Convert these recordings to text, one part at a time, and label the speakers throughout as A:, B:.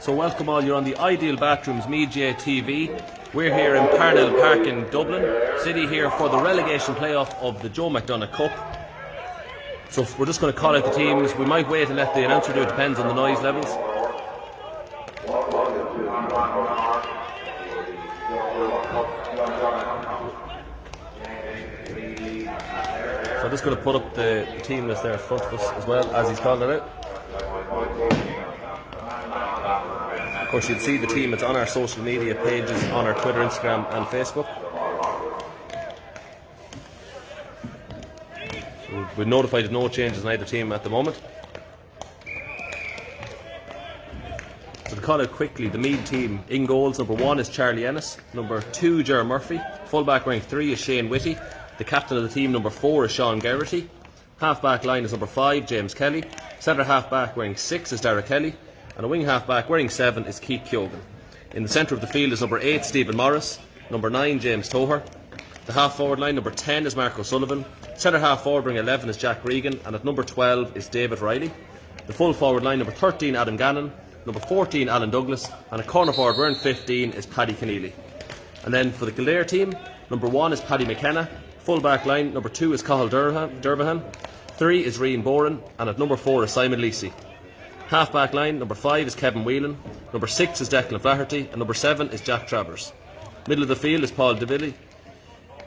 A: So welcome all, you're on the Ideal Bathrooms Meath TV. We're here in Parnell Park in Dublin City here for the relegation playoff of the Joe McDonagh Cup. So we're just going to call out the teams. We might wait and let the announcer do it, depends on the noise levels. So I'm just going to put up the team list there in front of us as well as he's called it out. Of course, you'll see the team. It's on our social media pages, on our Twitter, Instagram and Facebook. So we're notified of no changes in either team at the moment. So to call out quickly, the Meath team, in goals, number 1 is Charlie Ennis, number 2 Ger Murphy, fullback rank 3 is Shane Whitty, the captain of the team number 4 is Sean Geraghty, half-back line is number 5 James Kelly, centre half-back wearing 6 is Dara Kelly, and a wing half-back wearing 7 is Keith Keoghan. In the centre of the field is number 8 Stephen Morris, number 9 James Toher. The half-forward line, number 10 is Mark O'Sullivan, centre half-forward wearing 11 is Jack Regan, and at number 12 is David Riley. The full forward line, number 13 Adam Gannon, number 14 Alan Douglas, and a corner forward wearing 15 is Paddy Keneally. And then for the Kildare team, number 1 is Paddy McKenna, full-back line, number 2 is Cathal Durbahan, 3 is Rian Boren, and at number 4 is Simon Leacey. Half-back line, number 5 is Kevin Whelan, number 6 is Declan Flaherty, and number 7 is Jack Travers. Middle of the field is Paul DeVilly,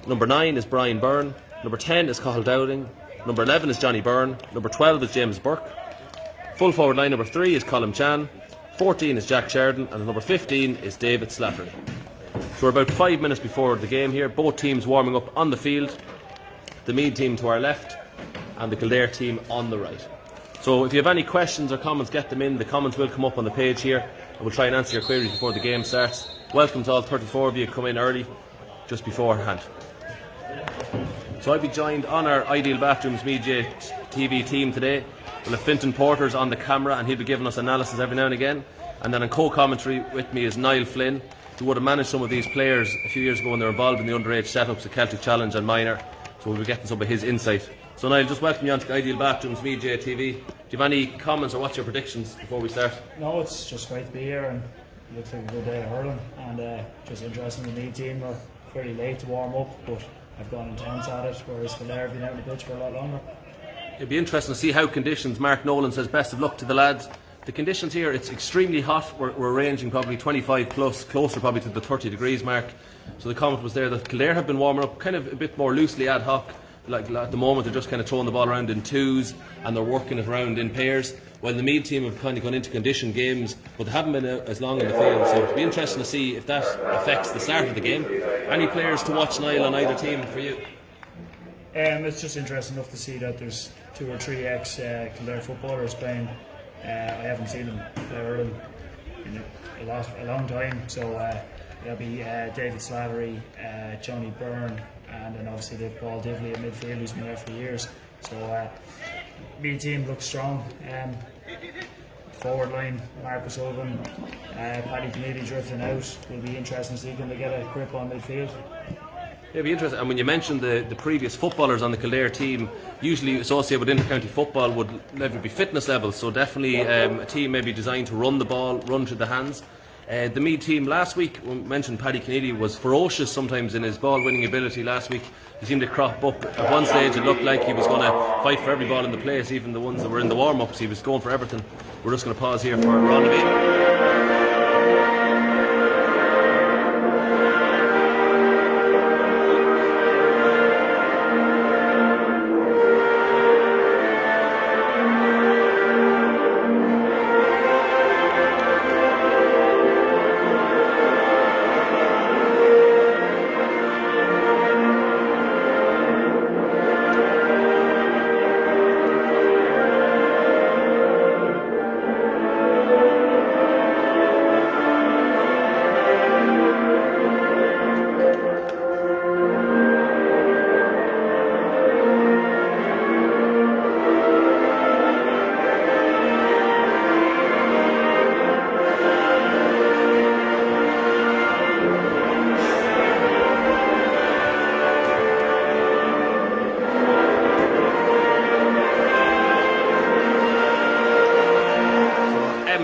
A: number 9 is Brian Byrne, number 10 is Cathal Dowding, number 11 is Johnny Byrne, number 12 is James Burke. Full forward line, number 3 is Colin Chan, 14 is Jack Sheridan, and number 15 is David Slattery. So we're about 5 minutes before the game here, both teams warming up on the field, the Meath team to our left and the Kildare team on the right. So if you have any questions or comments, get them in. The comments will come up on the page here, and we'll try and answer your queries before the game starts. Welcome to all 34 of you who come in early, just beforehand. So I'll be joined on our Ideal Bathrooms Media TV team today. We'll have Fintan Porter's on the camera, and he'll be giving us analysis every now and again. And then on co-commentary with me is Niall Flynn, who would have managed some of these players a few years ago when they were involved in the underage setups at Celtic Challenge and Minor. So we'll be getting some of his insight. So Niall, just welcome you on to Ideal Bathrooms Media TV. Do you have any comments or what's your predictions before we start?
B: No, it's just great to be here, and it looks like a good day of hurling, and just interesting in the Meath team. We're fairly late to warm up, but I've gone intense at it, whereas Kildare have been out on the pitch for a lot longer.
A: It'd be interesting to see how conditions. Mark Nolan says best of luck to the lads. The conditions here, it's extremely hot. We're ranging probably 25 plus, closer probably to the 30 degrees mark. So the comment was there that Kildare have been warming up kind of a bit more loosely ad hoc. Like at the moment they're just kind of throwing the ball around in twos and they're working it around in pairs, while the Meath team have kind of gone into conditioned games, but they haven't been as long in the field. So it'll be interesting to see if that affects the start of the game. Any players to watch, Niall, on either team for you?
B: It's just interesting enough to see that there's 2 or 3 ex-Kildare footballers playing. I haven't seen them play hurling in a long time, so there'll be David Slattery, Johnny Byrne, and then obviously they've Paul Divley at midfield, who's been there for years. So Meath team looks strong. Forward line, Mark O'Sullivan, Paddy Keneally drifting out. Will be interesting to see can they get a grip on midfield.
A: It'd be interesting. And when you mentioned the previous footballers on the Kildare team, usually associated with intercounty football would be fitness levels. So definitely a team maybe designed to run the ball, run through the hands. The Meath team last week, we mentioned Paddy Keneally was ferocious sometimes in his ball winning ability last week. He seemed to crop up. At one stage it looked like he was going to fight for every ball in the place, even the ones that were in the warm-ups. He was going for everything. We're just going to pause here for Ronavie.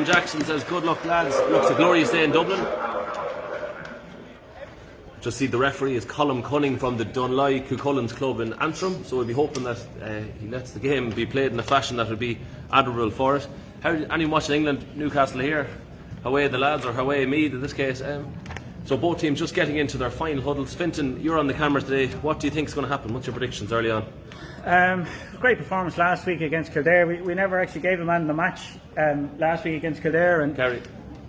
A: Adam Jackson says, good luck lads, looks a glorious day in Dublin. Just see the referee is Colm Cunning from the Dunley Cucullins club in Antrim, so we'll be hoping that he lets the game be played in a fashion that will be admirable for it. Anyone watching England, Newcastle here, away the lads, or away Meath in this case. So both teams just getting into their final huddles. Fintan, you're on the camera today. What do you think is going to happen? What's your predictions early on?
C: Great performance last week against Kildare. We never actually gave a man the match last week against Kildare. And
A: Kerry.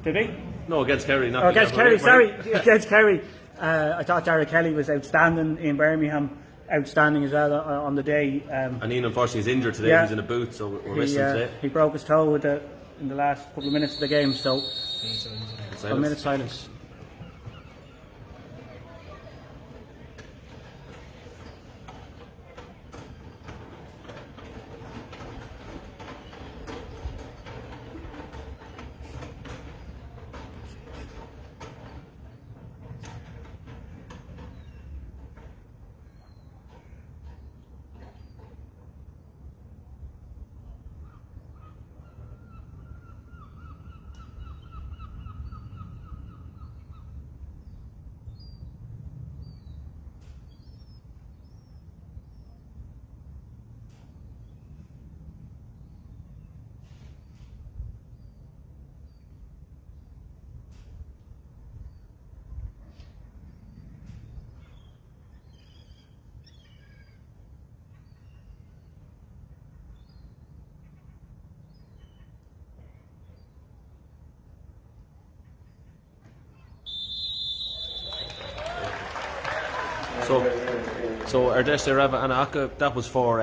C: Did we?
A: No, against Kerry. Not
C: against Kerry, sorry. Against Kerry. I thought Dara Kelly was outstanding in Birmingham. Outstanding as well on the day.
A: And Ian unfortunately is injured today. He's in a boot, so we're missing him today.
C: He broke his toe in the last couple of minutes of the game, so a minute silence.
A: So Ardeste Rava Anaka, that was for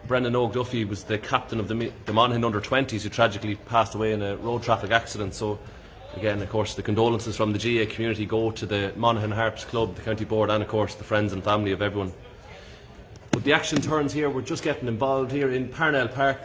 A: Brendan O'Duffy, was the captain of the Monaghan under-20s, who tragically passed away in a road traffic accident. So again, of course, the condolences from the GAA community go to the Monaghan Harps Club, the county board, and of course the friends and family of everyone. But the action turns here. We're just getting involved here in Parnell Park.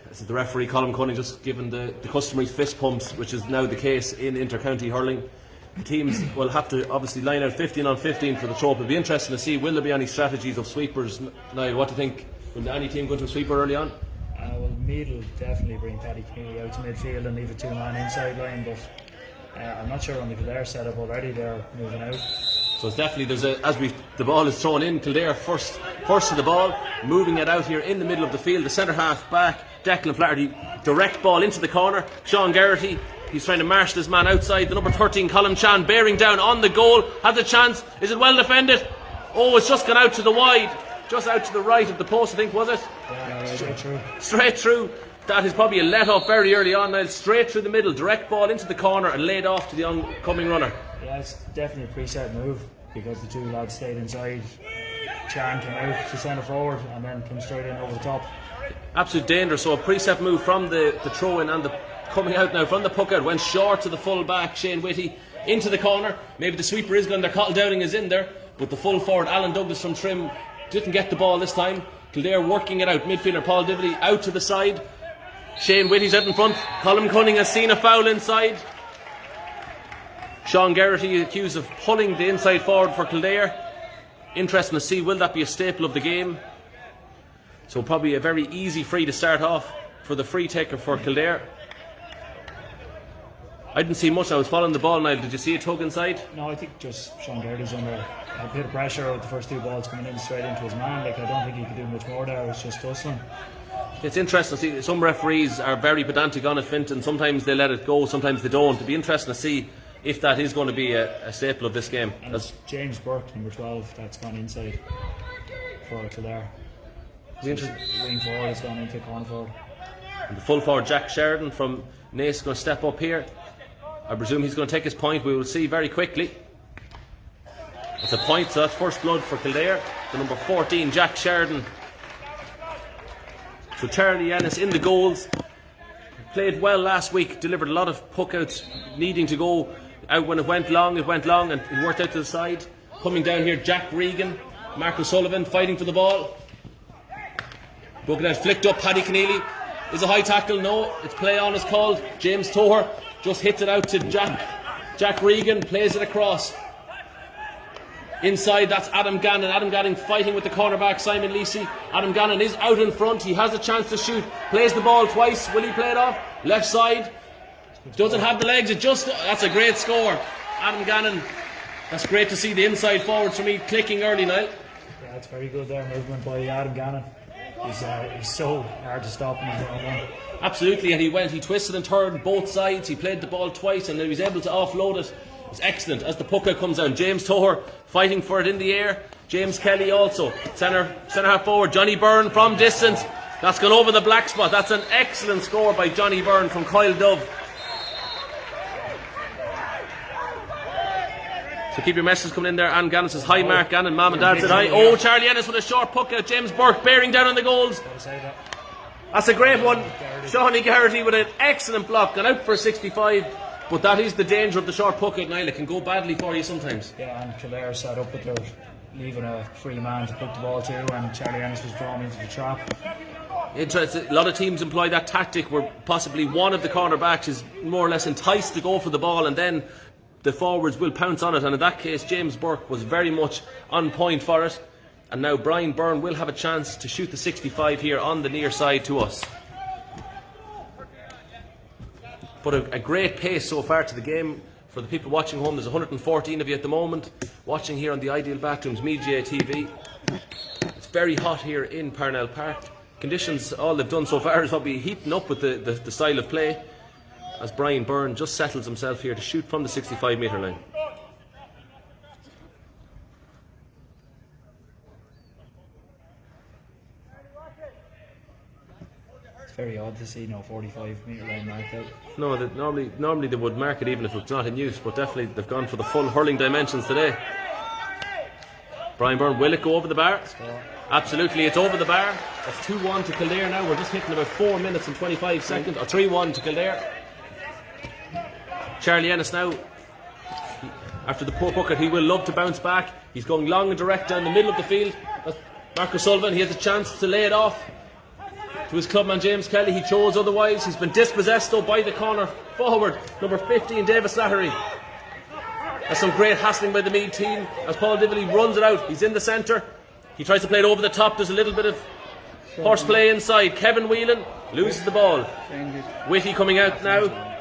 A: This is the referee Colm Cunning just given the customary fist pumps, which is now the case in inter-county hurling. The teams will have to obviously line out 15 on 15 for the throw. It'll be interesting to see, will there be any strategies of sweepers? Niall, what do you think? Will any team go to a sweeper early on?
B: Well, Meath will definitely bring Paddy Keane out to midfield and leave a two-man inside line, but I'm not sure on the Kildare setup already they're moving out.
A: So it's definitely, the ball is thrown in, Kildare first to the ball, moving it out here in the middle of the field. The centre half back, Declan Flaherty, direct ball into the corner. Sean Garrity, he's trying to marshal his man outside. The number 13, Colm Chan, bearing down on the goal, has a chance. Is it well defended? Oh, it's just gone out to the wide, just out to the right of the post, I think, was it?
B: Yeah, straight through.
A: Straight through. That is probably a let off very early on now. Straight through the middle, direct ball into the corner and laid off to the oncoming runner.
B: Yeah, it's definitely a preset move because the two lads stayed inside. Chan came out to centre forward and then came straight in over the top.
A: Absolute danger. So a preset move from the throw in and the coming out now from the puck out. Went short to the full back, Shane Whitty, into the corner. Maybe the sweeper is going there. Cottle Downing is in there, but the full forward, Alan Douglas from Trim, didn't get the ball this time. Kildare working it out. Midfielder Paul Dibley out to the side. Shane Whitty's out in front. Colm Cunning has seen a foul inside. Sean Garrity accused of pulling the inside forward for Kildare. Interesting to see, will that be a staple of the game? So probably a very easy free to start off for the free taker for Kildare. I didn't see much. I was following the ball now. Did you see a tug inside?
B: No, I think just Sean Garrity's under a bit of pressure with the first two balls coming in straight into his man. Like, I don't think he could do much more there. It was just hustling.
A: It's interesting to see. Some referees are very pedantic on it, Fintan. Sometimes they let it go, sometimes they don't. It'd be interesting to see if that is going to be a staple of this game.
B: And it's James Burke, number 12, that's gone inside for Kildare. Wing forward has gone into corner forward.
A: And the full forward Jack Sheridan from Naas is going to step up here. I presume he's going to take his point. We will see very quickly. It's a point, so that's first blood for Kildare. The number 14, Jack Sheridan. So Charlie Ennis in the goals. Played well last week, delivered a lot of puckouts, needing to go out when it went long, and he worked out to the side. Coming down here, Jack Regan, Mark O'Sullivan fighting for the ball. Booking out, flicked up, Paddy Keneally. Is a high tackle? No, it's play on is called. James Toher just hits it out to Jack Regan, plays it across. Inside, that's Adam Gannon. Adam Gannon fighting with the cornerback, Simon Leacey. Adam Gannon is out in front. He has a chance to shoot. Plays the ball twice. Will he play it off? Left side. Doesn't have the legs, that's a great score. Adam Gannon, that's great to see the inside forwards for me clicking early, Niall.
B: Yeah, it's very good there, movement by Adam Gannon. He's so hard to stop in his own one.
A: Absolutely, and he twisted and turned both sides. He played the ball twice and then he was able to offload it. It's excellent as the puck out comes down. James Toher fighting for it in the air. James Kelly also. Centre half forward. Johnny Byrne from distance. That's gone over the black spot. That's an excellent score by Johnny Byrne from Kyle Dove. So keep your messages coming in there. Anne Gannon says hi, Mark Gannon. Mum and Dad said hi. Oh, Charlie Ennis with a short puck out. James Burke bearing down on the goals. That's a great one. Shawnee Garrity with an excellent block. Gone out for a 65. But that is the danger of the short puck out, Niall. It can go badly for you sometimes.
B: Yeah, and Kildare set up with their leaving a free man to put the ball to, and Charlie Ennis was drawn into the trap.
A: Interesting. A lot of teams employ that tactic where possibly one of the cornerbacks is more or less enticed to go for the ball and then the forwards will pounce on it, and in that case James Burke was very much on point for it, and now Brian Byrne will have a chance to shoot the 65 here on the near side to us. But a great pace so far to the game for the people watching home. There's 114 of you at the moment watching here on the Ideal Bathrooms Meath GAA TV. It's very hot here in Parnell Park. Conditions, all they've done so far is probably heating up with the style of play, as Brian Byrne just settles himself here to shoot from the 65 metre line.
B: It's very odd to see 45 metre line marked out.
A: No, normally they would mark it even if it's not in use, but definitely they've gone for the full hurling dimensions today. Brian Byrne, will it go over the bar? Absolutely, it's over the bar. That's 2-1 to Kildare now. We're just hitting about 4 minutes and 25 seconds, or 3-1 to Kildare. Charlie Ennis now, after the poor bucket, he will love to bounce back. He's going long and direct down the middle of the field. That's Marcus Sullivan, he has a chance to lay it off to his clubman James Kelly. He chose otherwise. He's been dispossessed though by the corner forward, number 15, Davis Slattery. That's some great hassling by the Meath team as Paul Divilly runs it out. He's in the centre. He tries to play it over the top. There's a little bit of horseplay inside. Kevin Whelan loses the ball. Whitty coming out now.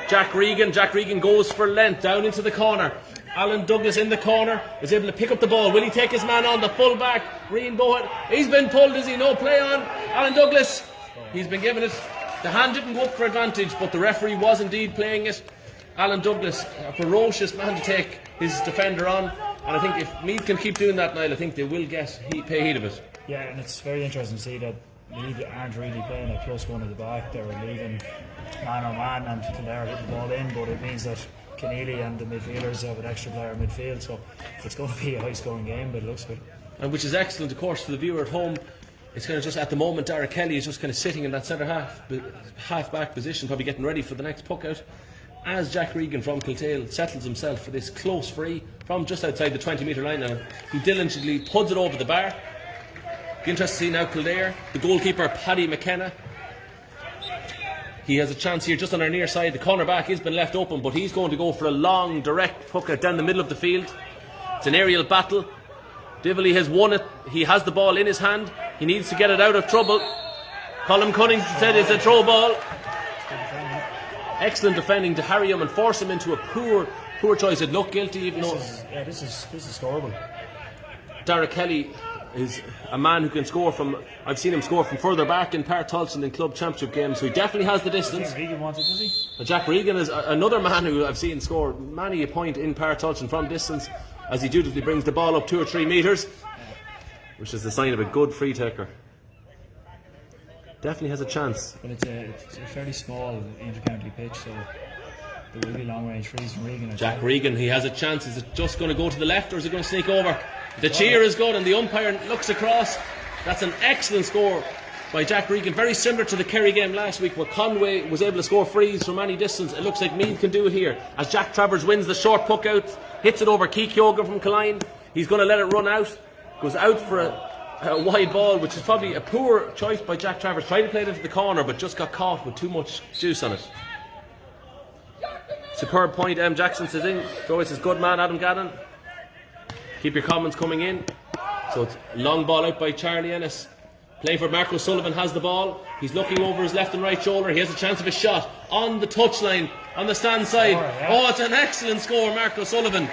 A: Jack Regan goes for length down into the corner. Alan Douglas in the corner is able to pick up the ball. Will he take his man on? The full back, Rian Bowen. He's been pulled. Is he? No play on Alan Douglas. He's been given it. The hand didn't go up for advantage, but the referee was indeed playing it. Alan Douglas, a ferocious man to take his defender on, and I think if Meath can keep doing that, Niall, I think they will pay heed of it.
B: Yeah, and it's very interesting to see that Meath aren't really playing a +1 at the back. They're leaving man on man and Kildare hitting the ball in, but it means that Keneally and the midfielders have an extra player in midfield, so it's going to be a high scoring game, but it looks good. And
A: which is excellent, of course, for the viewer at home. It's kind of just at the moment, Derek Kelly is just kind of sitting in that centre half back position, probably getting ready for the next puck out, as Jack Regan from Kiltale settles himself for this close free from just outside the 20 metre line now. He diligently puts it over the bar. Be interested to see now Kildare, the goalkeeper Paddy McKenna. He has a chance here just on our near side. The cornerback has been left open, but he's going to go for a long direct puck out down the middle of the field. It's an aerial battle. Divilly has won it. He has the ball in his hand. He needs to get it out of trouble. Colin Cunningham said it's a throw ball. Excellent defending to harry him and force him into a poor choice. It looked guilty even though...
B: This is scoreable.
A: Derek Kelly is a man who can score from... I've seen him score from further back in Part Tulson in club championship games, so he definitely has the distance.
B: Jack Regan wants it, does he?
A: Jack Regan is another man who I've seen score many a point in Part Tulson from distance, as he dutifully brings the ball up 2 or 3 metres, which is the sign of a good free taker. Definitely has a chance.
B: But it's a fairly small inter-county pitch, so there will be long range frees from Regan.
A: Jack Regan, he has a chance. Is it just going to go to the left or is it going to sneak over? The cheer is good and the umpire looks across. That's an excellent score by Jack Regan. Very similar to the Kerry game last week where Conway was able to score frees from any distance. It looks like Meath can do it here as Jack Travers wins the short puck out, hits it over Keith Yoga from Killeen. He's going to let it run out. Goes out for a wide ball, which is probably a poor choice by Jack Travers. Tried to play it into the corner but just got caught with too much juice on it. Superb point, M. Jackson says in. So it's his good man Adam Gannon. Keep your comments coming in. So it's long ball out by Charlie Ennis. Playing for Mark O'Sullivan has the ball. He's looking over his left and right shoulder. He has a chance of a shot on the touchline, on the stand side. Oh, it's an excellent score, Mark O'Sullivan.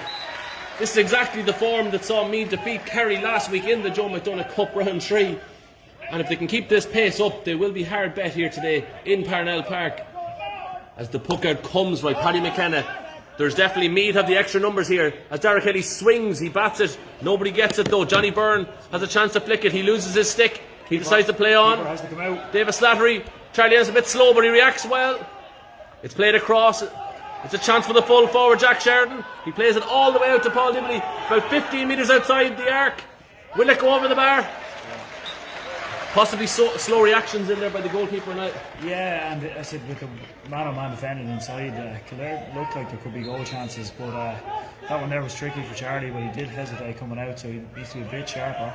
A: This is exactly the form that saw Meath defeat Kerry last week in the Joe McDonagh Cup round 3. And if they can keep this pace up, they will be hard bet here today in Parnell Park. As the puck out comes by Paddy McKenna. There's definitely Meath have the extra numbers here. As Dara Kelly swings, he bats it. Nobody gets it though. Johnny Byrne has a chance to flick it. He loses his stick. He decides to play on. David Slattery. Charlie is a bit slow, but he reacts well. It's played across. It's a chance for the full forward, Jack Sheridan. He plays it all the way out to Paul Dibley, about 15 metres outside the arc. Will it go over the bar? Possibly slow reactions in there by the goalkeeper now.
B: Yeah, and I said with the man-on-man defending inside, Kildare looked like there could be goal chances, but that one there was tricky for Charlie, but he did hesitate coming out, so he needs to be a bit sharper.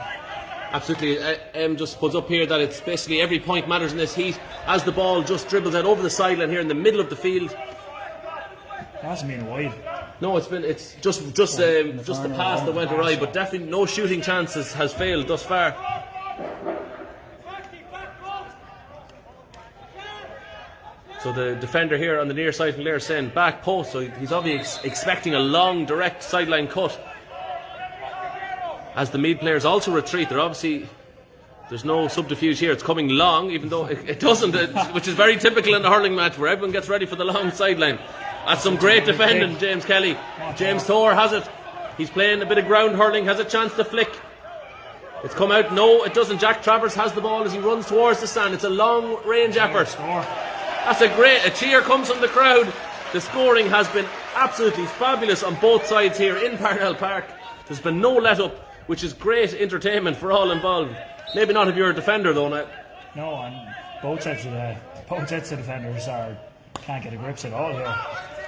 A: Absolutely. Just puts up here that it's basically every point matters in this heat as the ball just dribbles out over the sideline here in the middle of the field.
B: It hasn't been wide.
A: No, it's just the pass that went awry, but definitely no shooting chances has failed thus far. So the defender here on the near side from Clare saying back post, so he's obviously expecting a long direct sideline cut. As the Meath players also retreat, there's no subterfuge here. It's coming long, even though it doesn't, which is very typical in the hurling match where everyone gets ready for the long sideline. That's some great defending, James Kelly. James Thor has it. He's playing a bit of ground hurling, has a chance to flick. It's come out. No, it doesn't. Jack Travers has the ball as he runs towards the stand. It's a long range effort. That's a cheer comes from the crowd. The scoring has been absolutely fabulous on both sides here in Parnell Park. There's been no let up, which is great entertainment for all involved. Maybe not if you're a defender though now.
B: No, and both sets of defenders can't get a grips at all here.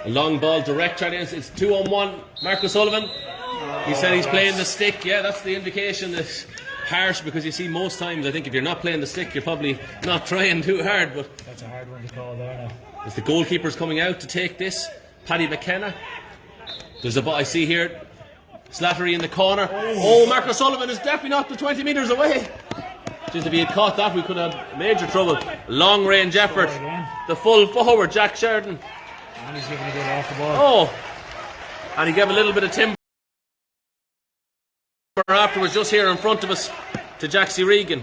A: A long ball direct, Charlie. It's 2-on-1. Mark O'Sullivan. He said he's playing the stick. Yeah, that's the indication. It's harsh because you see most times, I think if you're not playing the stick, you're probably not trying too hard. But
B: that's a hard one to call there now.
A: As the goalkeeper's coming out to take this, Paddy McKenna. There's a ball I see here. Slattery in the corner. Oh, Mark O'Sullivan is definitely not the 20 metres away. Just if he had caught that, we could have major trouble. Long range effort. The full forward, Jack Sheridan.
B: And he's giving a bit off the ball.
A: Oh, and he gave a little bit of timber afterwards, just here in front of us, to Jaxie Regan.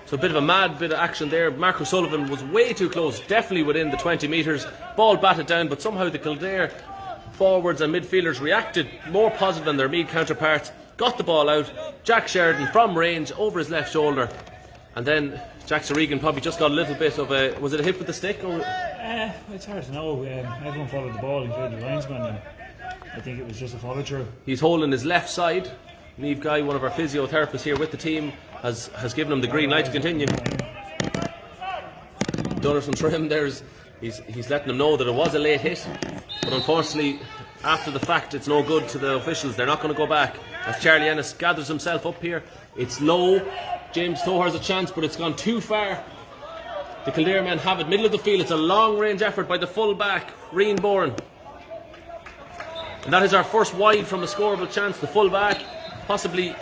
A: So a bit of a mad bit of action there. Mark O'Sullivan was way too close, definitely within the 20 metres. Ball batted down, but somehow the Kildare forwards and midfielders reacted more positive than their Meath counterparts. Got the ball out. Jack Sheridan from range over his left shoulder, and then Jaxie Regan probably just got a little bit of a. Was it a hit with the stick? Or?
B: It's hard to know. Everyone followed the ball, including the linesman, and I think it was just a follow through.
A: He's holding his left side. Niamh Guy, one of our physiotherapists here with the team, has given him the green light to continue. Donaldson Trim, he's letting them know that it was a late hit, but unfortunately, after the fact, it's no good to the officials. They're not going to go back. As Charlie Ennis gathers himself up here, it's low. James Toher has a chance, but it's gone too far. The Kildare men have it, middle of the field. It's a long range effort by the full back, Rian Bourne. And that is our first wide from a scoreable chance. The full back, possibly a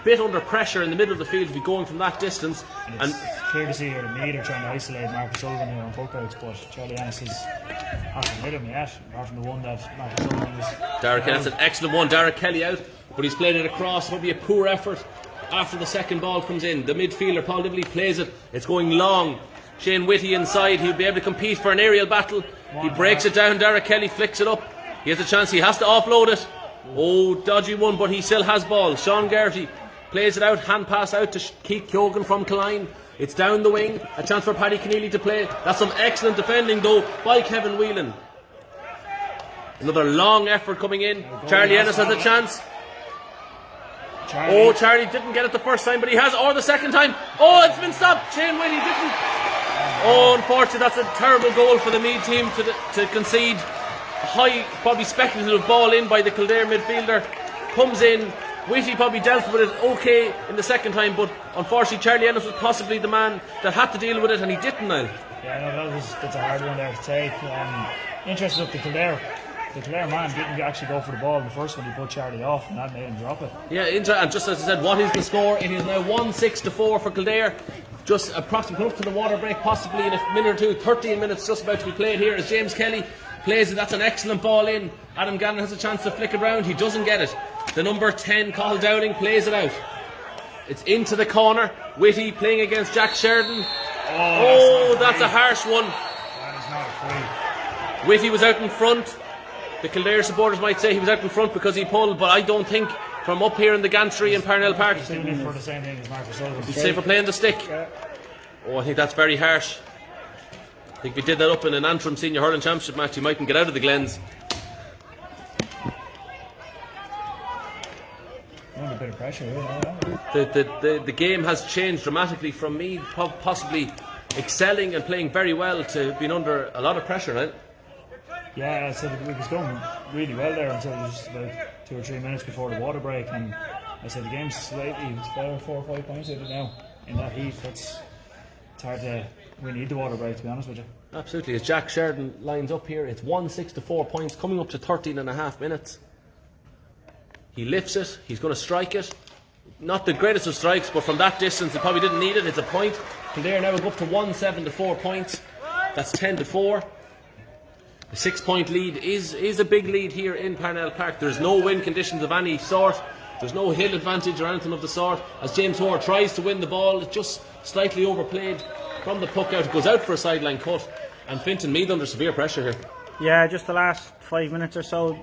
A: bit under pressure in the middle of the field to be going from that distance.
B: And it's clear to see here that Meath are trying to isolate Mark O'Sullivan here on puckouts, but Charlie Ennis hasn't hit him yet, apart from the one that Mark O'Sullivan is.
A: Derek Kelly, that's an excellent one. Derek Kelly out, but he's played it across. Probably a poor effort after the second ball comes in. The midfielder, Paul Dibley, plays it. It's going long. Shane Whitty inside. He'll be able to compete for an aerial battle. He breaks it down. Derek Kelly flicks it up. He has a chance. He has to offload it. Oh, dodgy one, but he still has ball. Sean Garrity plays it out. Hand pass out to Keith Kyogan from Killeen. It's down the wing. A chance for Paddy Keneally to play. That's some excellent defending though by Kevin Whelan. Another long effort coming in. Charlie Ennis has a chance. Charlie didn't get it the first time, but he has, or the second time. Oh, it's been stopped. Shane Whitty didn't. Oh, unfortunately, that's a terrible goal for the Meath team to concede. A high, probably speculative ball in by the Kildare midfielder. Comes in. Whitty probably dealt with it okay in the second time, but unfortunately Charlie Ennis was possibly the man that had to deal with it, and he didn't now.
B: Yeah, no, that's a hard one there to take. Interested up the Kildare the Kildare man didn't actually go for the ball in the first one. He put Charlie off, and that made him drop it.
A: Yeah, and just as I said, what is the score? It is now 1-6 to 4 for Kildare. Just approximately up to the water break, possibly in a minute or two. 13 minutes just about to be played here as James Kelly plays it. That's an excellent ball in. Adam Gannon has a chance to flick it round. He doesn't get it. The number 10, Cathal Dowling, plays it out. It's into the corner. Whitty playing against Jack Sheridan. Oh, that's a harsh one.
B: That is not a free.
A: Whitty was out in front. The Kildare supporters might say he was out in front because he pulled, but I don't think from up here in the gantry in Parnell Park.
B: He's doing it for the same thing as Marcus Sullivan.
A: He's safe for playing the stick. Oh, I think that's very harsh. I think if he did that up in an Antrim Senior Hurling Championship match, he mightn't get out of the Glens.
B: Under a bit of pressure.
A: The game has changed dramatically from me possibly excelling and playing very well to being under a lot of pressure, right?
B: Yeah, I said it was going really well there until just about 2 or 3 minutes before the water break, and I said the game's slightly 4 or 5 points out of it now in that heat. It's hard to. We need the water break, to be honest with you.
A: Absolutely. As Jack Sheridan lines up here, it's 1-6 to 4 points, coming up to 13 and a half minutes. He lifts it. He's going to strike it. Not the greatest of strikes, but from that distance, he probably didn't need it. It's a point. Kildare now go up to 1-7 to 4 points. That's 10 to 4. A 6-point lead is a big lead here in Parnell Park. There's no win conditions of any sort. There's no hill advantage or anything of the sort. As James Hoare tries to win the ball, it's just slightly overplayed from the puck out. It goes out for a sideline cut. And Fintan Meath under severe pressure here.
C: Yeah, just the last 5 minutes or so,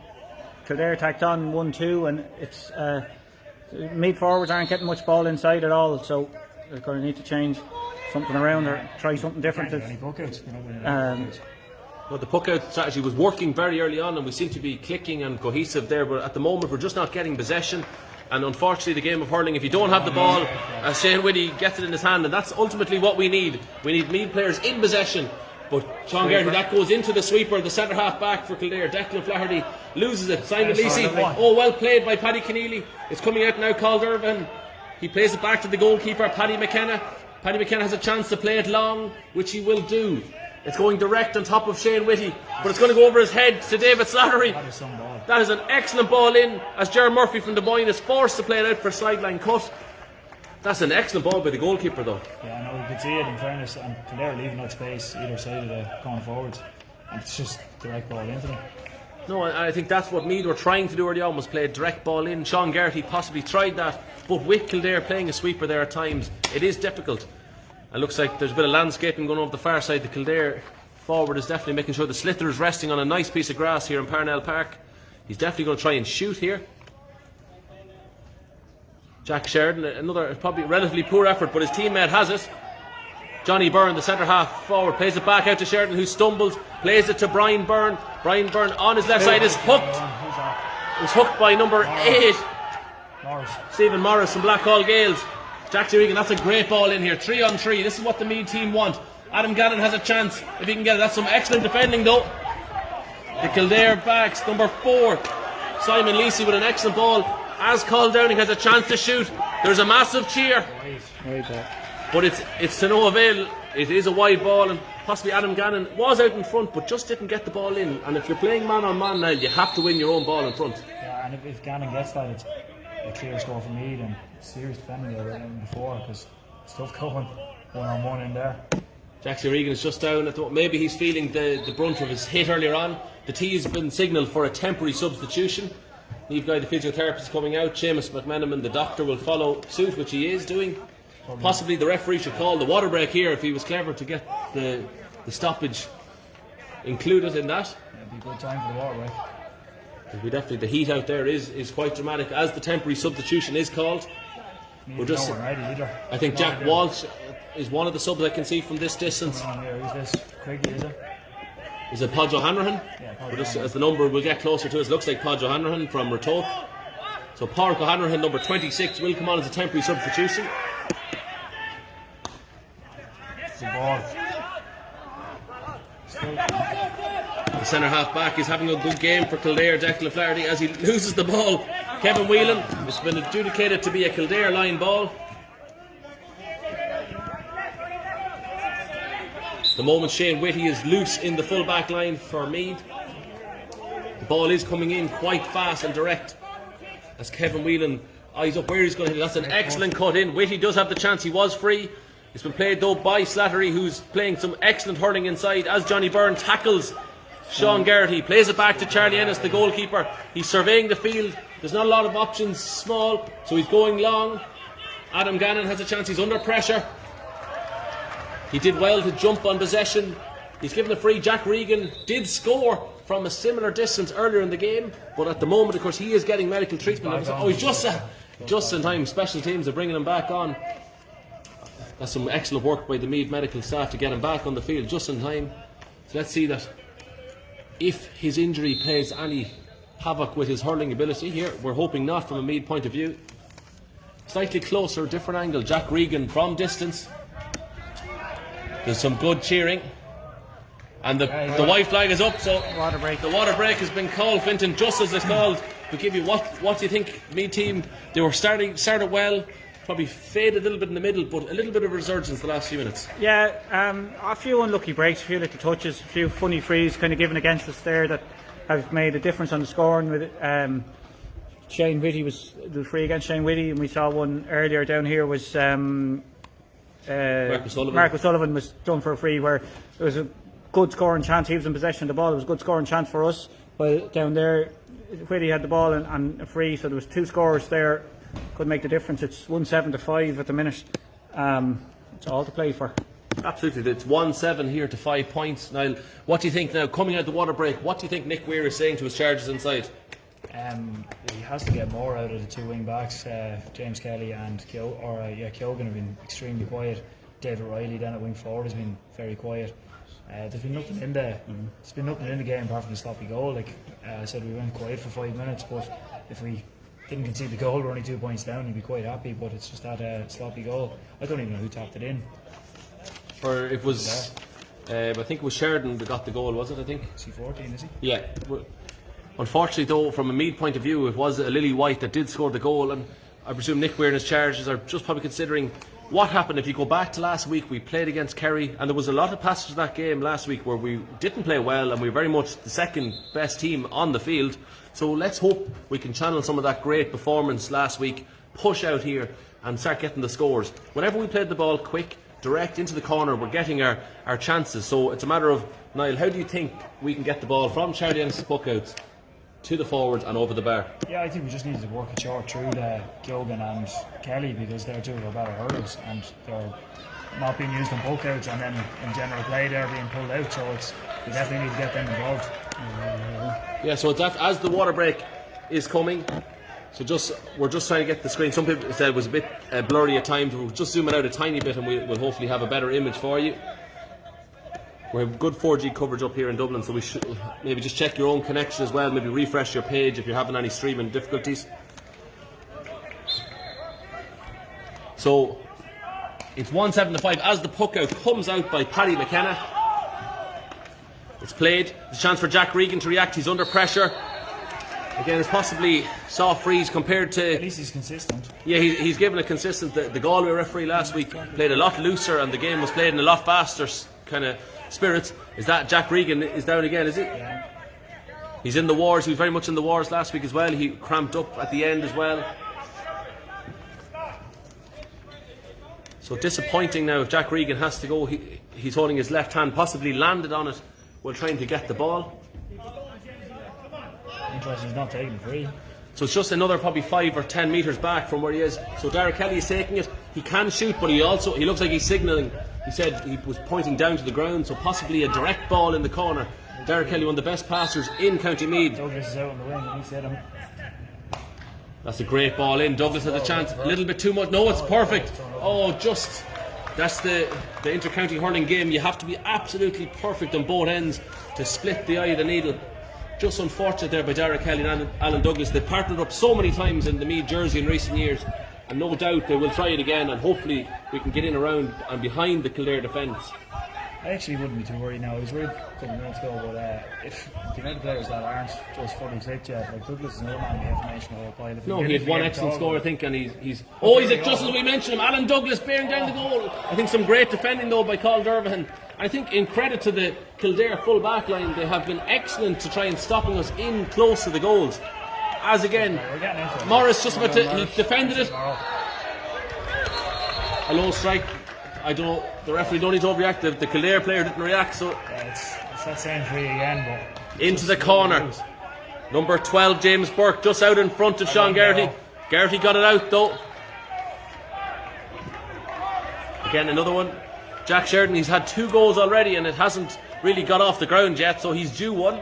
C: Kildare tacked on 1-2, and it's Meath forwards aren't getting much ball inside at all, so they're going to need to change something around or try something different.
B: Any buckets, buckets.
A: Well, the puck out strategy was working very early on, and we seem to be clicking and cohesive there, but at the moment we're just not getting possession. And unfortunately, the game of hurling, if you don't have the ball, as Shane Whitty gets it in his hand, and that's ultimately what we need. We need Meath players in possession. But Sean Garrity, that goes into the sweeper, the centre half back for Kildare. Declan Flaherty loses it. Simon Leacey, well played by Paddy Keneally. It's coming out now, Caldervan. He plays it back to the goalkeeper, Paddy McKenna. Paddy McKenna has a chance to play it long, which he will do. It's going direct on top of Shane Whitty, but it's going to go over his head to David Slattery. That is an excellent ball in, as Gerard Murphy from the Boyne is forced to play it out for a sideline cut. That's an excellent ball by the goalkeeper, though.
B: Yeah, I know, you could see it in fairness, and Kildare leaving that space either side of the corner forwards, and it's just direct ball into them.
A: No, I think that's what Meath were trying to do early on, was play a direct ball in. Sean Garrity possibly tried that, but with Kildare playing a sweeper there at times, it is difficult. It looks like there's a bit of landscaping going over the far side. The Kildare forward is definitely making sure the sliotar is resting on a nice piece of grass here in Parnell Park. He's definitely going to try and shoot here. Jack Sheridan, another probably relatively poor effort, but his teammate has it. Johnny Byrne, the centre half forward, plays it back out to Sheridan, who stumbles, plays it to Brian Byrne. Brian Byrne on his left side is hooked. It was hooked by number 8, Stephen Morris from Blackhall Gales. Jack Regan, that's a great ball in here. 3-on-3. This is what the Meath team want. Adam Gannon has a chance if he can get it. That's some excellent defending, though. The Kildare backs, number 4, Simon Leacey with an excellent ball. As Cathal Dowling has a chance to shoot, there's a massive cheer. But it's to no avail. It is a wide ball, and possibly Adam Gannon was out in front, but just didn't get the ball in. And if you're playing man on man now, you have to win your own ball in front.
B: Yeah, and if Gannon gets that, it's a clear score for Meath, and serious defending there before, because it's tough going 1-on-1 in there.
A: Jackson Regan is just down at the, maybe he's feeling the brunt of his hit earlier on. The T has been signalled for a temporary substitution. Leave guy, the physiotherapist, coming out. Seamus McMenamin, the doctor, will follow suit, which he is doing. Possibly the referee should call the water break here if he was clever to get the stoppage included in that.
B: It'd be a good time for the water break.
A: We definitely, the heat out there is quite dramatic as the temporary substitution is called. We're just, I think Jack Walsh is one of the subs I can see from this distance.
B: Who's this? Craigie, is it?
A: Is it Podge O'Hanrahan?
B: Yeah,
A: just, as the number will get closer to us, looks like Podge O'Hanrahan from Ratoath. So Pádraig O'Hanrahan, number 26, will come on as a temporary substitution.
B: It's the ball.
A: The centre half back is having a good game for Kildare, Declan Flaherty, as he loses the ball. Kevin Whelan has been adjudicated to be a Kildare line ball. The moment Shane Whitty is loose in the full back line for Meath. The ball is coming in quite fast and direct as Kevin Whelan eyes up where he's going to hit it. That's an excellent cut in. Whitty does have the chance. He was free. It's been played though by Slattery, who's playing some excellent hurling inside as Johnny Byrne tackles Sean Garrity. Plays it back to Charlie Ennis, the goalkeeper. He's surveying the field. There's not a lot of options, small, so he's going long. Adam Gannon has a chance. He's under pressure. He did well to jump on possession. He's given a free. Jack Regan did score from a similar distance earlier in the game, but at the moment, of course, he is getting medical treatment. He's just in time. Special teams are bringing him back on. That's some excellent work by the Meath medical staff to get him back on the field just in time. So let's see that if his injury plays any havoc with his hurling ability here. We're hoping not from a Meath point of view. Slightly closer, different angle. Jack Regan from distance. There's some good cheering. And the white flag is up, so
C: Water break.
A: the water break has been called, Fintan, just as it's called. To give you what do you think, Meath team? They were started well, probably faded a little bit in the middle, but a little bit of resurgence the last few minutes.
C: Yeah, a few unlucky breaks, a few little touches, a few funny frees kind of given against us there that have made a difference on the scoring. With Shane Whitty was the free against Shane Whitty, and we saw one earlier down here was
A: Mark
C: O'Sullivan was done for a free where there was a good scoring chance. He was in possession of the ball. It was a good scoring chance for us. But down there, Whitty had the ball and a free, so there was two scorers there. Could make the difference. It's 1-7-5 at the minute. It's all to play for.
A: Absolutely, it's 1-7 here to 5 points. Now, what do you think now, coming out the water break, what do you think Nick Weir is saying to his charges inside?
B: He has to get more out of the two wing backs, James Kelly and Keoghan have been extremely quiet. David Riley then at wing forward has been very quiet. There's been nothing in the game apart from the sloppy goal. Like I said, we went quiet for 5 minutes, but if we didn't concede the goal, we're only 2 points down, he'd be quite happy. But it's just that sloppy goal. I don't even know who tapped it in.
A: Or it was, I think it was Sheridan that got the goal, was it? I think.
B: Is he 14? Is he?
A: Yeah. Unfortunately, though, from a Meath point of view, it was a Lily White that did score the goal, and I presume Nick Weir and his charges are just probably considering what happened. If you go back to last week, we played against Kerry, and there was a lot of passages of that game last week where we didn't play well, and we were very much the second best team on the field. So let's hope we can channel some of that great performance last week, push out here, and start getting the scores. Whenever we played the ball quick, direct into the corner, we're getting our chances. So it's a matter of, Niall, how do you think we can get the ball from Charlie Ennis' puckouts to the forwards and over the bar?
B: Yeah, I think we just need to work it short through Keoghan and Kelly, because they're two of our better hurlers and they're not being used on puckouts, and then in general play they're being pulled out, so we definitely need to get them involved.
A: Yeah, so it's as the water break is coming, so we're just trying to get the screen. Some people said it was a bit blurry at times. We'll just zoom it out a tiny bit and we'll hopefully have a better image for you. We have good 4G coverage up here in Dublin, so we should maybe just check your own connection as well, maybe refresh your page if you're having any streaming difficulties. So it's 1-7-5 as the puck out comes out by Paddy McKenna. It's played. There's a chance for Jack Regan to react. He's under pressure. Again, it's possibly soft freeze compared to...
B: At least he's consistent.
A: Yeah, he's given a consistent... The Galway referee last week played a lot looser and the game was played in a lot faster kind of spirits. Is that Jack Regan is down again, is it?
B: Yeah.
A: He's in the wars. He was very much in the wars last week as well. He cramped up at the end as well. So disappointing now if Jack Regan has to go. He's holding his left hand, possibly landed on it while trying to get the ball.
B: Interesting, he's not taking free.
A: So it's just another probably 5 or 10 metres back from where he is. So Derek Kelly is taking it. He can shoot, but he looks like he's signalling. He said he was pointing down to the ground, so possibly a direct ball in the corner. Derek Kelly, one of the best passers in County Meath.
B: Douglas is out on the wing and he said him.
A: That's a great ball in. Douglas has a chance. A little bit too much. No, it's perfect. Oh, just... That's the inter-county hurling game. You have to be absolutely perfect on both ends to split the eye of the needle. Just unfortunate there by Derek Kelly and Alan Douglas. They've partnered up so many times in the Meath jersey in recent years, and no doubt they will try it again, and hopefully we can get in around and behind the Kildare defence.
B: I actually wouldn't be too worried now. I was worried a couple of minutes ago, but if the amount of players that aren't just fully clicked yet, like Douglas is another man we have to mention the whole pile.
A: No, he had one excellent score, I think, and he's just as we mentioned him, Alan Douglas bearing down the goal. I think some great defending though by Carl Dervahan I think in credit to the Kildare full back line, they have been excellent to try and stopping us in close to the goals. As again, Morris just about to, he defended it. A low strike. I don't know, the referee don't need to overreact. The Kildare player didn't react, so
B: it's that same free again, but
A: into the corner. Number 12, James Burke, just out in front of Sean Garrity. Garrity got it out though. Again, another one. Jack Sheridan, he's had 2 goals already and it hasn't really got off the ground yet, so he's due one.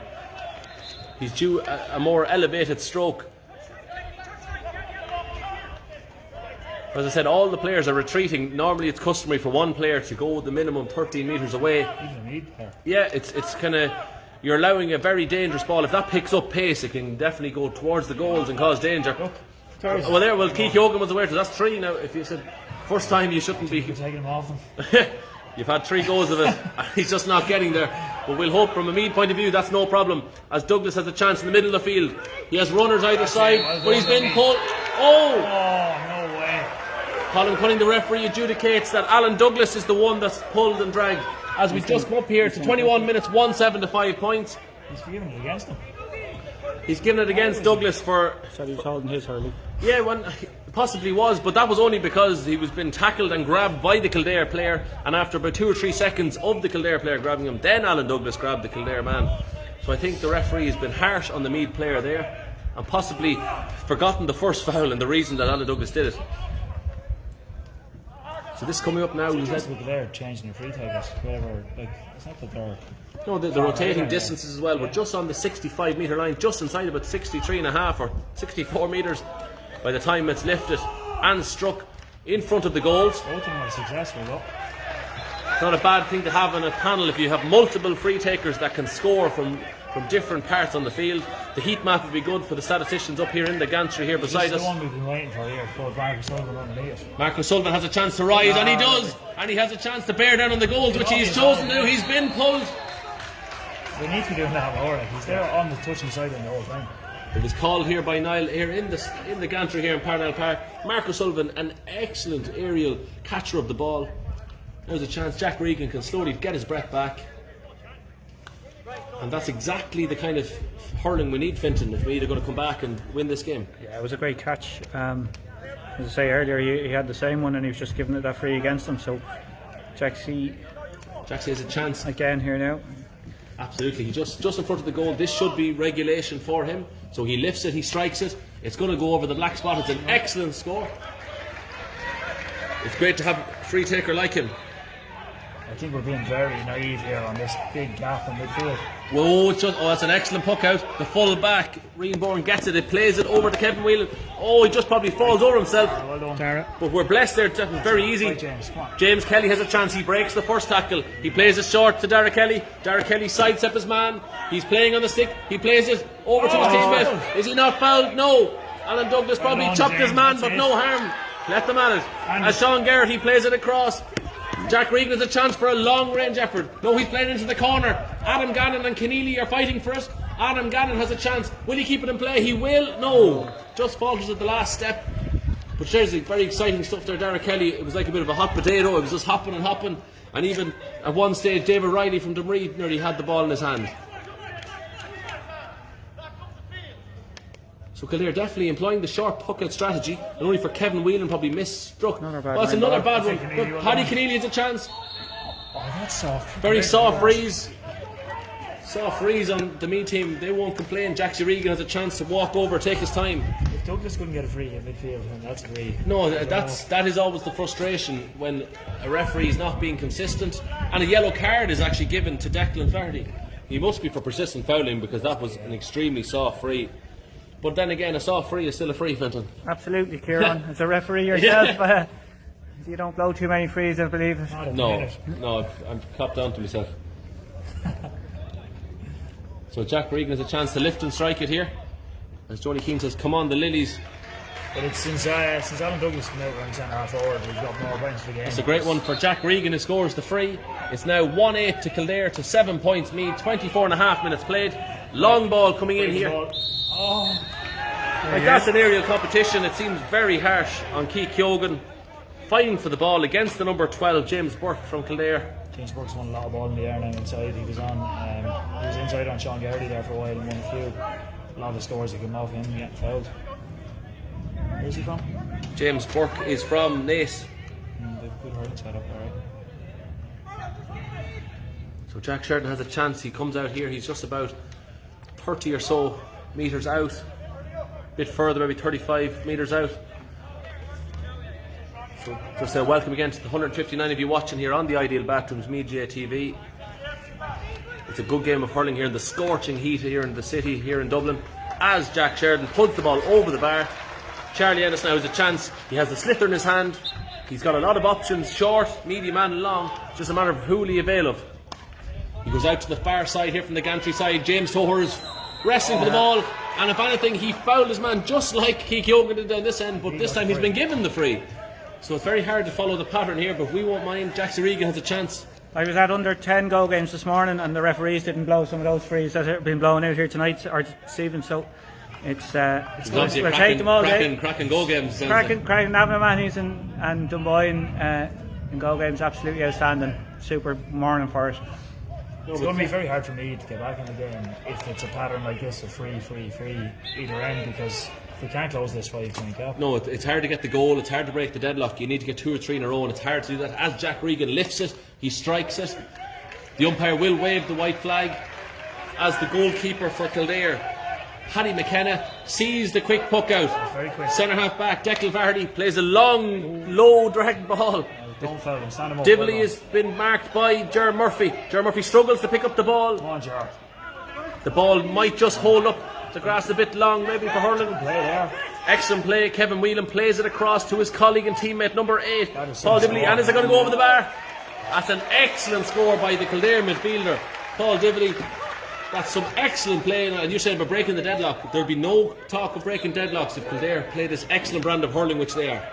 A: He's due a more elevated stroke. As I said, all the players are retreating. Normally it's customary for one player to go the minimum 13 metres away. Yeah, it's kind of, you're allowing a very dangerous ball. If that picks up pace, it can definitely go towards the goals and cause danger. Well, Keith Yogan was aware, so that's 3 now. If you said first time, you shouldn't be
B: taking him off him.
A: You've had 3 goals of it. He's just not getting there. But we'll hope from a Meath point of view that's no problem, as Douglas has a chance in the middle of the field. He has runners either side, but he's been pulled. Oh,
B: no way.
A: Colin Cunning, the referee, adjudicates that Alan Douglas is the one that's pulled and dragged. As we just come up here to 21 minutes, 1-7 to 5 points.
B: He's giving it against him.
A: He's given it against Douglas for.
C: Said he was holding his hurling.
A: Yeah, possibly was, but that was only because he was being tackled and grabbed by the Kildare player, and after about 2 or 3 seconds of the Kildare player grabbing him, then Alan Douglas grabbed the Kildare man. So I think the referee has been harsh on the Meath player there, and possibly forgotten the first foul and the reason that Alan Douglas did it. So this coming up now.
B: They're changing their free takers, whatever. Like, it's not that they're.
A: No, the rotating distances as well. We're just on the 65 metre line, just inside about 63.5 or 64 metres by the time it's lifted and struck in front of the goals.
B: Both of them are successful though.
A: It's not a bad thing to have on a panel if you have multiple free takers that can score from different parts on the field. The heat map would be good for the statisticians up here in the gantry here beside us.
B: The one we've been waiting for here, for Marcus Sullivan underneath.
A: Marcus Sullivan has a chance to rise, and he does, and he has a chance to bear down on the goals, which he's chosen to do. He's been pulled.
B: We need to be doing that more. He's there on the touching side the whole time.
A: It was called here by Niall here in the gantry here in Parnell Park. Marcus Sullivan, an excellent aerial catcher of the ball. There's a chance Jack Regan can slowly get his breath back. And that's exactly the kind of hurling we need, Fintan, if we're either going to come back and win this game.
C: Yeah, it was a great catch. As I say earlier, he had the same one and he was just giving it that free against him. So Jaxie
A: has a chance
C: again here now.
A: Absolutely, he just in front of the goal. This should be regulation for him. So he lifts it, he strikes it. It's going to go over the black spot. It's an excellent score. It's great to have a free taker like him.
B: I think we're being very naive here on this big gap in midfield.
A: Whoa, that's an excellent puck out. The full back, Reenborn gets it, plays it over to Kevin Whelan. Oh, he just probably falls over himself.
B: Well done.
A: But we're blessed there, that was very easy. James Kelly has a chance, he breaks the first tackle. He plays it short to Dara Kelly. Dara Kelly sidestep his man. He's playing on the stick, he plays it over to his teammate. Is he not fouled? No. Alan Douglas probably chopped his man, but no harm. Let them at it. As Sean Garrett, he plays it across. Jack Regan has a chance for a long range effort. No, he's playing into the corner. Adam Gannon and Keneally are fighting for it. Adam Gannon has a chance. Will he keep it in play? He will. No. Just falters at the last step. But there's very exciting stuff there. Dara Kelly, it was like a bit of a hot potato. It was just hopping and hopping. And even at one stage, David Riley from Dunree nearly had the ball in his hand. So Kildare definitely employing the short puck out strategy, and only for Kevin Whelan probably misstruck. It's another bad one. But Paddy Keneally has a chance.
B: Oh, that's soft.
A: Very soft freeze. Soft freeze on the Meath team. They won't complain. Jaxie Regan has a chance to walk over, take his time.
B: If Douglas couldn't get a free in midfield, then that's great.
A: No, that is always the frustration when a referee is not being consistent, and a yellow card is actually given to Declan Flaherty. He must be for persistent fouling, because that was an extremely soft free. But then again, a soft free is still a free, Fintan.
C: Absolutely, Kieran. As a referee yourself, you don't blow too many frees, I believe.
A: No, I'm copped on to myself. So Jack Regan has a chance to lift and strike it here. As Johnny Keane says, come on the Lilies.
B: But it's since Alan Douglas came out running centre half forward, we've got more points for the game.
A: It's a great one for Jack Regan, who scores the free. It's now 1-8 to Kildare to 7 points Meath, 24.5 minutes played. Long ball coming in here. Like that's an aerial competition. It seems very harsh on Keith Keoghan, fighting for the ball against the number 12 James Burke from Kildare.
B: James Burke's won a lot of ball in the air now inside. He was inside on Sean Garrity there for a while and won a few. A lot of the scores that came off him getting fouled. Where's he from?
A: James Burke is from Meath.
B: They've good hurling set up there, right?
A: So Jack Sheridan has a chance. He comes out here. He's just about 30 or so metres out. A bit further, maybe 35 metres out. So just welcome again to the 159 of you watching here on the Ideal Bathrooms Media TV. It's a good game of hurling here in the scorching heat here in the city, here in Dublin. As Jack Sheridan puts the ball over the bar, Charlie Ennis now has a chance. He has the sliotar in his hand. He's got a lot of options, short, medium and long. It's just a matter of who will he avail of. He goes out to the far side here from the gantry side. James Toher is wrestling for the ball, and if anything he fouled his man just like Keith Yogan did down this end, but this time he's been given the free. So it's very hard to follow the pattern here, but we won't mind. Jack Regan has a chance.
C: I was at under 10 Go games this morning, and the referees didn't blow some of those frees that have been blown out here tonight or this evening. So it's we'll take them all.
A: Cracking Go games.
C: Cracking Navan and Dunboyne in Go games, absolutely outstanding. Super morning for it.
B: It's going to be very hard for me to get back in the game if it's a pattern like this of free either end, because if we can't close this 5-point gap.
A: No, it's hard to get the goal, it's hard to break the deadlock. You need to get 2 or 3 in a row, and it's hard to do that. As Jack Regan lifts it, he strikes it. The umpire will wave the white flag as the goalkeeper for Kildare, Paddy McKenna, sees the quick puck out.
B: Very quick.
A: Centre half back Declan Vardy plays a long, low direct ball.
B: Don't foul him, stand him up.
A: Divilly has been marked by Ger Murphy. Ger Murphy struggles to pick up the ball.
B: Come on, Ger.
A: The ball might just hold up the grass a bit long, maybe for hurling.
B: Play there.
A: Excellent play. Kevin Whelan plays it across to his colleague and teammate number 8,
B: That is
A: Paul
B: some
A: Divilly,
B: score.
A: and is it going to go over the bar? That's an excellent score by the Kildare midfielder, Paul Divilly. That's some excellent play, and you said about breaking the deadlock. There'll be no talk of breaking deadlocks if Kildare play this excellent brand of hurling, which they are.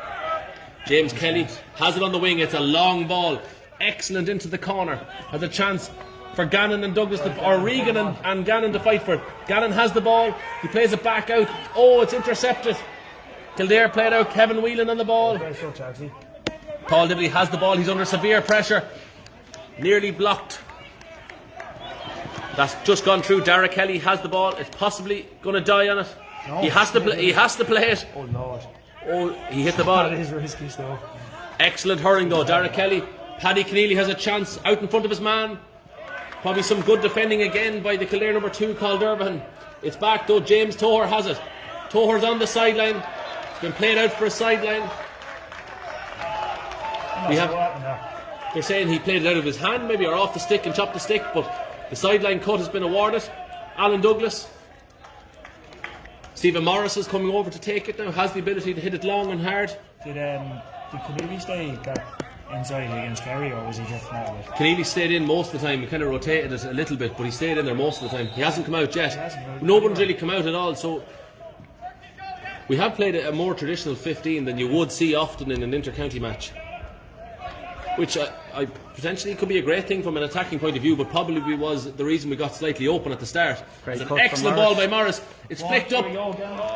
A: James Kelly has it on the wing. It's a long ball, excellent into the corner. Has a chance for Gannon and Douglas or Regan and Gannon to fight for it. Gannon has the ball. He plays it back out. Oh, it's intercepted. Kildare played out. Kevin Whelan on the ball. Paul Dibley has the ball. He's under severe pressure. Nearly blocked. That's just gone through. Dara Kelly has the ball. It's possibly going to die on it.
B: No,
A: he has to play it.
B: Oh Lord.
A: Oh, he hit the ball.
B: That is risky stuff.
A: Excellent hurling though. Dara Kelly. Paddy Keneally has a chance out in front of his man. Probably some good defending again by the Kildare number 2, Carl Durban. It's back though. James Toher has it. Toher's on the sideline. It's been played out for a sideline. They're saying he played it out of his hand maybe, or off the stick and chopped the stick, but the sideline cut has been awarded. Alan Douglas. Stephen Morris is coming over to take it now. Has the ability to hit it long and hard.
B: Did Keneally stay inside against Kerry, or was he just out of it?
A: Keneally stayed in most of the time. He kind of rotated it a little bit, but he stayed in there most of the time. He hasn't come out yet. No one's really come out at all. So we have played a more traditional 15 than you would see often in an inter-county match, which I potentially could be a great thing from an attacking point of view, but probably was the reason we got slightly open at the start. It's an excellent ball by Morris. It's flicked up.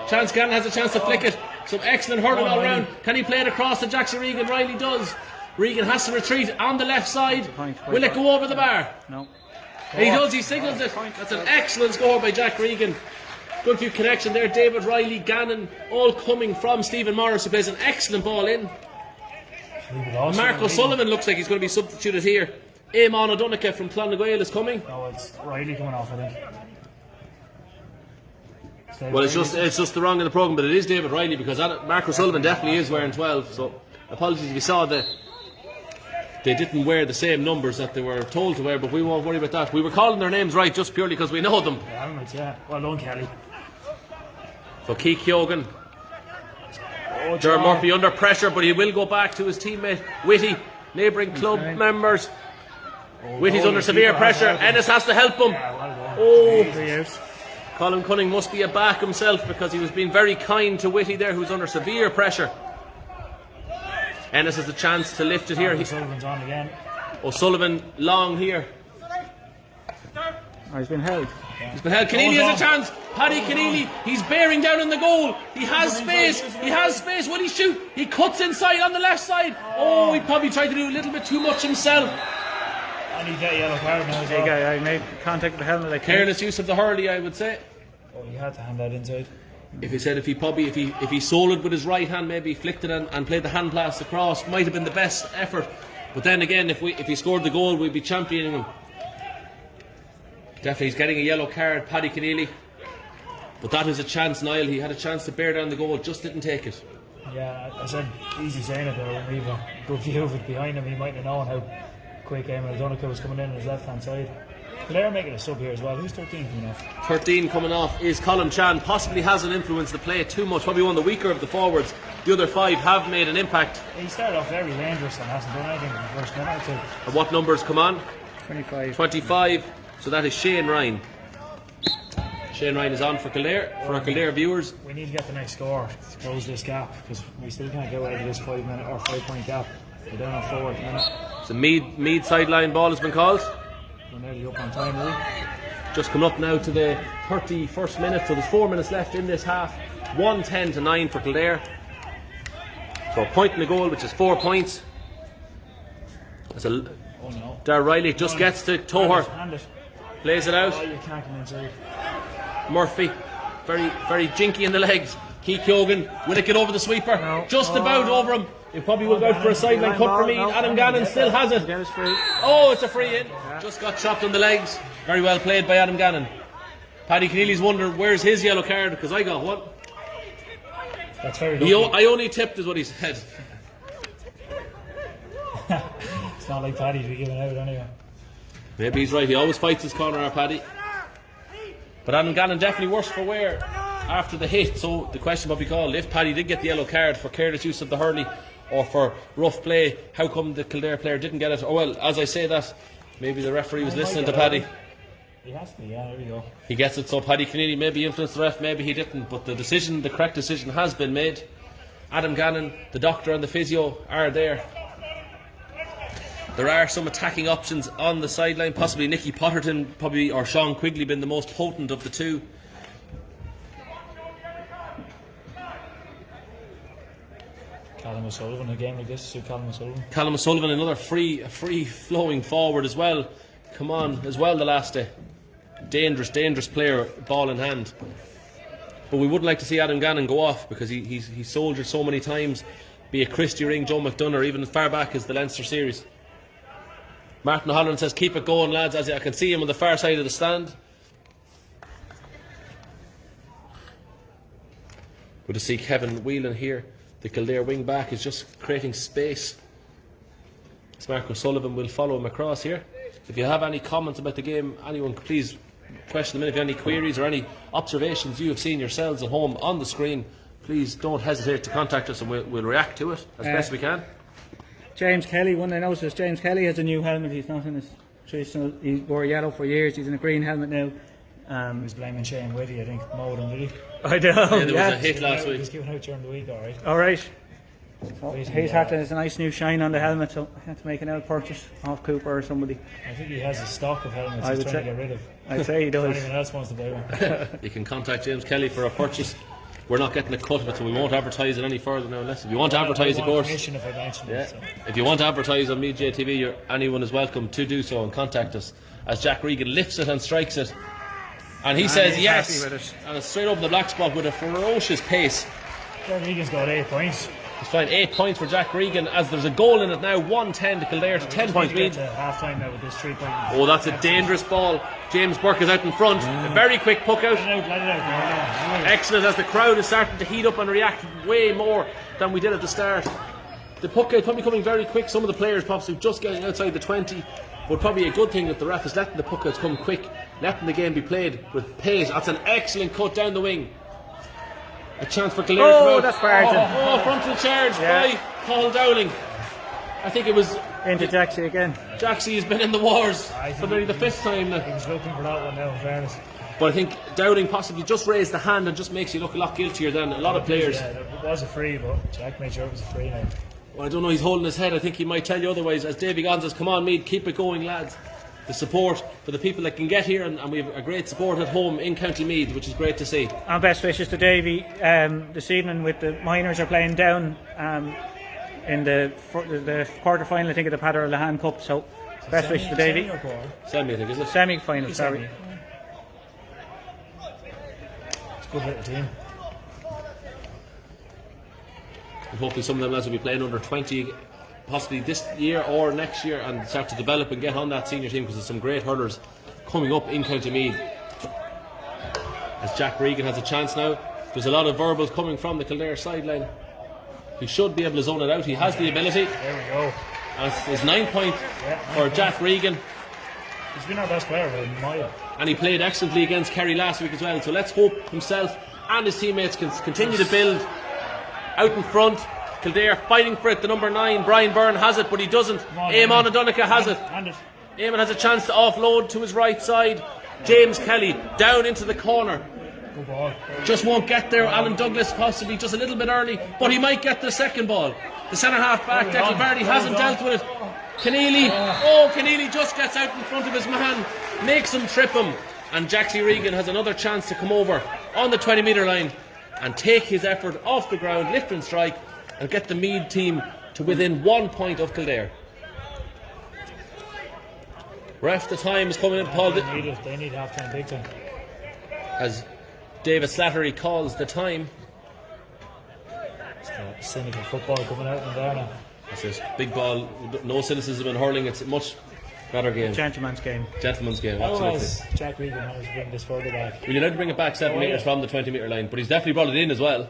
A: Chance Gannon has a chance to flick it. Some excellent hurling all round. Can he play it across to Jackson Regan? Riley does. Regan has to retreat on the left side. Will it go over the bar?
C: No.
A: He does. He signals it. That's an excellent score by Jack Regan. Good few connection there. David Riley, Gannon, all coming from Stephen Morris, who plays an excellent ball in. Mark O'Sullivan looks like he's going to be substituted here. Eamon O'Donoghue from Clonnaguil is coming.
B: No, it's Riley coming off, I think.
A: Well, it's just the wrong in the programme, but it is David Riley, because Mark O'Sullivan definitely is wearing 12. So apologies if you saw that they didn't wear the same numbers that they were told to wear, but we won't worry about that. We were calling their names right just purely because we know them.
B: Yeah. Well done, Kelly.
A: So Keith Kyogan. Ger Murphy under pressure, but he will go back to his teammate Whitty. Neighbouring club members. Whitty's under severe pressure. Ennis has to help him. Colin Cunning must be aback himself, because he was being very kind to Whitty there, who's under severe pressure. Ennis has a chance to lift it here.
B: O'Sullivan's on again.
A: O'Sullivan long here.
C: He's been held.
A: He's been held. Keneally has a chance. Paddy Keneally, he's bearing down in the goal. He has space. Will he shoot? He cuts inside on the left side. Oh, he probably tried to do a little bit too much himself.
B: And he get a yellow card now as well.
C: I made contact with the helmet. I can't.
A: Careless use of the hurley, I would say.
B: Oh, he had to hand that inside.
A: If he said if he sold it with his right hand, maybe flicked it and played the hand pass across, might have been the best effort. But then again, if he scored the goal, we'd be championing him. Definitely, he's getting a yellow card, Paddy Keneally. But that is a chance, Niall. He had a chance to bear down the goal, just didn't take it.
B: Yeah, I said easy saying it there. When we have a good view of it behind him, he might have known how quick McDonagh was coming in on his left hand side. Kildare making a sub here as well. Who's 13 coming off?
A: 13 coming off is Colin Chan. Possibly hasn't influenced the play too much. Probably one of the weaker of the forwards. The other 5 have made an impact.
B: He started off very dangerous and hasn't done anything in the first minute or two.
A: And what numbers come on?
C: 25.
A: 25. So that is Shane Ryan. Shane Ryan is on for Kildare. For our Kildare viewers.
B: We need to get the next score to close this gap because we still can't go out of this 5 minute or 5 point gap. We're down on 4 at the minute.
A: So Meath sideline ball has been called.
B: We're nearly up on time, really.
A: Just coming up now to the 31st minute, so there's 4 minutes left in this half. 1-10-9 for Kildare. So a point in the goal, which is 4 points. That's
B: Oh no.
A: Dar Riley just gets to Toher,
B: Hand it.
A: plays it out.
B: Oh, you can't come inside.
A: Murphy, very jinky in the legs. Keith Keoghan, will it get over the sweeper?
C: No.
A: Just about over him. It probably will go out for a sideline cut for me. Adam Gannon still has it.
C: Again, it's free.
A: Oh, it's a free in. Just got chopped on the legs. Very well played by Adam Gannon. Paddy Keneally's wondering where's his yellow card because I got one.
B: That's very lucky.
A: I only tipped is what he said.
B: It's not like Paddy to be giving out anyway.
A: Maybe he's right. He always fights his corner, our Paddy. But Adam Gannon definitely worse for wear after the hit. So the question will be called, if Paddy did get the yellow card for careless use of the hurley or for rough play, how come the Kildare player didn't get it? Oh well, as I say that, maybe the referee was listening to Paddy.
B: He has to, yeah, there we go.
A: He gets it, so Paddy Keneally maybe influenced the ref, maybe he didn't. But the correct decision has been made. Adam Gannon, the doctor and the physio are there. There are some attacking options on the sideline, possibly Nicky Potterton or Sean Quigley been the most potent of the two.
B: Callum O'Sullivan, a game like this, so Callum O'Sullivan.
A: Callum O'Sullivan, another free flowing forward as well. Come on, as well the last day. Dangerous player, ball in hand. But we wouldn't like to see Adam Gannon go off because he's soldiered so many times, be it Christy Ring, Joe McDonagh, or even as far back as the Leinster series. Martin O'Halloran says keep it going lads, as I can see him on the far side of the stand. Good to see Kevin Whelan here. The Kildare wing back is just creating space. As Mark O'Sullivan will follow him across here. If you have any comments about the game, anyone please question them in. If you have any queries or any observations you have seen yourselves at home on the screen, please don't hesitate to contact us and we'll react to it as best we can.
C: James Kelly, one I noticed is James Kelly has a new helmet. He's not in his traditional. He wore yellow for years. He's in a green helmet now.
B: He was blaming Shane Whitty, I think, mowed him, did he?
C: I know.
A: Yeah, there was a hit last
B: He
A: week.
B: was given out during the week, alright.
C: All right. So he's had there's a nice new shine on the helmet, so I had to make an out purchase off Cooper or somebody.
B: I think he has a stock of helmets
C: I
B: he's
C: would
B: trying to
C: say-
B: get rid of.
C: I'd say he
B: If
C: does.
B: anyone else wants to buy one.
A: You can contact James Kelly for a purchase. We're not getting a cut of it, so we won't advertise it any further now. Unless if you want to advertise,
B: I
A: of
B: want
A: course.
B: commission if I mention
A: Yeah.
B: it, so.
A: If you want to advertise on Meath JTV, anyone is welcome to do so and contact us. As Jack Regan lifts it and strikes it, and he says
C: he's
A: yes,
C: happy with it.
A: and it's straight over the black spot with a ferocious pace.
B: Gary Regan's got 8 points.
A: He's fine. 8 points for Jack Regan as there's a goal in it now. 1-10 to Kildare to 10 points
B: We
A: lead.
B: get to half time now with this 3 point.
A: Oh, that's a dangerous ball. James Burke is out in front. A very quick puck out.
B: Let it out, let it out.
A: Excellent, as the crowd is starting to heat up and react way more than we did at the start. The puck out probably coming very quick. Some of the players possibly just getting outside the 20, but probably a good thing that the ref is letting the puck outs come quick, letting the game be played with pace. That's an excellent cut down the wing. A chance for Kildare to come
C: Oh,
A: out.
C: that's Barton.
A: Oh, frontal charge
C: Yeah.
A: by Paul Dowling. I think it was
C: Into Jaxie again.
A: Jaxie has been in the wars
B: I think
A: for nearly the 5th time now.
B: He was looking for that one now, in fairness.
A: But I think Dowling possibly just raised the hand and just makes you look a lot guiltier than a lot of players.
B: Yeah, it was a free, but Jack made sure it was a free now.
A: Well, I don't know, he's holding his head. I think he might tell you otherwise. As Davy Gons says, come on Meath, keep it going lads. The support for the people that can get here, and we have a great support at home in County Meath, which is great to see.
C: And best wishes to Davy this evening with the Miners are playing down in the quarter final, I think, of the Padder Lahan Cup. So Best wishes for Davey.
B: Semi or quarter?
A: Semi, I think, is it?
C: Semi-final, sorry.
B: Semi. It's a good little team.
A: And hopefully some of them lads will be playing under 20 possibly this year or next year and start to develop and get on that senior team, because there's some great hurlers coming up in County Meath. As Jack Regan has a chance now, there's a lot of verbals coming from the Kildare sideline. He should be able to zone it out. He has the ability.
B: There we go.
A: And it's 9 point for Jack Regan.
B: He's been our best player by a mile.
A: And he played excellently against Kerry last week as well. So let's hope himself and his teammates can continue to build out in front. Kildare fighting for it. The number 9, Brian Byrne, has it, but he doesn't. Eamon McDonagh has it. Eamon has a chance to offload to his right side. James Kelly down into the corner.
B: Good ball.
A: Just won't get there. Alan Douglas possibly just a little bit early, but he might get the second ball. The centre half back, Declan Vardy, hasn't dealt with it. Keneally just gets out in front of his man, makes him trip him, and Jaxie Regan has another chance to come over on the 20 metre line and take his effort off the ground, lift and strike, and get the Meath team to within 1 point of Kildare. Ref, the time is coming in, Paul.
B: They need half time big time.
A: As David Slattery calls the time.
B: It's the cynical football coming out in there now.
A: It's this big ball, no cynicism in hurling. It's a much better game.
C: Gentleman's game.
A: Gentleman's game,
B: How
A: absolutely.
B: has Jack Regan managed to bring this further back?
A: Well, you're allowed to bring it back 7 metres from the 20 metre line, but he's definitely brought it in as well.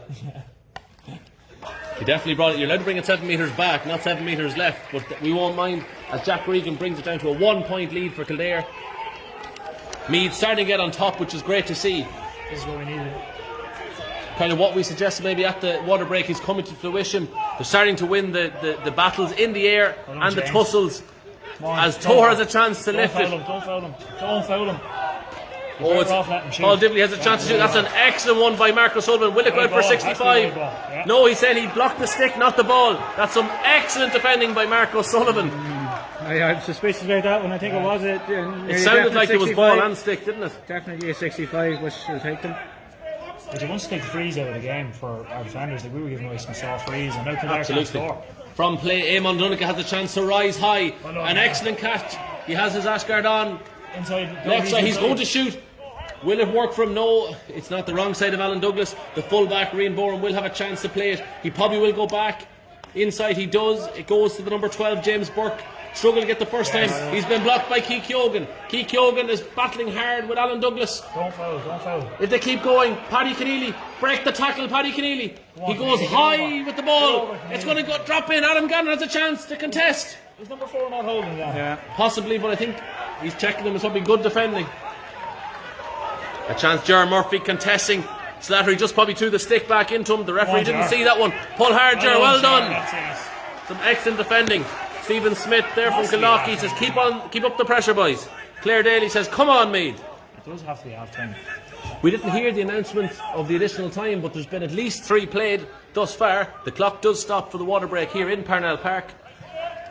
A: He definitely brought it. You're allowed to bring it 7 metres back, not 7 metres left, but we won't mind as Jack Regan brings it down to a 1 point lead for Kildare. Meath starting to get on top, which is great to see.
B: This is what we needed.
A: Kind of what we suggested maybe at the water break is coming to fruition. They're starting to win the battles in the air and the tussles. As Toher has a chance to lift it.
B: Don't foul him. Don't foul him.
A: Oh, it's Paul Dibley has a chance to shoot. That's an excellent one by Marco Sullivan. Will it go out for 65?
B: Yeah.
A: No, he's saying he blocked the stick, not the ball. That's some excellent defending by Marco Sullivan.
C: I'm suspicious about that one. I think it was it.
A: It sounded like it was ball and stick, didn't it?
C: Definitely a 65, which will take them.
B: But you want to take the freeze out of the game for our defenders. Like we were giving away some soft freeze, and now Kildare can't
A: Absolutely.
B: score.
A: From play, Eamon Donegan has a chance to rise high. An excellent catch. He has his Ashguard on.
B: Inside.
A: Left side, he's going to shoot. Will it work for him? No, it's not the wrong side of Alan Douglas. The full-back, Rian Boren, will have a chance to play it. He probably will go back. Inside he does. It goes to the number 12, James Burke. Struggled to get the first time. He's been blocked by Keith Keoghan. Keith Keoghan is battling hard with Alan Douglas.
B: Don't foul.
A: If they keep going, Paddy Keneally, break the tackle, Paddy Keneally. He goes high with the ball. It's going to go drop in. Adam Gannon has a chance to contest.
B: Is number 4 not holding that?
C: Yeah.
A: Possibly, but I think he's checking them as something good defending. A chance, Ger Murphy contesting. Slattery just probably threw the stick back into him. The referee didn't see that one. Pull hard, Ger. Well done. Some excellent defending. Stephen Smith there from Kildare says, keep up the pressure, boys. Claire Daly says, come on, Meath.
B: It does have to be half time.
A: We didn't hear the announcement of the additional time, but there's been at least 3 played thus far. The clock does stop for the water break here in Parnell Park.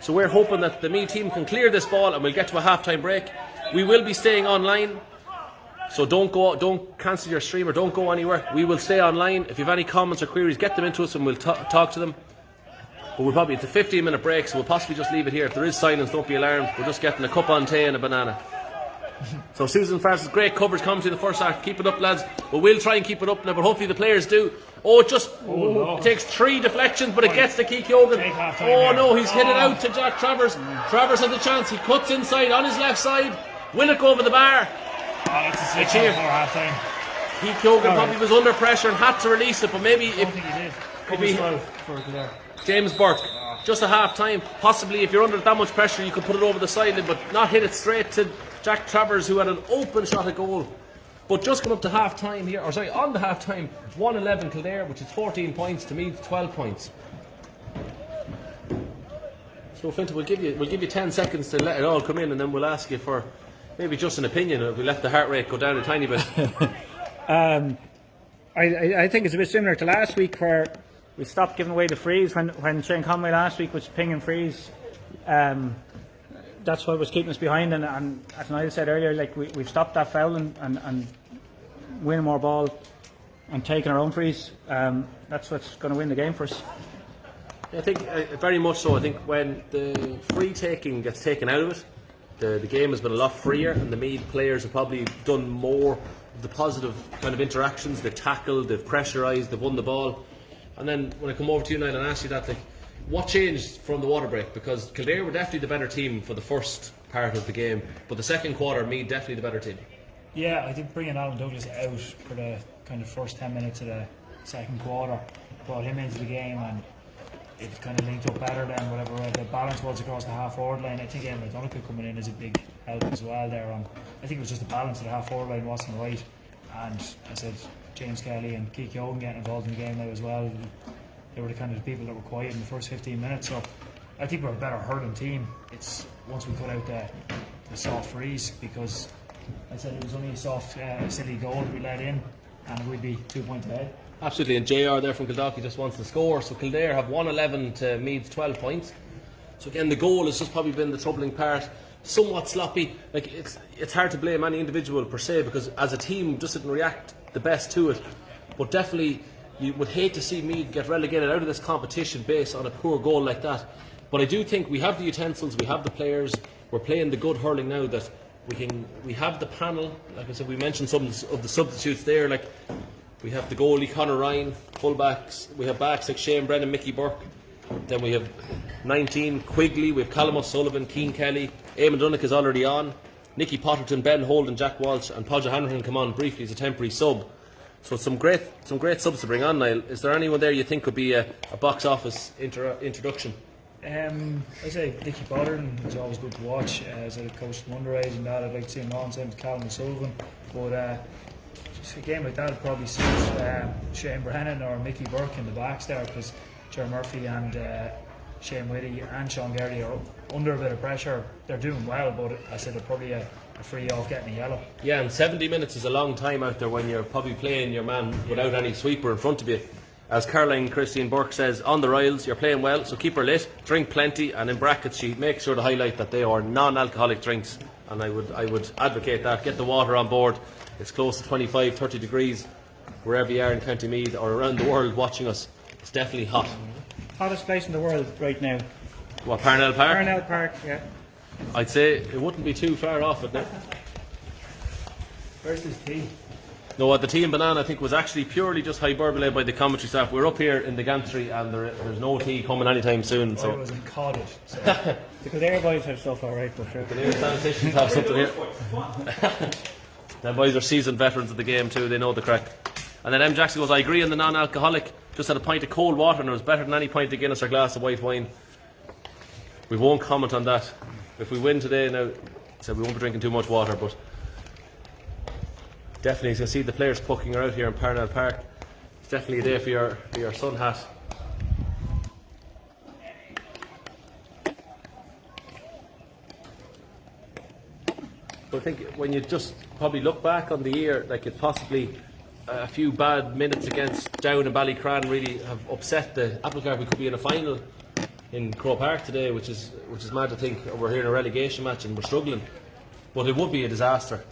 A: So we're hoping that the Meath team can clear this ball and we'll get to a half-time break. We will be staying online, so don't cancel your stream or don't go anywhere. We will stay online. If you have any comments or queries, get them into us and we'll talk to them. But it's a 15-minute break, so we'll possibly just leave it here. If there is silence, don't be alarmed. We're just getting a cup on tea and a banana. So Susan Farris, great coverage commentary in the first half. Keep it up, lads. But we'll try and keep it up now, but hopefully the players do. It takes 3 deflections, but it gets to Keith Keoghan. Oh no, he's hit it out to Jack Travers. Travers has a chance. He cuts inside on his left side. Will it go over the bar?
B: It's a 6 for half time.
A: Keith Keoghan probably was under pressure and had to release it, but maybe
B: I don't think he did. Cover 12 for Kildare.
A: James Burke, just a half time. Possibly if you're under that much pressure you could put it over the sideline, but not hit it straight to Jack Travers, who had an open shot at goal. But just come up to half time here, on the half time, 1-11 Kildare, which is 14 points to Meath 12 points. So Fintan, we'll give you 10 seconds to let it all come in, and then we'll ask you for maybe just an opinion. If we let the heart rate go down a tiny bit.
C: I think it's a bit similar to last week, where we stopped giving away the frees when Shane Conway last week was pinging frees. That's what was keeping us behind, and as Niall said earlier, like we've stopped that fouling and winning more ball and taking our own frees. That's what's going to win the game for us.
A: I think very much so. I think when the free taking gets taken out of it, the game has been a lot freer, and the Meath players have probably done more of the positive kind of interactions. They've tackled, they've pressurised, they've won the ball. And then when I come over to you, Niall, and ask you that, like, what changed from the water break? Because Kildare were definitely the better team for the first part of the game, but the second quarter, Meath definitely the better team.
B: Yeah, I think bringing Alan Douglas out for the kind of first 10 minutes of the second quarter brought him into the game, and it kind of linked up better than whatever the balance was across the half-forward line. I think McDonagh coming in is a big help as well there. I think it was just the balance of the half-forward line wasn't right, and I said James Kelly and Keith Yogan getting involved in the game now as well. They were the kind of people that were quiet in the first 15 minutes, so I think we're a better hurling team. It's once we cut out the soft freeze, because I said it was only a soft silly goal we let in and we'd be 2 points ahead.
A: Absolutely, and JR there from Kildare just wants to score. So Kildare have 111 to Meath's 12 points. So again, the goal has just probably been the troubling part. Somewhat sloppy. Like, it's hard to blame any individual per se, because as a team just didn't react the best to it. But definitely you would hate to see Meath get relegated out of this competition based on a poor goal like that. But I do think we have the utensils, we have the players, we're playing the good hurling now that we have the panel. Like I said, we mentioned some of the substitutes there. Like, we have the goalie Conor Ryan, fullbacks, we have backs like Shane Brennan, Mickey Burke. Then we have 19 Quigley, we have Callum O'Sullivan, Keane Kelly, Eamon Dunnick is already on, Nicky Potterton, Ben Holden, Jack Walsh, and Podja Hanrahan come on briefly as a temporary sub. So some great subs to bring on, Niall. Is there anyone there you think could be a box office introduction?
B: I say Nicky Potterton is always good to watch. As a coach from underage and that, I'd like to see him on, same as Callum O'Sullivan. But just a game like that would probably suit Shane Brennan or Mickey Burke in the backs there, because Ger Murphy and Shane Whitty and Sean Garrity are under a bit of pressure. They're doing well, but I said they're probably a free off getting a yellow. Yeah, and 70 minutes is a long time out there when you're probably playing your man without any sweeper in front of you. As Caroline Christine Burke says, on the Riles, you're playing well, so keep her lit, drink plenty, and in brackets she makes sure to highlight that they are non-alcoholic drinks, and I would advocate that. Get the water on board. It's close to 25-30 degrees wherever you are in County Meath or around the world watching us. It's definitely hot.
C: Hottest place in the world right now.
A: What, Parnell Park?
C: Parnell Park, yeah.
A: I'd say it wouldn't be too far off it now.
B: Where's this tea?
A: No, what the tea and banana I think was actually purely just hyperbole by the commentary staff. We're up here in the gantry and there's no tea coming anytime soon. So
B: I was in cottage. So.
C: The Kildare boys have stuff alright, but sure.
A: The Kildare statisticians have something here. Them boys are seasoned veterans of the game too, they know the crack. And then M. Jackson goes, I agree on the non-alcoholic, just had a pint of cold water and it was better than any pint of Guinness or glass of white wine. We won't comment on that. If we win today now, so we won't be drinking too much water, but definitely you can see the players poking her out here in Parnell Park. It's definitely a day for your sun hat. But I think when you just probably look back on the year, like it's possibly a few bad minutes against Down and Ballycran really have upset the apple cart. We could be in a final in Crow Park today, which is mad to think. We're here in a relegation match and we're struggling, but it would be a disaster,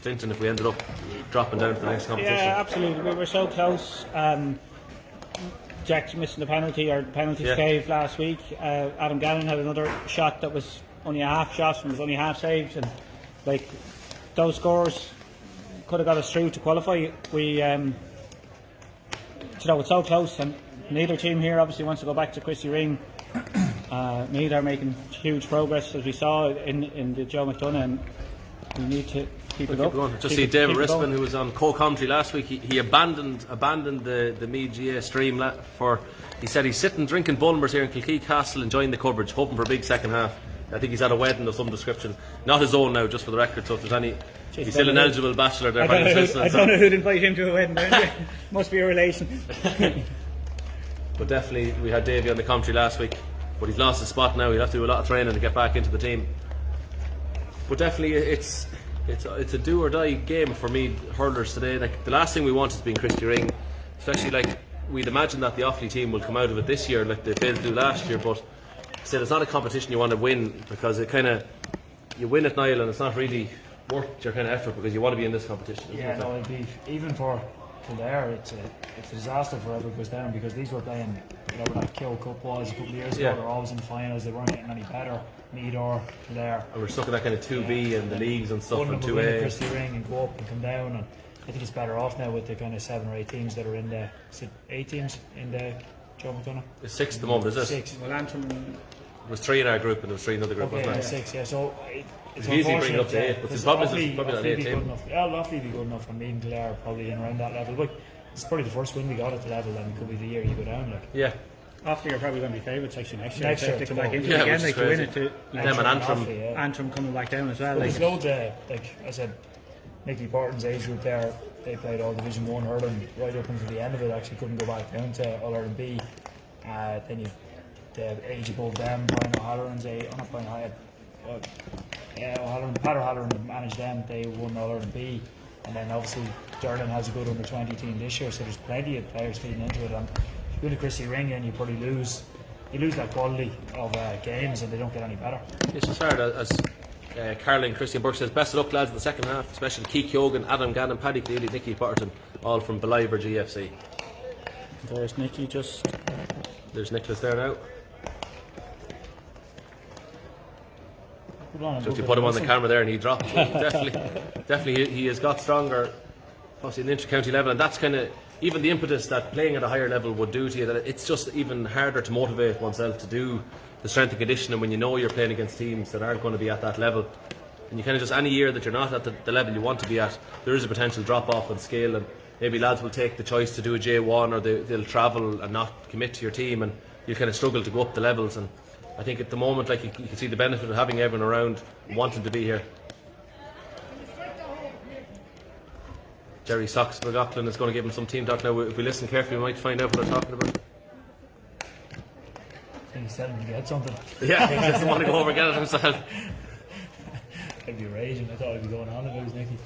A: Clinton, if we ended up dropping down to the next competition.
C: Yeah, absolutely. We were so close. Jack's missing the penalty save last week. Adam Gannon had another shot that was only a half shot and was only half saved, and like those scores could have got us through to qualify. We it's so close, and neither team here obviously wants to go back to Christy Ring. Meath are making huge progress, as we saw in the Joe McDonagh, and we need to keep it up.
A: Just see David Rispin, who was on co-commentary last week. He abandoned the Meath GAA stream for. He said he's sitting drinking Bulmers here in Kilkee Castle, enjoying the coverage, hoping for a big second half. I think he's at a wedding of some description, not his own now, just for the record. So if there's any, he's still an eligible bachelor there.
C: I don't know who'd invite him to a wedding. Must be a relation.
A: But definitely, we had Davey on the commentary last week, but he's lost his spot now. He'll have to do a lot of training to get back into the team. But definitely, it's a do or die game for me hurlers today. Like, the last thing we want is being Christy Ring, especially like we'd imagine that the Offaly team will come out of it this year like they failed to do last year. But still, it's not a competition you want to win, because it kind of, you win it, Niall, and it's not really worth your kind of effort because you want to be in this competition.
B: Yeah, no, it'd be even for Kildare, it's a disaster for whoever goes down, because these were playing whatever that Kyo Cup was a couple of years ago.
A: Yeah.
B: They're always in the finals. They weren't getting any better. Meath or Kildare.
A: And we're stuck in that kind of 2B and the leagues and stuff
B: One
A: and
B: of them will win the
A: 2A.
B: Christie Ring and go up and come down. And I think it's better off now with the kind of 7 or 8 teams that are in the 8 teams in the Joe McDonagh.
A: It's 6 at the moment, is it?
B: 6.
C: Well, Antrim,
A: There was 3 in our group and there was 3 in another group,
B: Okay,
A: wasn't
B: yeah,
A: there?
B: 6. Yeah, so it's
A: You can easily bring it up to
B: unfortunate,
A: 8, but the
B: because
A: problem is
B: Offaly-
A: it's probably not
B: Offaly
A: 8
B: be
A: team.
B: good enough. Yeah, Offaly be good enough, and Meath and Kildare are probably in around that level. But it's probably the first win we got at the level, and it could be the year you go down. Like.
A: Yeah.
C: Offaly are probably going to be favourites actually next year.
B: Next year,
C: They come
B: to
C: back
B: go.
C: into
A: Yeah,
C: it again,
A: which is
C: they could win
A: crazy.
C: it to
A: Them and Antrim.
B: Offaly, yeah.
C: Antrim coming back down as well.
B: But
C: Like,
B: there's loads of, like I said, Nicky Porton's age group there, they played all Division 1 hurling right up until the end of it, actually couldn't go back down to All-Ireland B. Then you've the age above them, Brian O'Halloran's not Brian O'Halloran, O'Halloran, Pat O'Halloran managed them, they won All-Ireland B. And then obviously Durlin has a good under 20 team this year, so there's plenty of players feeding into it. And if you win the Christie Ring, then you probably lose that quality of games, and they don't get any better.
A: It's just hard, as Caroline Christian Burke says, best of luck lads in the second half, especially Keith Hogan, Adam Gannon, Paddy Cleary, Nicky Potterton, all from Beliver GFC.
C: there's Nicky just.
A: There's Nicholas there now. Just you put him on the camera there and he dropped. definitely he has got stronger, possibly in inter-county level, and that's kind of even the impetus that playing at a higher level would do to you. That it's just even harder to motivate oneself to do the strength and conditioning when you know you're playing against teams that aren't going to be at that level. And you kind of just any year that you're not at the level you want to be at, there is a potential drop off in scale, and maybe lads will take the choice to do a J1 or they'll travel and not commit to your team, and you'll kind of struggle to go up the levels. And I think at the moment, like you can see the benefit of having everyone around wanting to be here. Jerry Socks McLaughlin is going to give him some team talk now. If we listen carefully, we might find out what they're talking about.
B: I think he's telling him to get something.
A: Yeah, he doesn't want to go over and get it himself.
B: I'd be raging. I thought I'd be going on if it was Nicky.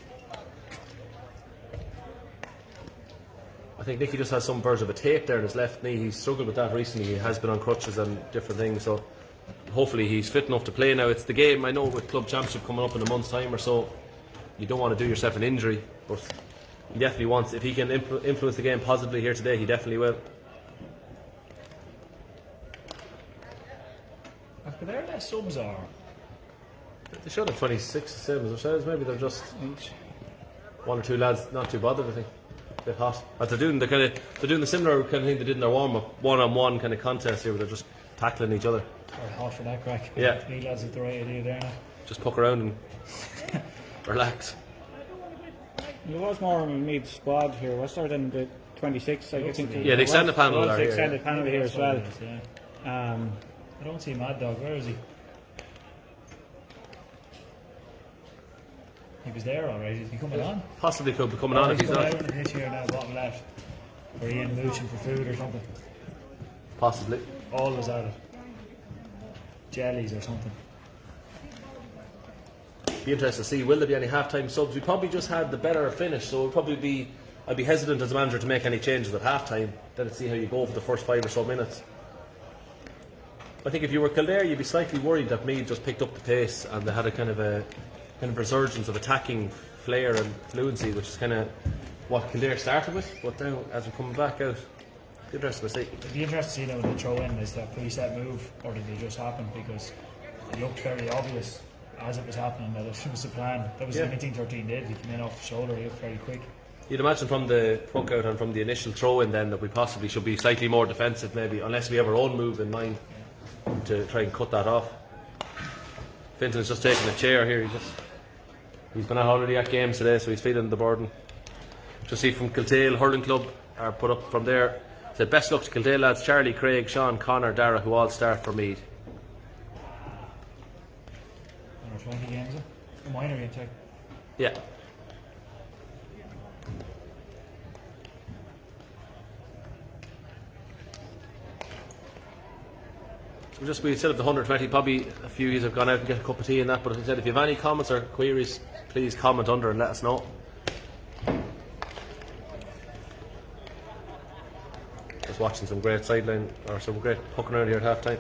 A: I think Nicky just has some version of a tape there in his left knee. He's struggled with that recently. He has been on crutches and different things, so hopefully he's fit enough to play now. It's the game, I know, with Club Championship coming up in a month's time or so, you don't want to do yourself an injury, but he definitely wants, if he can influence the game positively here today, he definitely will.
B: After there, less subs are.
A: They should have 26 the same as ourselves. Maybe they're just one or two lads not too bothered, I think. A bit hot. As they're doing the similar kind of thing they did in their warm-up, one-on-one kind of contest here where they're just tackling each other.
B: Or hot for that crack.
A: Yeah.
B: Me lads have the right idea there now.
A: Just puck around and relax.
C: There was more in Meath's squad here, was there, than the 26? Like, I think
A: Yeah, the extended panel
C: there was
A: are
C: the
A: here,
C: extended
A: yeah.
C: panel here as well.
B: That's what it is, yeah. I don't see Mad Dog. Where is he? He was there alright. Is he coming on?
A: Possibly could be coming on if he's
B: coming
A: not.
B: out in this here now, bottom left. Or he in mooching for food or something.
A: Possibly.
B: Always at it. Jellies or something.
A: Be interested to see, will there be any half-time subs? We probably just had the better finish, so it'll probably be, I'd be hesitant as a manager to make any changes at half-time. Then let's see how you go for the first 5 or so minutes. I think if you were Kildare, you'd be slightly worried that Meath just picked up the pace and they had a kind of resurgence of attacking flair and fluency, which is kind of what Kildare started with. But now, as we're coming back out, it's interesting to see.
B: It'd be interesting to see now when they throw in, is that preset move or did they just happen? Because it looked very obvious as it was happening that it was the plan. That was anything 13 did. He came in off the shoulder, he looked very quick.
A: You'd imagine from the puck out and from the initial throw in then that we possibly should be slightly more defensive maybe, unless we have our own move in mind to try and cut that off. Finton's just taking a chair here. He's been already at games today, so he's feeling the burden. Just see from Kiltale Hurling Club are put up from there. Said best luck to Kildare lads, Charlie, Craig, Sean, Connor, Dara, who all start for Meath.
B: Under 20 games, a minor game check.
A: Yeah. So we said of the 120, probably a few of you have gone out and get a cup of tea and that, but as I said, if you have any comments or queries, please comment under and let us know. Just watching some great sideline or some great pucking around here at half time.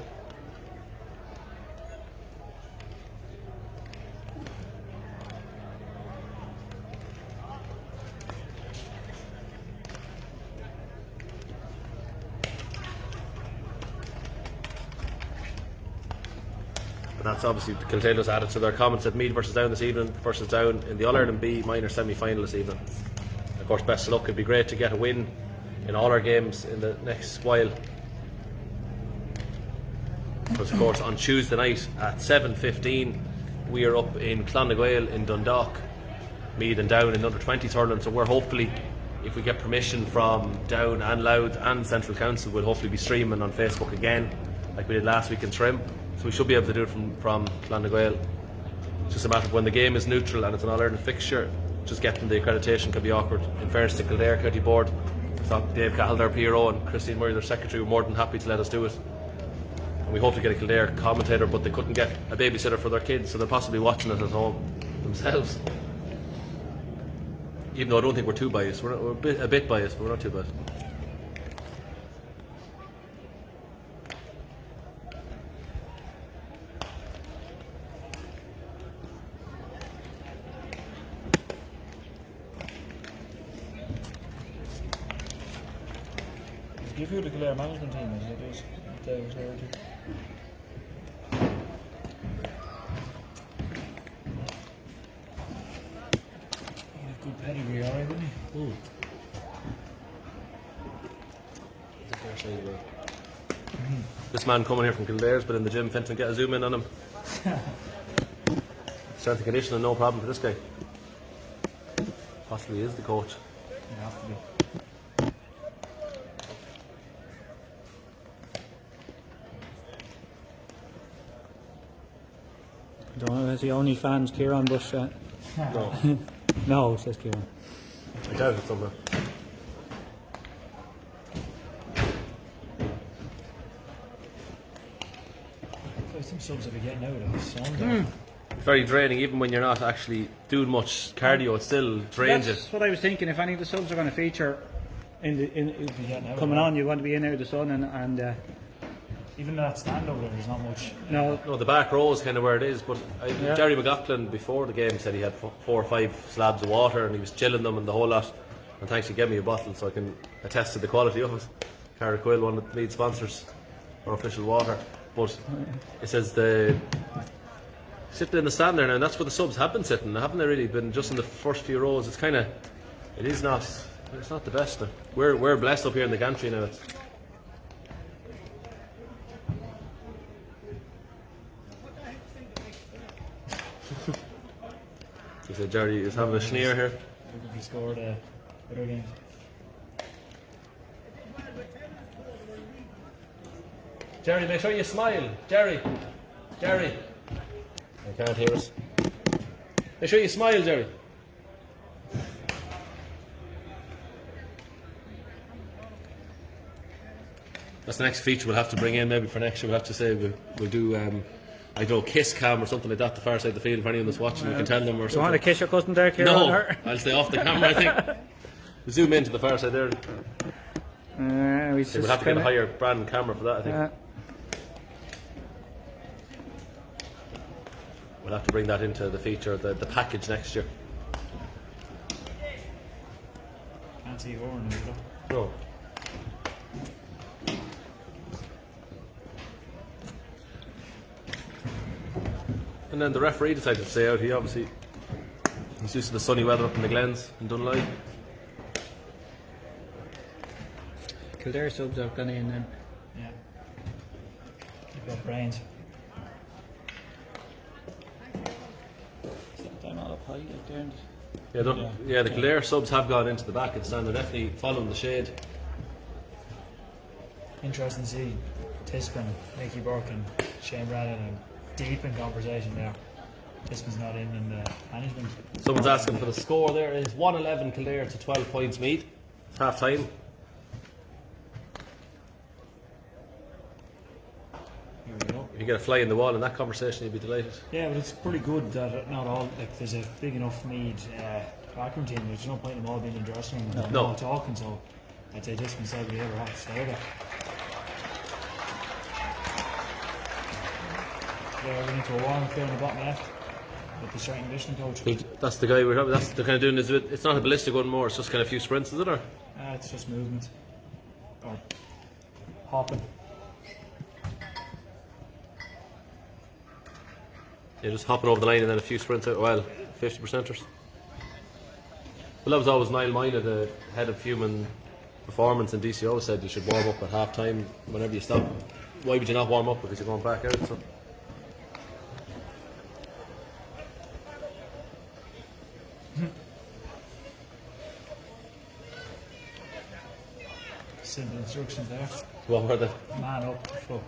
A: And that's obviously Kildare just added to their comments that Meath versus Down this evening, versus Down in the All Ireland B minor semi-final this evening. Of course, best of luck. It'd be great to get a win in all our games in the next while. Because of course on Tuesday night at 7:15 we are up in Clonagwale in Dundalk, Meath and Down in under 20s hurling. So we're hopefully, if we get permission from Down and Louth and Central Council, we'll hopefully be streaming on Facebook again like we did last week in Trim. So we should be able to do it from Clonagwale. It's just a matter of when the game is neutral and it's an All-Ireland fixture, just getting the accreditation can be awkward. In fairness to Kildare County Board, I thought Dave Cahill, their PRO, and Christine Murray, their secretary, were more than happy to let us do it. And we hope to get a Kildare commentator, but they couldn't get a babysitter for their kids, so they're possibly watching it at home themselves. Even though I don't think we're too biased. We're a bit biased, but we're not too biased.
B: Give you the Kildare management team as it is. Good pedigree, alright, wouldn't he?
A: This man coming here from Kildare's been in the gym. Fenton, get a zoom in on him. Strength and conditioning, no problem for this guy. Possibly is the coach.
B: You have to be.
C: I don't know, is he only fans Kieran Bush?
A: No,
C: No, says Kieran.
A: I doubt it somewhere.
B: Some subs have been getting out of this.
A: Very draining, even when you're not actually doing much cardio. It still drains you.
C: That's what I was thinking. If any of the subs are going to feature in
B: getting out
C: coming
B: of it.
C: on, you want to be in out of the sun and
B: Even that stand over there, there's not much.
C: no.
A: No, the back row is kind of where it is, but Jerry McLaughlin before the game said he had 4 or 5 slabs of water and he was chilling them and the whole lot. And thanks, he gave me a bottle so I can attest to the quality of it. Carrickquill, one of the lead sponsors, our official water. But it says the sitting in the stand there now, and that's where the subs have been sitting, haven't they? Really been just in the first few rows. It's kind of, it's not the best. We're blessed up here in the gantry now. He said Jerry is having a sneer here.
B: If he scored other games.
A: Jerry, make sure you smile. Jerry. I can't hear us. Make sure you smile, Jerry. That's the next feature we'll have to bring in maybe for next year. We'll have to say we'll do I don't know, kiss cam or something like that, the far side of the field. If anyone that's watching, we can tell them or
C: Do you want
A: something.
C: to kiss your cousin there, Kieran?
A: No, I'll stay off the camera. I think we'll zoom into the far side there.
C: We'll
A: We'll have to get a higher brand camera for that, I think. We'll have to bring that into the feature, the package next year.
B: Can't see Oren now.
A: No. And then the referee decided to stay out. He's used to the sunny weather up in the Glens in Dunleigh.
C: Kildare subs have gone in then.
B: Yeah. You've got brains.
C: Down all up high like there.
A: The Kildare subs have gone into the back and stand. They're definitely following the shade.
B: Interesting to see Tispin, Nicky Burke and Shane Brannan and deep in conversation there. Tispin's not in the management.
A: Someone's asking for the score there. Is 1-11 Kildare to 12 points Meath. It's half time.
B: Here we go.
A: If you get a fly in the wall in that conversation, you'd be delighted.
B: Yeah, but it's pretty good that not all, like, there's a big enough Meath backroom team. There's no point in them all being in the dressing room and
A: No.
B: all talking, so I'd say Tispin said we ever have to stay there. Yeah, we need to warm up there in the bottom left with the strength and conditioning coach.
A: That's the guy we're having. That's the kind of doing this. It's not a ballistic one more. It's just kind of a few sprints, is it? Or
B: It's just movement or hopping.
A: You're just hopping over the line and then a few sprints out. Well, 50%ers. Well, that was always Niall Minor, the head of human performance in DCO, said you should warm up at half time whenever you stop. Why would you not warm up? Because you're going back out. So.
B: Simple instructions there.
A: What were they?
B: Man up, fuck.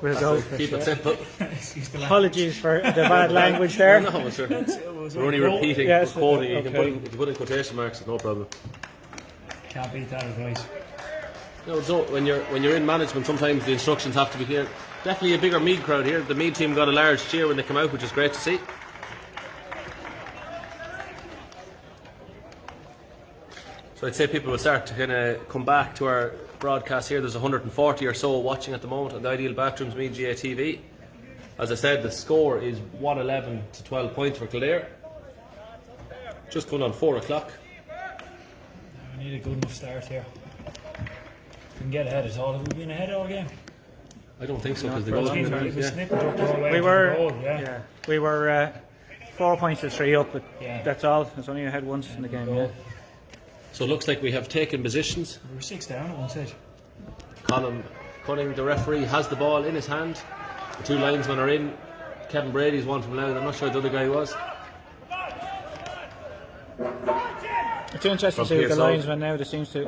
C: With a goldfish,
A: Keep it simple.
B: Excuse the language.
C: Apologies for the bad language there.
A: No, sure.
B: Was
A: We're only repeating,
C: Yes,
A: quoting. You
C: okay.
A: can put in quotation marks, it's no problem.
B: Can't beat that advice.
A: No, so when you're in management, sometimes the instructions have to be clear. Definitely a bigger Meath crowd here. The Meath team got a large cheer when they come out, which is great to see. So I'd say people will start to kind of come back to our broadcast here. There's 140 or so watching at the moment on the Ideal Bathrooms Meath GAA TV. As I said, the score is 111 to 12 points for Kildare. Just going on 4 o'clock.
B: We need a good enough start here. If we can get ahead, it's all. Have we been ahead all game?
A: I don't think so because the
C: for a
A: goals
C: long
A: been
C: time.
A: released, yeah.
B: Snipping up all the way
C: We
B: to
C: were,
B: the goal, yeah.
C: we were 4 points to 3 up, but
B: Yeah.
C: that's all. It's only ahead once in the game. Yeah.
A: So it looks like we have taken positions.
B: We were 6 down at one stage.
A: Colin Cunning, the referee, has the ball in his hand. The two linesmen are in. Kevin Brady's one from Louth. I'm not sure who the other guy was.
C: It's interesting to see with the linesman now. That seems to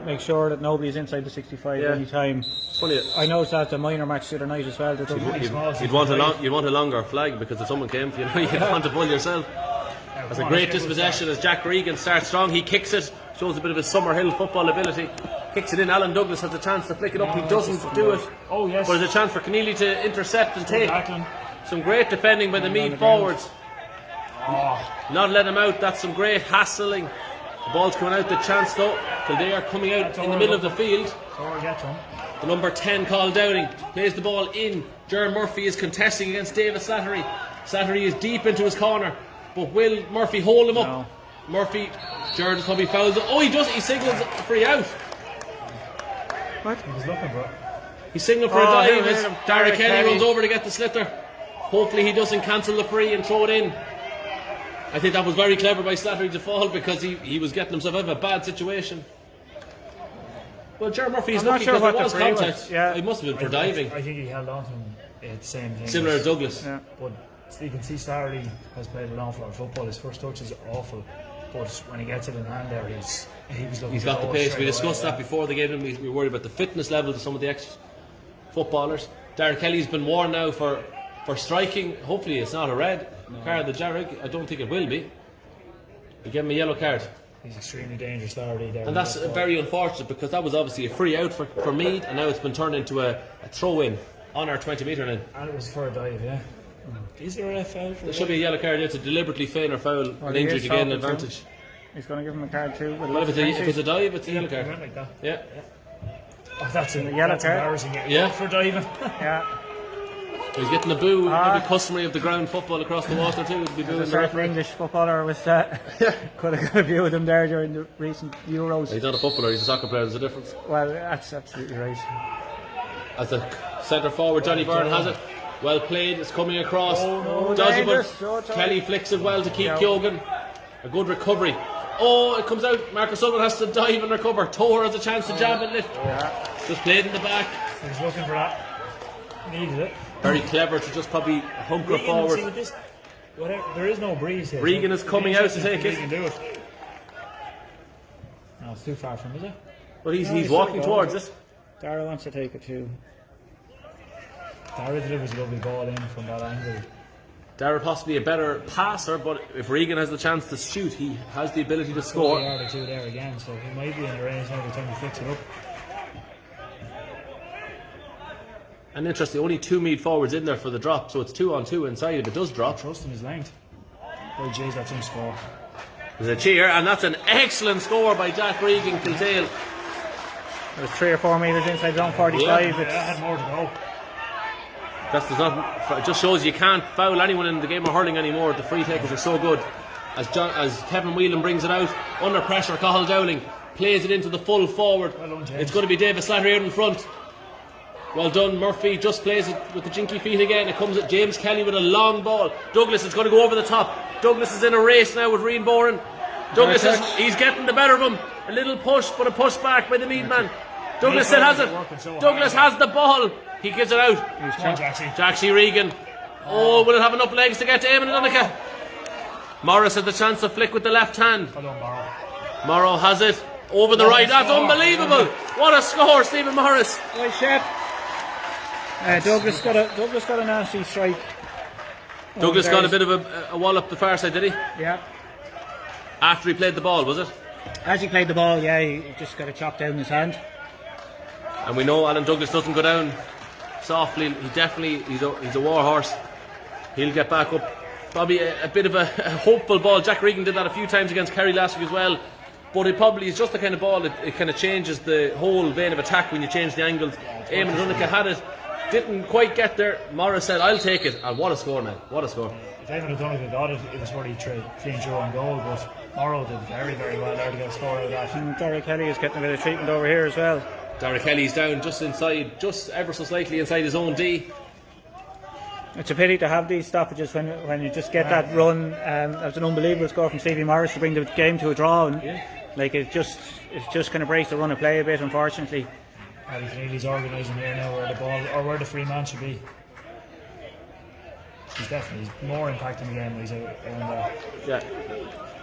C: make sure that nobody's inside the 65
A: Yeah.
C: any time.
A: It's funny.
C: I noticed that the minor match the other night as well. That
A: You'd want a longer flag because if someone came for you, you'd want to bull yourself. That's a great dispossession as Jack Regan starts strong. He kicks it, shows a bit of his Summerhill football ability. Kicks it in. Alan Douglas has a chance to flick it up. He doesn't do it.
B: Oh, yes.
A: But there's a chance for Keneally to intercept and take.
B: Tackling.
A: Some great defending by the Meath forwards. Not let him out. That's some great hassling. The ball's coming out. The chance though. Kildare coming out in the middle of the field.
B: So we'll get to him.
A: The number 10 Carl Downing plays the ball in. Jaron Murphy is contesting against David Slattery. Slattery is deep into his corner, but will Murphy hold him up?
C: No.
A: Murphy, Jaron probably fouls it. Oh, he does. He signals a free out.
B: He was looking for it.
A: He signalled for a
C: Oh,
A: dive
C: here,
A: as
C: here,
A: Dara
C: Derek
A: Kelly
C: Kelly.
A: runs over to get the sliotar. Hopefully he doesn't cancel the free and throw it in. I think that was very clever by Slattery to fall because he was getting himself out of a bad situation. Well, Jaron Murphy's
C: I'm not
A: lucky
C: sure
A: because
C: what
A: there
C: the
A: was
C: free
A: contact.
C: was, yeah.
A: It must have been for diving.
B: I think he held on to him at the same thing.
A: Similar to Douglas.
C: Yeah.
B: But you can see Slattery has played an awful lot of football. His first touch is awful. But when he gets it in hand there, he was looking
A: He's
B: for
A: got the
B: goal
A: pace.
B: straight
A: We discussed
B: away,
A: that before the game. We were worried about the fitness level to some of the ex-footballers. Dara Kelly's been warned now for striking. Hopefully it's not a red card. The Jarrig, I don't think it will be. He gave him a yellow card.
B: He's extremely dangerous already there.
A: And that's very unfortunate because that was obviously a free out for Meath, and now it's been turned into a throw-in on our 20-metre line.
B: And it was for a dive, yeah. Is there a foul for
A: There should be a yellow card there to deliberately feign or foul an
C: he
A: injury
C: is
A: to gain an
C: talking to him.
A: advantage.
C: He's going to give him a card too.
A: Well, if it's a dive, it's a yellow
B: He
A: card.
B: went like that.
A: Yeah.
B: Oh, that's
C: yellow
B: that's
C: card?
B: embarrassing.
A: Yeah.
B: For diving.
C: Yeah.
A: He's getting a boo, maybe customary of the ground football across the water too. He'll be
C: A
A: booing the
C: certain
A: referee.
C: English footballer was could have got a view of them there during the recent Euros.
A: He's not a footballer, he's a soccer player, there's a difference.
C: Well, that's absolutely right.
A: As the centre forward, Johnny Byrne has it. Well played, it's coming across.
C: no,
A: Does it,
C: dangerous,
A: but
C: so
A: Kelly flicks it well to keep
C: Yeah.
A: Kyogan. A good recovery. Oh, it comes out. Marcus Sullivan has to dive and recover. Toher has a chance to jab and lift. Just played in the back.
B: He was looking for that. Needed it.
A: Very clever to just probably hunker
B: Regan,
A: forward.
B: see, with this, whatever, there is no breeze here.
A: Regan is coming out to take it.
B: He can do it. No, it's too far from, is it?
A: But he's
B: he's
A: walking
B: still
A: towards
B: going.
A: it.
C: Dara wants to take it too.
B: Dara delivers a lovely ball in from that angle.
A: Dara possibly a better passer, but if Regan has the chance to shoot, he has the ability to
B: A
A: score.
B: yard or two there again, so he might be in the range now by the time he flicks it up.
A: And interesting, only 2 Meath forwards in there for the drop, so it's 2-on-2 inside if it does drop.
B: Trust in his length. Oh, jeez, that's him score.
A: There's a cheer, and that's an excellent score by Jack Regan Kiltale.
C: There's 3 or 4 metres inside zone 45.
A: Yeah.
C: It's,
B: Yeah, had more to go.
A: It just shows you can't foul anyone in the game of hurling anymore. The free takers are so good. As Kevin Whelan brings it out, under pressure, Cathal Dowling plays it into the full forward.
B: Well done, James.
A: It's going to be David Slattery out in front. Well done, Murphy just plays it with the jinky feet again. It comes at James Kelly with a long ball. Douglas is going to go over the top. Douglas is in a race now with Rian Boren. Douglas he's getting the better of him. A little push, but a push back by the Meath man. Douglas still has it. Douglas has the ball. He gives it out. Jaxie Regan. Oh, will it have enough legs to get to Eamon McDonagh? Morris has the chance to flick with the left hand. Morrow has it over the right. That's unbelievable. What a score, Stephen Morris.
C: Right, Shep. Douglas got a nasty strike.
A: Douglas got a bit of a wall up the far side, did he?
C: Yeah.
A: After he played the ball, was it?
C: As he played the ball, yeah, he just got a chop down his hand.
A: And we know Alan Douglas doesn't go down softly. He's a war horse. He'll get back up. Probably a bit of a hopeful ball. Jack Regan did that a few times against Kerry last week as well. But it probably is just the kind of ball it kind of changes the whole vein of attack when you change the angles. Eamon McDonagh had it, didn't quite get there. Morris said, "I'll take it." And what a score, man! What a score!
B: If Eamon McDonagh got it, it was probably clean throw on goal. But Morrow did very, very well there to get a score out of that.
C: And Dara Kelly is getting a bit of treatment over here as well.
A: Dara Kelly's down just inside, just ever so slightly inside his own D.
C: It's a pity to have these stoppages when you just get that run. That was an unbelievable score from Stevie Morris to bring the game to a draw. And, like it's just going to break the run of play a bit, unfortunately.
B: Paddy Keneally's organising here now where the ball or where the free man should be. He's more impacting the game when he's out there.
A: Yeah,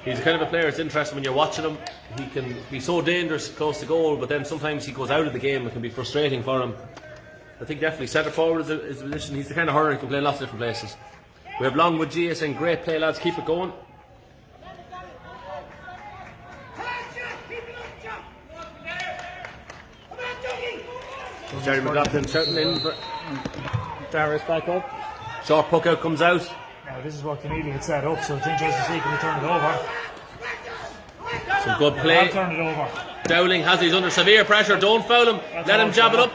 A: he's the kind of a player. It's interesting when you're watching him. He can be so dangerous close to goal, but then sometimes he goes out of the game. It can be frustrating for him. I think definitely centre forward is a position. He's the kind of hurler who can play in lots of different places. We have Longwood Gia saying, "Great play, lads. Keep it going." Jerry McLaughlin shouting in.
C: Dara's back up.
A: Short puck out comes out.
B: Now this is what Keneally had set up, so it's interesting to see can he turn it over.
A: Some good play.
B: Turn it over.
A: Dowling has he's under severe pressure. Don't foul him. Let him jab it up.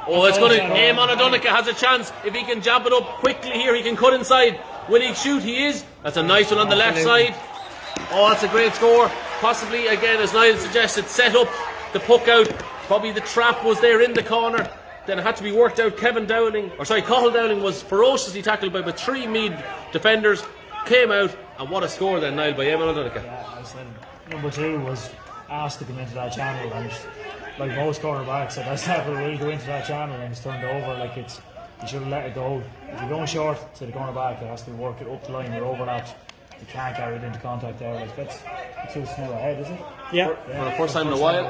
A: Oh, it's going to aim on O'Donoghue. Has a chance. If he can jab it up quickly here, he can cut inside. Will he shoot? He is. That's a nice one on the left side. Oh, that's a great score. Possibly, again, as Niall suggested, set up the puck out. Probably the trap was there in the corner. Then it had to be worked out. Cathal Dowling was ferociously tackled by about 3 Meath defenders. Came out, and what a score then, Niall, by Eamon O'Donoghue.
B: Yeah, I said number 2 was asked to come into that channel, and like most cornerbacks at that level will go into that channel and it's turned over. Like you should have let it go. If you're going short to the cornerback, it has to work it up the line or overlaps. You can't carry it into contact there. Like that's too small ahead, is it?
C: Yeah.
A: For the first time in a while.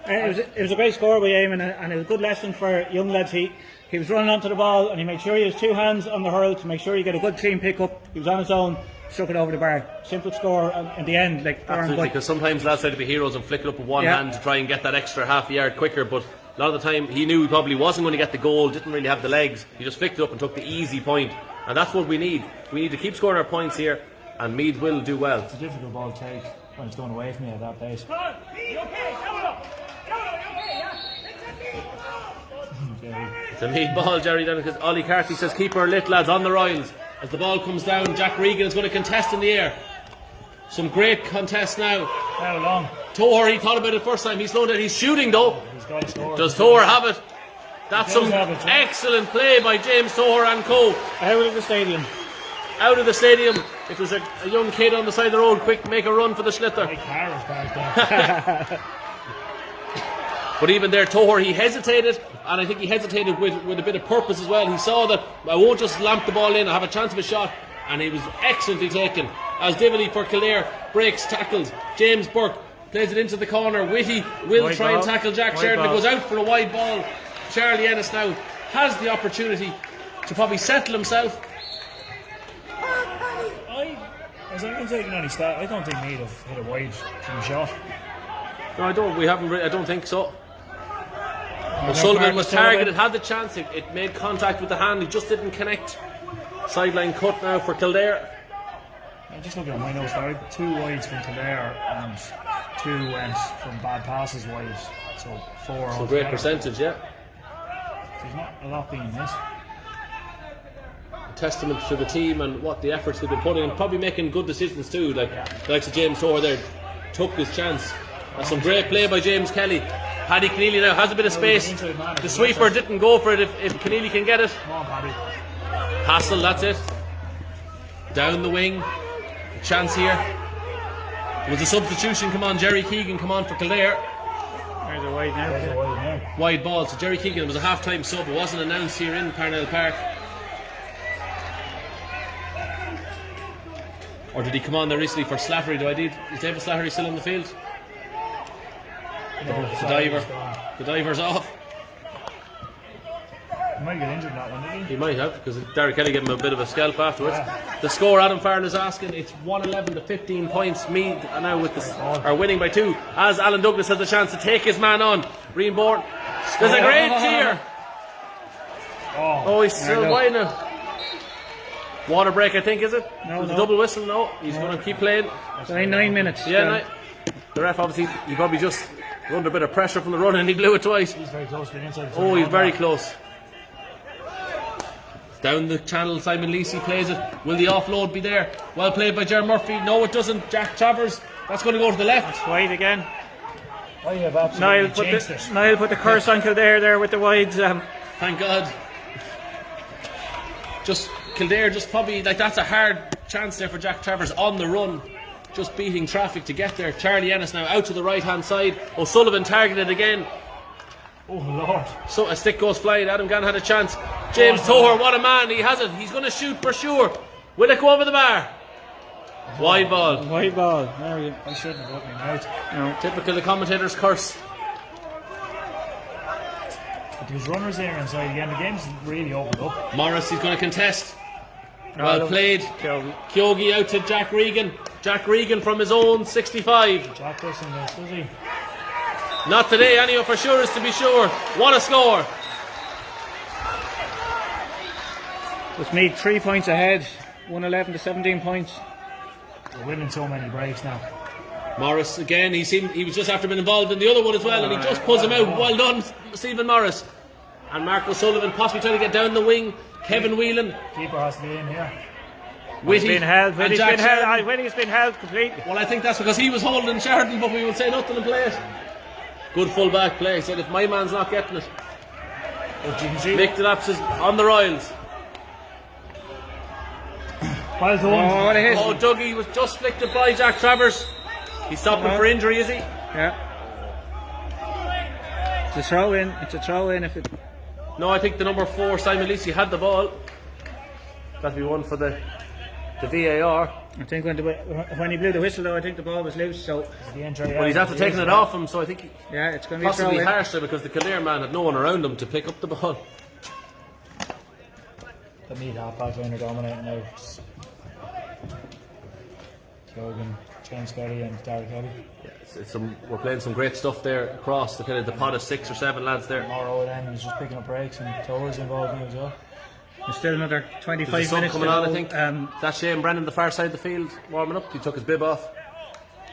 C: It was a great score by Eamon, and it was a good lesson for young lads. He was running onto the ball and he made sure he has 2 hands on the hurl to make sure you get a good clean pick up. He was on his own, struck it over the bar. Simple score in the end.
A: Absolutely, because sometimes lads try to be heroes and flick it up with one hand to try and get that extra half a yard quicker, but a lot of the time he knew he probably wasn't going to get the goal, didn't really have the legs. He just flicked it up and took the easy point, and that's what we need. We need to keep scoring our points here, and Meath will do well.
B: It's a difficult ball to take when it's going away from you at that pace.
A: It's a Meath ball, Jerry, then, because Ollie Carthy says keep her lit, lads, on the Royals. As the ball comes down, Jack Regan is going to contest in the air. Some great contests now.
B: How long?
A: Toher, he thought about it first time. He's slowed down. He's shooting though.
B: He's got to score.
A: Does Toher have it? That's some excellent play by James Toher and co.
C: Out of the stadium.
A: Out of the stadium. If there's a young kid on the side of the road, quick, make a run for the Schlitter. But even there, Toher, he hesitated, and I think he hesitated with a bit of purpose as well. He saw that I won't just lamp the ball in, I have a chance of a shot, and he was excellently taken. As Dively for Kildare breaks tackles, James Burke plays it into the corner. Whitty will try and tackle Jack Sheridan. It goes out for a wide ball. Charlie Ennis now has the opportunity to probably settle himself.
B: As I've been taking any stat, I don't think Meath have hit a wide from a shot.
A: No, I don't. We haven't. I don't think so. Sullivan was targeted, had the chance. It made contact with the hand. He just didn't connect. Sideline cut now for Kildare.
B: I'm just looking at my notes there. 2 wides from Kildare and 2 went from bad passes wide. So 4.
A: So great percentage, yeah.
B: There's not a lot being missed.
A: Testament to the team and what the efforts they've been putting, and probably making good decisions too. Like the likes of James Toher there took his chance. That's some great play by James Kelly. Paddy Keneally now has a bit of space. The sweeper didn't go for it if Keneally can get it.
B: Come on, Paddy.
A: Hassel, that's it. Down the wing. A chance here. There was a substitution. Come on, Jerry Keegan, come on for Kildare.
C: There's a wide now.
A: Wide ball. So Jerry Keegan was a half-time sub. It wasn't announced here in Parnell Park. Or did he come on there recently for Slattery? Is David Slattery still on the field?
B: No,
A: The diver. The diver's off.
B: He might get injured in that one, didn't he?
A: He might have, because Derek Kelly gave him a bit of a scalp afterwards.
B: Yeah.
A: The score Adam Farrell is asking, it's 111 to 15 points. Meath are now are winning by 2. As Alan Douglas has a chance to take his man on. Reenborn. There's a great cheer. Oh, he's still wide now. Water break, I think, is it?
C: No,
A: There's
C: no.
A: a double whistle. No, he's going to keep playing.
C: It's only 9 minutes.
A: Yeah, the ref obviously, he probably just under a bit of pressure from the run and he blew it twice.
B: He's very close to the inside.
A: Oh, he's very close. Down the channel, Simon Leacey plays it. Will the offload be there? Well played by Jerry Murphy. No, it doesn't. Jack Travers. That's going to go to the left.
C: It's wide again.
B: I have absolutely changed it.
C: Niall put the curse on Kildare there with the wides.
A: Thank God. Just Kildare, just probably like that's a hard chance there for Jack Travers on the run, just beating traffic to get there. Charlie Ennis now out to the right hand side. O'Sullivan targeted again.
B: Oh Lord!
A: So a stick goes flying. Adam Gann had a chance. James Toher, what a man! He has it. He's going to shoot for sure. Will it go over the bar? Wide ball.
C: Wide ball. There we go.
B: I shouldn't have opened my mouth.
C: No.
A: Typical the commentator's curse.
B: But there's runners there inside again. The game's really opened up.
A: Morris, he's going to contest. Well played.
C: Kyogi.
A: Kyogi out to Jack Regan. Jack Regan from his own 65.
B: Jack this in this, does he?
A: Not today, anyway, for sure is to be sure. What a score.
C: It's Meath 3 points ahead. 111 to 17 points.
B: We're winning so many breaks now.
A: Morris again, he was just after being involved in the other one as well, and he just pulls him out. Well done, Stephen Morris. And Mark O'Sullivan possibly trying to get down the wing. Kevin Whelan.
B: Keeper has to be in here.
A: Whitty.
C: He's been held.
A: And Jack Sheridan.
C: Whitty's been held completely.
A: Well, I think that's because he was holding Sheridan, but we will say nothing and play it. Good full back play. He said if my man's not getting it.
B: But you can see
A: Mick Delaps is on the Royals.
B: well done.
C: Oh, what a hit.
A: Oh, Dougie was just flicked it by Jack Travers. He's stopping for injury, is he?
C: Yeah. It's a throw in. It's a throw in if it.
A: No, I think the number 4, Simon Leacey, had the ball. That'd be one for the VAR.
C: I think when he blew the whistle though, I think the ball was loose. So
A: But he's after taking it off him, so I think
C: yeah, it's going to be a throw
A: possibly
C: in.
A: harsh there because the Kildare man had no one around him to pick up the ball.
B: The Meath half-back line are dominating now. Keoghan, James Kelly and Derek Kelly.
A: We're playing some great stuff there across the kind of the pot of 6 or 7 lads there.
B: Morrow then is just picking up breaks and Tower's involved in it as well.
C: There's still another 25
A: There's the sun
C: minutes
A: coming
C: to
A: on,
C: go.
A: I think. Is that Shane Brennan, the far side of the field, warming up? He took his bib off.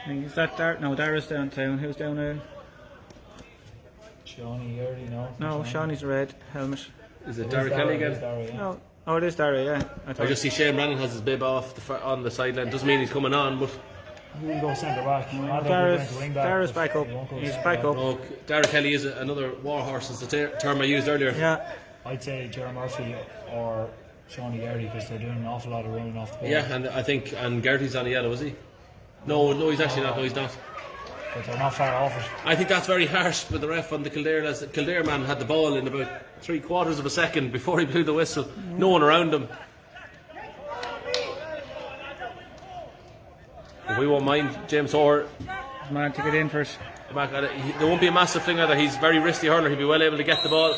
C: Is that No, Dara's downtown. Who's down there?
B: Shawnee Early, no.
C: No, Shawnee's red helmet.
A: Is it Derek Kelly again?
C: No. Oh, it is Dara, yeah.
A: I just see Shane Brennan has his bib off on the sideline. Doesn't mean he's coming on, but
B: We'll go centre back. I think we're going to wing back.
C: Dara's back up.
B: He won't go
C: He's
B: centre
C: back up.
A: oh, Derek Kelly is another war horse. Is the term I used earlier.
C: Yeah.
B: I'd say Jerry Murphy or Shawnee Gertie because they're doing an awful lot of running off the ball.
A: Yeah, and I think Gertie's on a yellow, is he? No, he's actually not. No, he's not.
B: But they're not far off it.
A: I think that's very harsh with the ref on the Kildare. As the Kildare man had the ball in about 3/4 of a second before he blew the whistle. No one around him. But we won't mind James Orr.
C: Man to get in first.
A: There won't be a massive thing either. He's a very wristy hurler. He'll be well able to get the ball.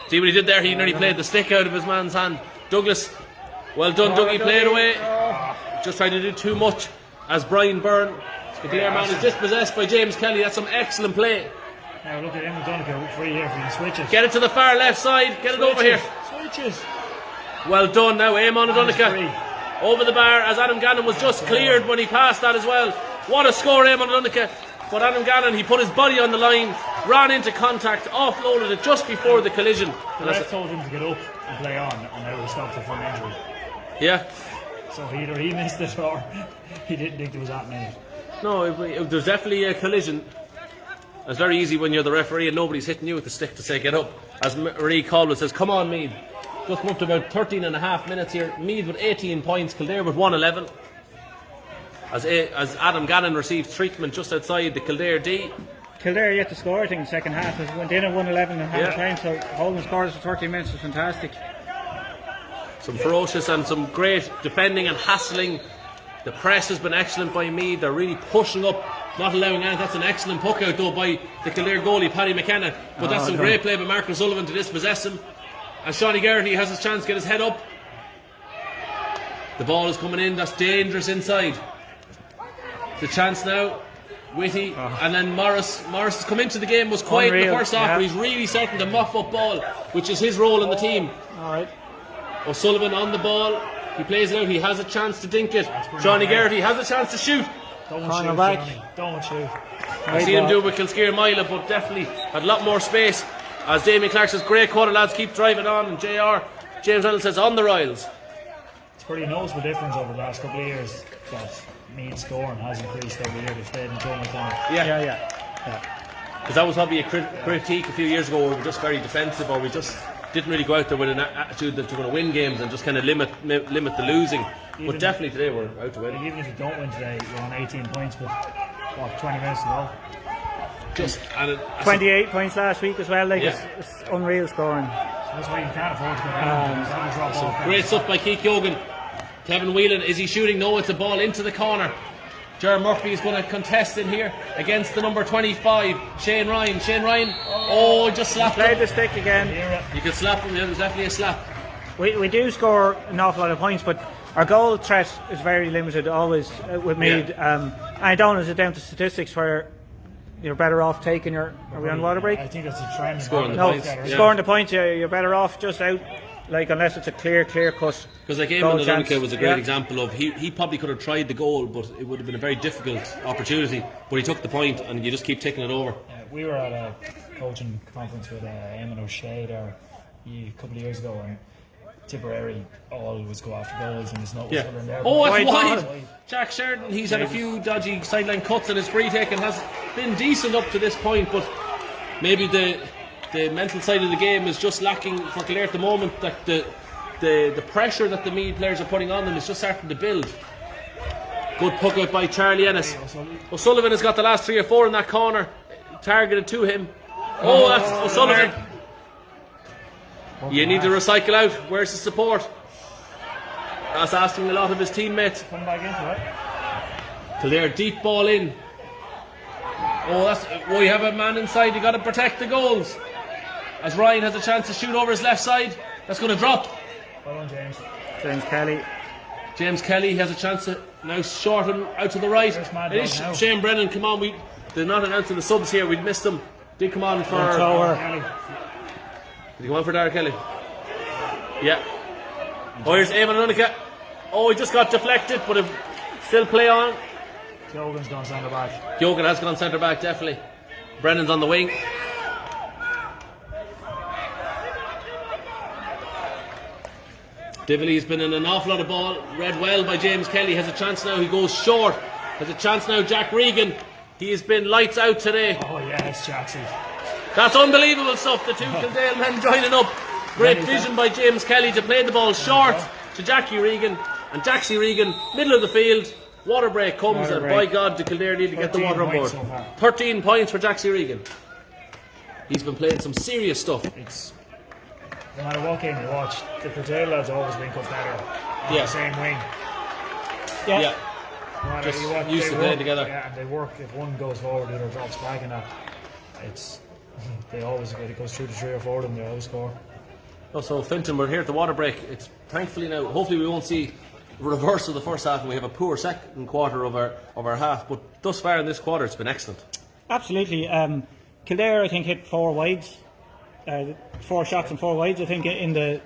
A: See what he did there? He nearly played the stick out of his man's hand. Douglas, well done, Dougie. Played away. Just trying to do too much. As Brian Byrne, the Kildare man, is dispossessed by James Kelly. That's some excellent play.
B: Now look at him, McDonagh free here for the switches.
A: Get it to the far left side. Get it over here.
B: Switches.
A: Well done now, Eamon O'Donoghue. Over the bar as Adam Gannon was just cleared when he passed that as well. What a score, Eamon O'Donoghue. But Adam Gannon, he put his body on the line, ran into contact, offloaded it just before the collision.
B: The ref told him to get up and play on, and now he stopped it from injury.
A: Yeah.
B: So either he missed it or he didn't think there was happening.
A: No, there's definitely a collision. It's very easy when you're the referee and nobody's hitting you with the stick to say get up. As Marie Caldwell says, come on Meath. Just come up to about 13 and a half minutes here. Meath with 18 points, Kildare with 111. As Adam Gannon received treatment just outside the Kildare D.
C: Kildare yet to score, I think, in the second half. It went in at 111 and half time, so holding scores for 30 minutes was fantastic.
A: Some ferocious and some great defending and hassling. The press has been excellent by Meath. They're really pushing up, not allowing anything. That's an excellent puck out though by the Kildare goalie, Paddy McKenna. But that's some great play by Mark O'Sullivan to dispossess him. And Shawnee Garrity has his chance to get his head up. The ball is coming in, that's dangerous inside. The chance now, Whitty, and then Morris has come into the game, was quiet in the first half, but he's really starting to mop up ball, which is his role in the team.
C: Alright.
A: O'Sullivan on the ball, he plays it out, he has a chance to dink it. Johnny Garrity has a chance to shoot.
B: Don't shoot, Johnny. Don't shoot.
A: I've seen him do it with Kilscare Mila, but definitely had a lot more space. As Damien Clark says, great quarter lads, keep driving on. And James Reynolds says, on the Royals.
B: It's pretty noticeable difference over the last couple of years that Meath scoring has increased every year. They've stayed in tournament time.
C: Yeah.
A: Because that was probably a critique a few years ago where we were just very defensive, or we just didn't really go out there with an attitude that you're going to win games and just kind of limit the losing. But definitely today we're out to win.
B: Even if you don't win today, you're on 18 points with 20 minutes to go.
C: 28 points last week as well. It's unreal scoring.
B: So that's why you can't afford to go down.
A: Great stuff by Keith Yogan. Kevin Whelan, is he shooting? No, it's a ball into the corner. Jer Murphy is going to contest in here against the number 25, Shane Ryan. Just slapped him.
C: Played the stick again.
A: You could slap him, it was definitely a slap.
C: We do score an awful lot of points, but our goal threat is very limited always with Meath. I don't know, is it down to statistics where you're better off taking your... Are we on water break?
B: I think that's a trend.
A: Scoring the
C: points, you're better off just out, like, unless it's a clear cut.
A: Because like Eamon O'Donoghue was a great example of, he probably could have tried the goal, but it would have been a very difficult opportunity. But he took the point, and you just keep taking it over.
B: We were at a coaching conference with Eamon O'Shea there a couple of years ago, and Tipperary always go after goals, and there's no in there.
A: Oh, it's wide. Jack Sheridan, he's had a few dodgy sideline cuts, and his free taking has been decent up to this point, but maybe the mental side of the game is just lacking for Kildare at the moment. That the pressure that the Meath players are putting on them is just starting to build. Good puck out by Charlie Ennis. O'Sullivan has got the last 3 or 4 in that corner, targeted to him. That's O'Sullivan. You need to recycle out. Where's the support? That's asking a lot of his teammates.
B: Come back into it.
A: Kildare deep ball in. You have a man inside. You got to protect the goals. As Ryan has a chance to shoot over his left side, that's going to drop.
B: Well done, James.
C: James
A: Kelly has a chance to now shorten out to the right. It is Shane Brennan. Come on, they're not announcing the subs here. We'd missed them. Did come on for. Did he come on for Dara Kelly? Yeah. Here's Eamon O'Donoghue. He just got deflected, but still play on.
B: Yogan's gone centre back.
A: Yogan has gone centre back, definitely. Brennan's on the wing. Dively's been in an awful lot of ball. Read well by James Kelly. Has a chance now. He goes short. Has a chance now. Jack Regan. He has been lights out today.
B: Oh yes, Jackson.
A: That's unbelievable stuff. The two Kildare men joining up. Great vision by James Kelly to play the ball short to Jackie Regan. And Jaxie Regan, middle of the field. Water break comes, and by God, the Kildare need to get the water on board. 13 points for Jaxie Regan. He's been playing some serious stuff.
B: No matter what game you watch, the Kildare lads always link up better on the same wing.
A: Yeah.
B: No matter
A: just
B: what,
A: used to playing together.
B: Yeah, and they work. If one goes forward, the other drops back, and it goes through the 3 or 4 of them. They always score.
A: So Finton, we're here at the water break. It's thankfully now. Hopefully, we won't see a reverse of the first half, and we have a poor second quarter of our half. But thus far in this quarter, it's been excellent.
C: Absolutely. Kildare, I think, hit 4 wides. 4 shots and 4 wides, I think, in the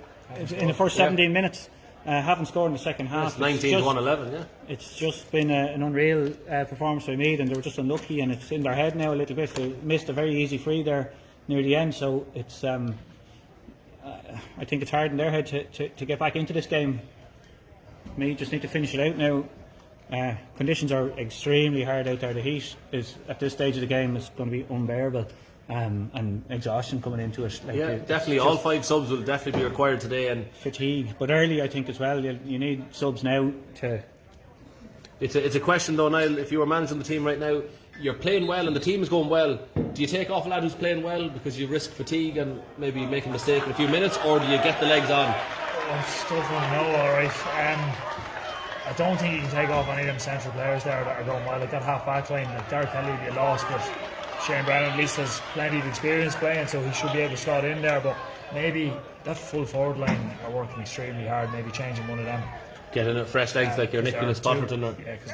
C: first 17 minutes. Haven't scored in the second half.
A: It's 19-1-11, yeah.
C: It's just been an unreal performance by Meath, and they were just unlucky, and it's in their head now a little bit. They missed a very easy free there near the end, so it's I think it's hard in their head to get back into this game. Meath just need to finish it out now. Conditions are extremely hard out there. The heat is at this stage of the game is going to be unbearable, and exhaustion coming into it. Like,
A: Yeah, definitely. All 5 subs will definitely be required today, and
C: fatigue. But early, I think as well. You need subs now to.
A: it's a question though, Niall. If you were managing the team right now, you're playing well and the team's going well. Do you take off a lad who's playing well because you risk fatigue and maybe make a mistake in a few minutes, or do you get the legs on?
B: Oh, it's tough one to know, alright. I don't think you can take off any of them central players there that are going well. Like that half back line, like Derek Kelly would be a loss, but Shane Brennan at least has plenty of experience playing, so he should be able to slot in there. But maybe that full forward line are working extremely hard, maybe changing one of them.
A: Getting it fresh legs like your Nicholas Potterton.
B: Yeah, because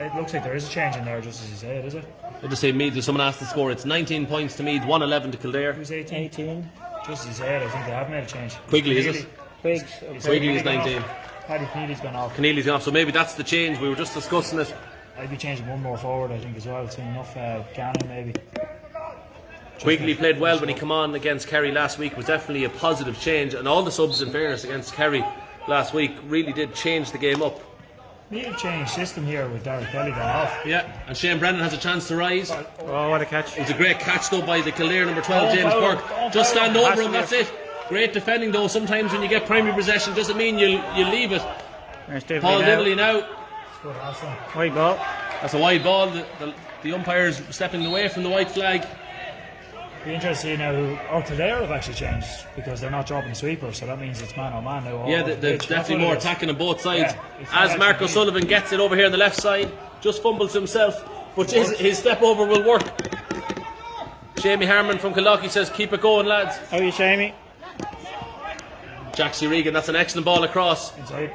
B: it looks like there is a change in there, just as you said, is it?
A: I just say Meath, if someone asked the score, it's 19 points to Meath, 111 to Kildare.
B: Who's 18?
C: 18.
B: Just as you said, I think they have made a change.
A: Quigley, is it? Quigley is 19.
B: Paddy Keneally's gone off.
A: Keneally's gone off, so maybe that's the change. We were just discussing it.
B: I'd be changing one more forward, I think, as well. It's enough Gannon, maybe.
A: Quigley played well when he came on against Kerry last week. Was definitely a positive change, and all the subs, in fairness, against Kerry last week really did change the game up.
B: Need to change system here with Derek Kelly gone off.
A: Yeah, and Shane Brennan has a chance to rise.
C: Oh, what a catch!
A: It was a great catch though by the Kildare number 12,
B: Don't
A: James
B: foul him,
A: Burke.
B: don't
A: Just
B: foul
A: stand
B: him.
A: over him, that's it. Great defending though. Sometimes when you get primary possession, doesn't mean you leave it.
C: There's
A: Paul Dibley now.
B: Good hustle.
C: Wide ball.
A: That's a wide ball. The umpire's stepping away from the white flag.
B: Be interested to see now who Kildare have actually changed, because they're not dropping the sweeper, so that means it's man on man now.
A: Yeah, there's definitely more attacking on both sides.
B: Yeah, it's
A: As
B: not
A: Mark
B: actually
A: O'Sullivan gets it over here on the left side, just fumbles himself, but his step over will work. Jamie Harmon from Kildare says, keep it going, lads.
C: How are you, Shamey?
A: Jack Regan, that's an excellent ball across.
B: Inside.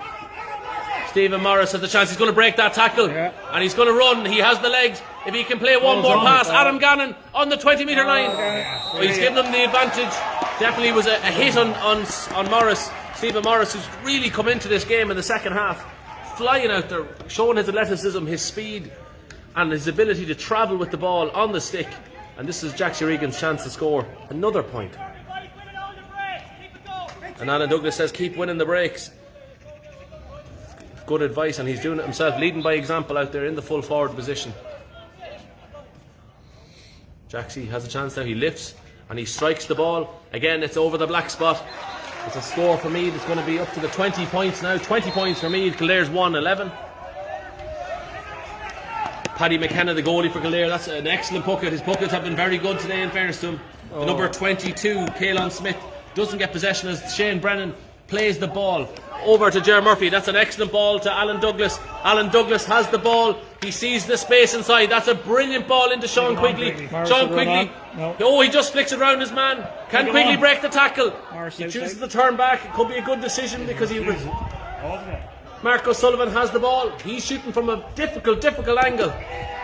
A: Stephen Morris has the chance. He's going to break that tackle, and he's going to run. He has the legs. If he can play one more pass, Adam Gannon on the 20-metre line. Well, he's given them the advantage. Definitely was a hit on Morris. Stephen Morris, who's really come into this game in the second half, flying out there, showing his athleticism, his speed, and his ability to travel with the ball on the stick. And this is Jack Regan's chance to score another point. And Alan Douglas says, keep winning the breaks. Good advice, and he's doing it himself, leading by example out there in the full forward position. Jaxie has a chance now. He lifts and he strikes the ball. Again, it's over the black spot. It's a score for Meath. It's going to be up to the 20 points now. 20 points for Meath. Kildare's 1-11. Paddy McKenna, the goalie for Kildare. That's an excellent bucket. His buckets have been very good today, in fairness to him. The number 22, Caelan Smith, doesn't get possession as Shane Brennan plays the ball over to Ger Murphy. That's an excellent ball to Alan Douglas. Alan Douglas has the ball. He sees the space inside. That's a brilliant ball into Sean Quigley. Sean Quigley.
C: No.
B: Oh,
A: He just flicks it around his man. Can Quigley break the tackle?
C: Morris
A: He
C: outside.
A: chooses to turn back. It could be a good decision because Mark O'Sullivan has the ball. He's shooting from a difficult angle.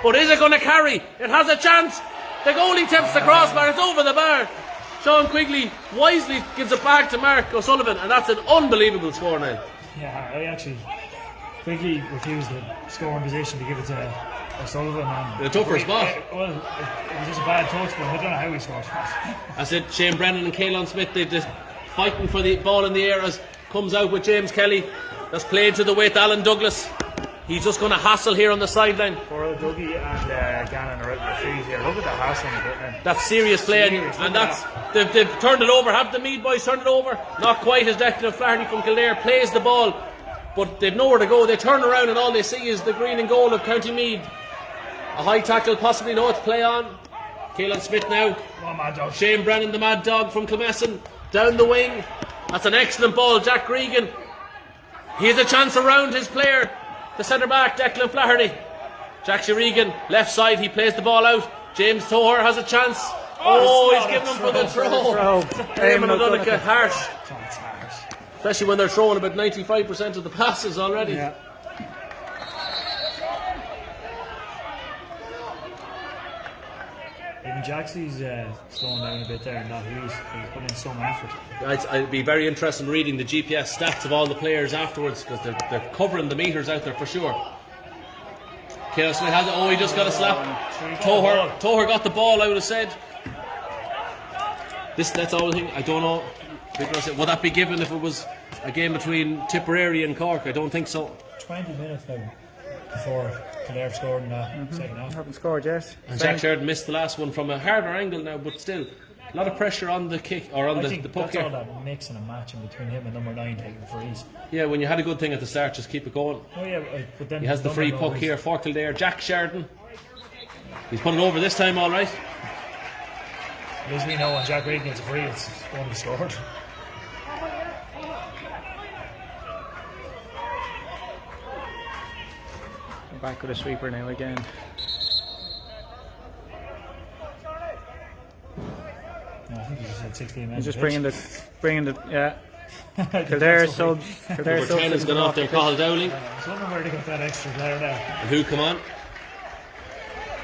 A: But is it going to carry? It has a chance. The goalie tips the crossbar. It's over the bar. Sean Quigley wisely gives it back to Mark O'Sullivan, and that's an unbelievable score now.
B: Yeah, I actually Quigley refused the scoring position to give it to O'Sullivan. And
A: The tougher spot.
B: it was just a bad touch, but I don't know how he scored.
A: I said Shane Brennan and Caelan Smith, they're just fighting for the ball in the air as comes out with James Kelly. That's played to the width. Alan Douglas. He's just going to hassle here on the sideline.
B: Poor Dougie and Gannon are out their feet here. Look at the hassling a bit now.
A: That's serious play,
B: Serious,
A: and
B: look at
A: they've turned it over. Have the Meath boys turned it over? Not quite as Declan Flaherty from Kildare plays the ball, but they've nowhere to go. They turn around and all they see is the green and gold of County Meath. A high tackle, possibly. No, it's play on. Caelan Smith now.
B: Oh, mad dog.
A: Shane Brennan, the mad dog from Kilmessan, down the wing. That's an excellent ball. Jack Regan. He has a chance around his player, the centre back, Declan Flaherty. Jack Regan, left side, he plays the ball out. James Toher has a chance. Oh, he's giving him for the throw. Damon O'Donoghue, harsh.
B: That's harsh.
A: Especially when they're throwing about 95% of the passes already.
C: Yeah.
B: Even Jaxie's slowing down a bit there, and not he's putting in some effort.
A: I'd be very interested in reading the GPS stats of all the players afterwards, because they're covering the meters out there for sure. Caelan Smith has it. Oh, he just got a slap. Toher got the ball, I would have said. That's all I think. I don't know. Would that be given if it was a game between Tipperary and Cork? I don't think so.
B: 20 minutes now. before Kildare scored in that second half.
C: Haven't scored yet.
A: And Jack Sheridan missed the last one from a harder angle now, but still a lot of pressure on the kick or on
B: I
A: the
B: think
A: puck
B: that's all
A: here.
B: that mixing and matching between him and number 9 taking the frees.
A: Yeah, when you had a good thing at the start, just keep it going.
B: Oh yeah, but then
A: He has the free puck here for Kildare. Jack Sheridan. He's put it over this time, all right.
B: As we know, when Jack Regan gets a free, it's going to be scored.
C: Back with a sweeper now again.
B: No, I think he just had 16 minutes.
C: He's just bringing the yeah. Kildare subs. Kildare
A: Number 10 has gone off there, Cathal Dowling.
B: I was wondering where they got that extra player now.
A: And who come on?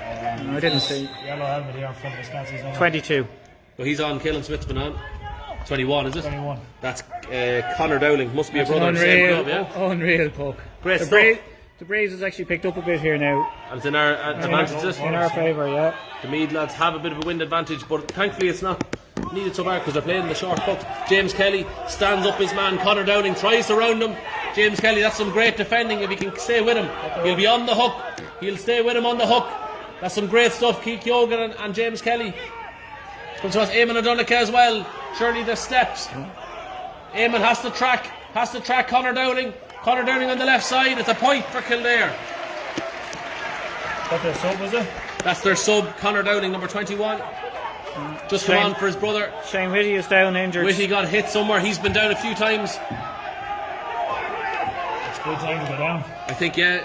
C: I didn't see.
B: Yellow helmet here in front of his fancy zone.
C: 22.
A: Well, he's on. Killen Smith's been on. 21, is it?
B: 21.
A: That's Connor Dowling. Must be a brother. Same club, yeah?
C: Unreal puck.
A: Great stuff.
C: The breeze has actually picked up a bit here now.
A: And it's in our advantage, is it?
C: In our favour, yeah.
A: The Meath lads have a bit of a wind advantage, but thankfully it's not needed so far because they're playing the short puck. James Kelly stands up his man. Connor Dowling tries to round him. James Kelly, that's some great defending. If he can stay with him, he'll be on the hook. He'll stay with him on the hook. That's some great stuff. Keith Yogan and James Kelly. Comes to us, Eamon McDonagh as well. Surely the steps. Eamon has to track Connor Dowling. Connor Dowling on the left side. It's a point for Kildare.
B: That's their sub, was it?
A: That's their sub, Connor Dowling, number 21. Just come on for his brother.
C: Shane Whitty is down injured.
A: Whitty got hit somewhere. He's been down a few times.
B: It's a good time to go down.
A: I think, yeah.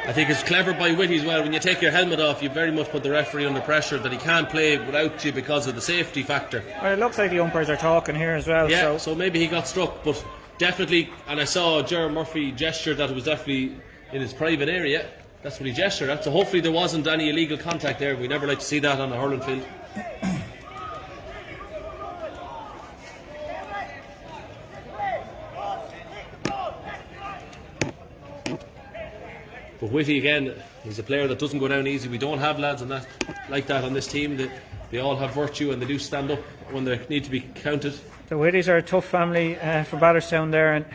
A: I think it's clever by Whitty as well. When you take your helmet off, you very much put the referee under pressure that he can't play without you because of the safety factor.
C: Well, it looks like the umpires are talking here as well.
A: Yeah, so maybe he got struck, but definitely, and I saw Jerry Murphy gesture that it was definitely in his private area. That's what he gestured at. So hopefully there wasn't any illegal contact there. We never like to see that on a hurling field. But Whitty again, he's a player that doesn't go down easy. We don't have lads and that like that on this team. They all have virtue and they do stand up when they need to be counted.
C: The Whittys are a tough family for Batterstown there, and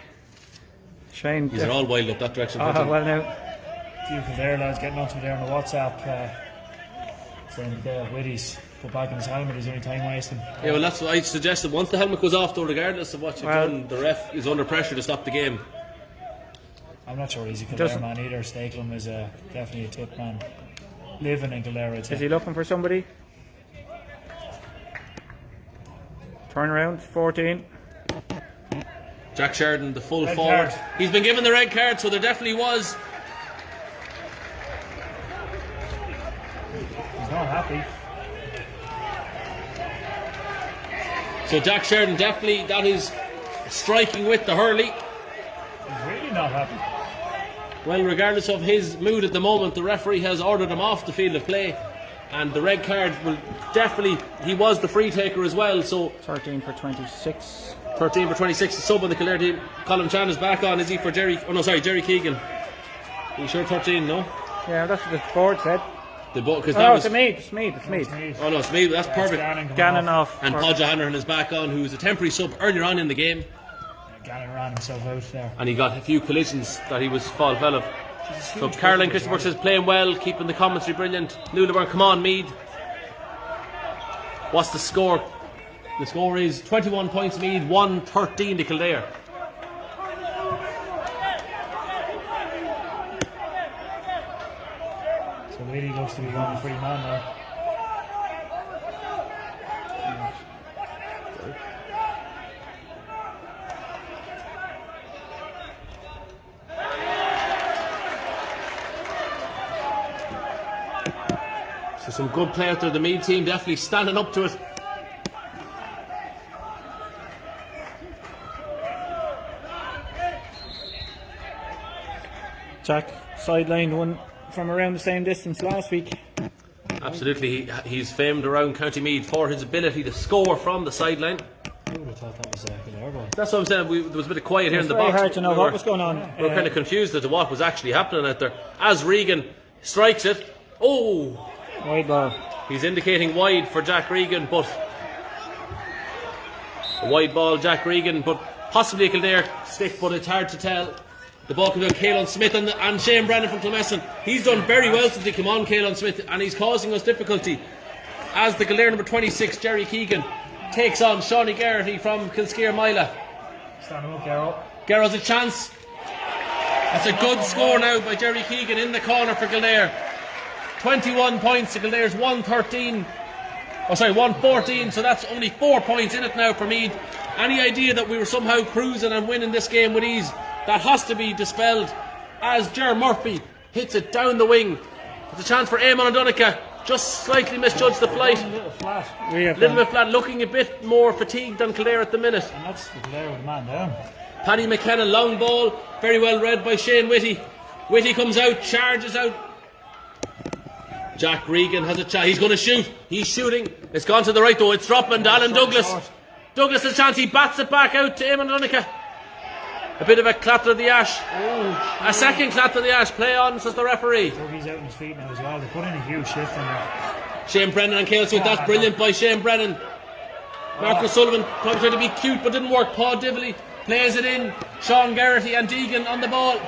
C: Shane.
A: These are all wild up that direction.
C: Oh, well now.
B: A few Kildare lads getting onto me there on the WhatsApp saying the Whitty's put back in his helmet, he's only time wasting.
A: Yeah, well that's what I suggested. Once the helmet goes off though, regardless of what you've done, the ref is under pressure to stop the game.
B: I'm not sure he's a Kildare man either. Stakelum is definitely a tip man. Living in Kildare, I'd say.
C: Is he looking for somebody? Turn around, 14.
A: Jack Sheridan, the full
B: Red
A: forward.
B: card.
A: He's been given the red card, so there definitely was.
B: He's not happy.
A: So Jack Sheridan definitely, that is striking with the hurley.
B: He's really not happy.
A: Well, regardless of his mood at the moment, the referee has ordered him off the field of play, and the red card will definitely, he was the free taker as well, so
C: 13 for 26.
A: 13 for 26, the sub on the Kildare team. Colin Chan is back on, is he for Jerry? Oh no, sorry, Jerry Keegan. Are you sure 13? No?
C: Yeah, that's what the board said.
A: Because
C: Oh,
A: that was.
C: it's Meath.
A: Oh no, it's me. That's perfect.
C: Gannon off.
A: And Podja Hanrahan is back on, who was a temporary sub earlier on in the game,
B: Gannon ran himself out there.
A: and he got a few collisions that he was fall fell of. So Caroline Christopher says playing well, keeping the commentary brilliant. Nullaburn, come on, Meath. What's the score? The score is 21 points Meath, 1-13 to Kildare.
B: So really looks to be going free man now.
A: So some good play out there. The Meath team definitely standing up to it.
C: Jack sidelined one from around the same distance last week.
A: Absolutely, he's famed around County Meath for his ability to score from the sideline.
B: Who would have thought that was a Kildare goal?
A: That's what I'm saying. There was a bit of quiet here in the
C: Very
A: box.
C: hard to know what was going on.
A: We were kind of confused as to what was actually happening out there. As Regan strikes it, oh,
C: Wide ball.
A: he's indicating wide for Jack Regan, but a wide ball, Jack Regan. But possibly a Kildare stick, but it's hard to tell. The ball comes out, Caelan Smith and Shane Brennan from Clonmesson. He's done very well since he came on, Caelan Smith, and he's causing us difficulty as the Kildare number 26, Jerry Keegan, takes on Shawnee Garrity from Kilscare Mila.
B: Stand up, Garrow.
A: Garrow's a chance. That's a good score now by Jerry Keegan in the corner for Kildare. 21 points to Kildare's 114, so that's only 4 points in it now for Meath. Any idea that we were somehow cruising and winning this game with ease, that has to be dispelled as Ger Murphy hits it down the wing. It's a chance for Eamon O'Donoghue, just slightly misjudged the flight.
B: A little flat.
A: Little bit flat, looking a bit more fatigued than Kildare at the minute.
B: And that's the Kildare with the man down.
A: Paddy McKenna, long ball, very well read by Shane Whitty. Whitty comes out, charges out. Jack Regan has a chance. He's going to shoot. He's shooting. It's gone to the right though. It's dropping. Alan Douglas. Douglas has a chance. He bats it back out to Eamon O'Donoghue. A bit of a clap to the ash. A second clap to the ash. Play on, says the referee.
B: He's out on his feet now as well. They put in a huge shift in there.
A: Shane Brennan and Caelan Smith. That's brilliant by Shane Brennan. Marcus Sullivan probably tried to be cute but didn't work. Paul Dively plays it in. Sean Garrity and Deegan on the ball.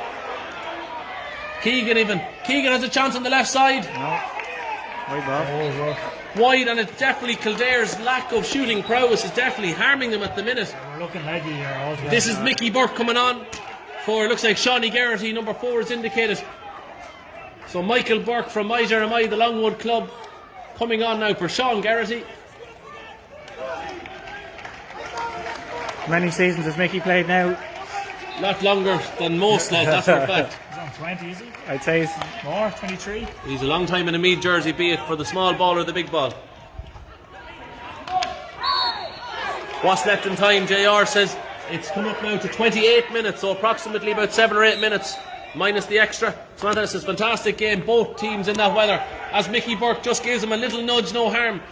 A: Keegan has a chance on the left side.
C: No.
A: Wide, and it's definitely Kildare's lack of shooting prowess is definitely harming them at the minute.
B: We're looking leggy here altogether.
A: This is Mickey Burke coming on for, looks like Shawnee Garrity, number 4 is indicated. So Michael Burke from My Jeremiah, the Longwood club, coming on now for Sean Garrity.
C: Many seasons has Mickey played now?
A: Lot longer than most lads, that's for a fact.
B: He's on 20, is he?
C: I'd say he's
B: More, 23.
A: He's a long time in a Meath jersey, be it for the small ball or the big ball. What's left in time? JR says it's come up now to 28 minutes, so approximately about 7 or 8 minutes minus the extra. So this is a fantastic game, both teams in that weather, as Mickey Burke just gives him a little nudge, no harm.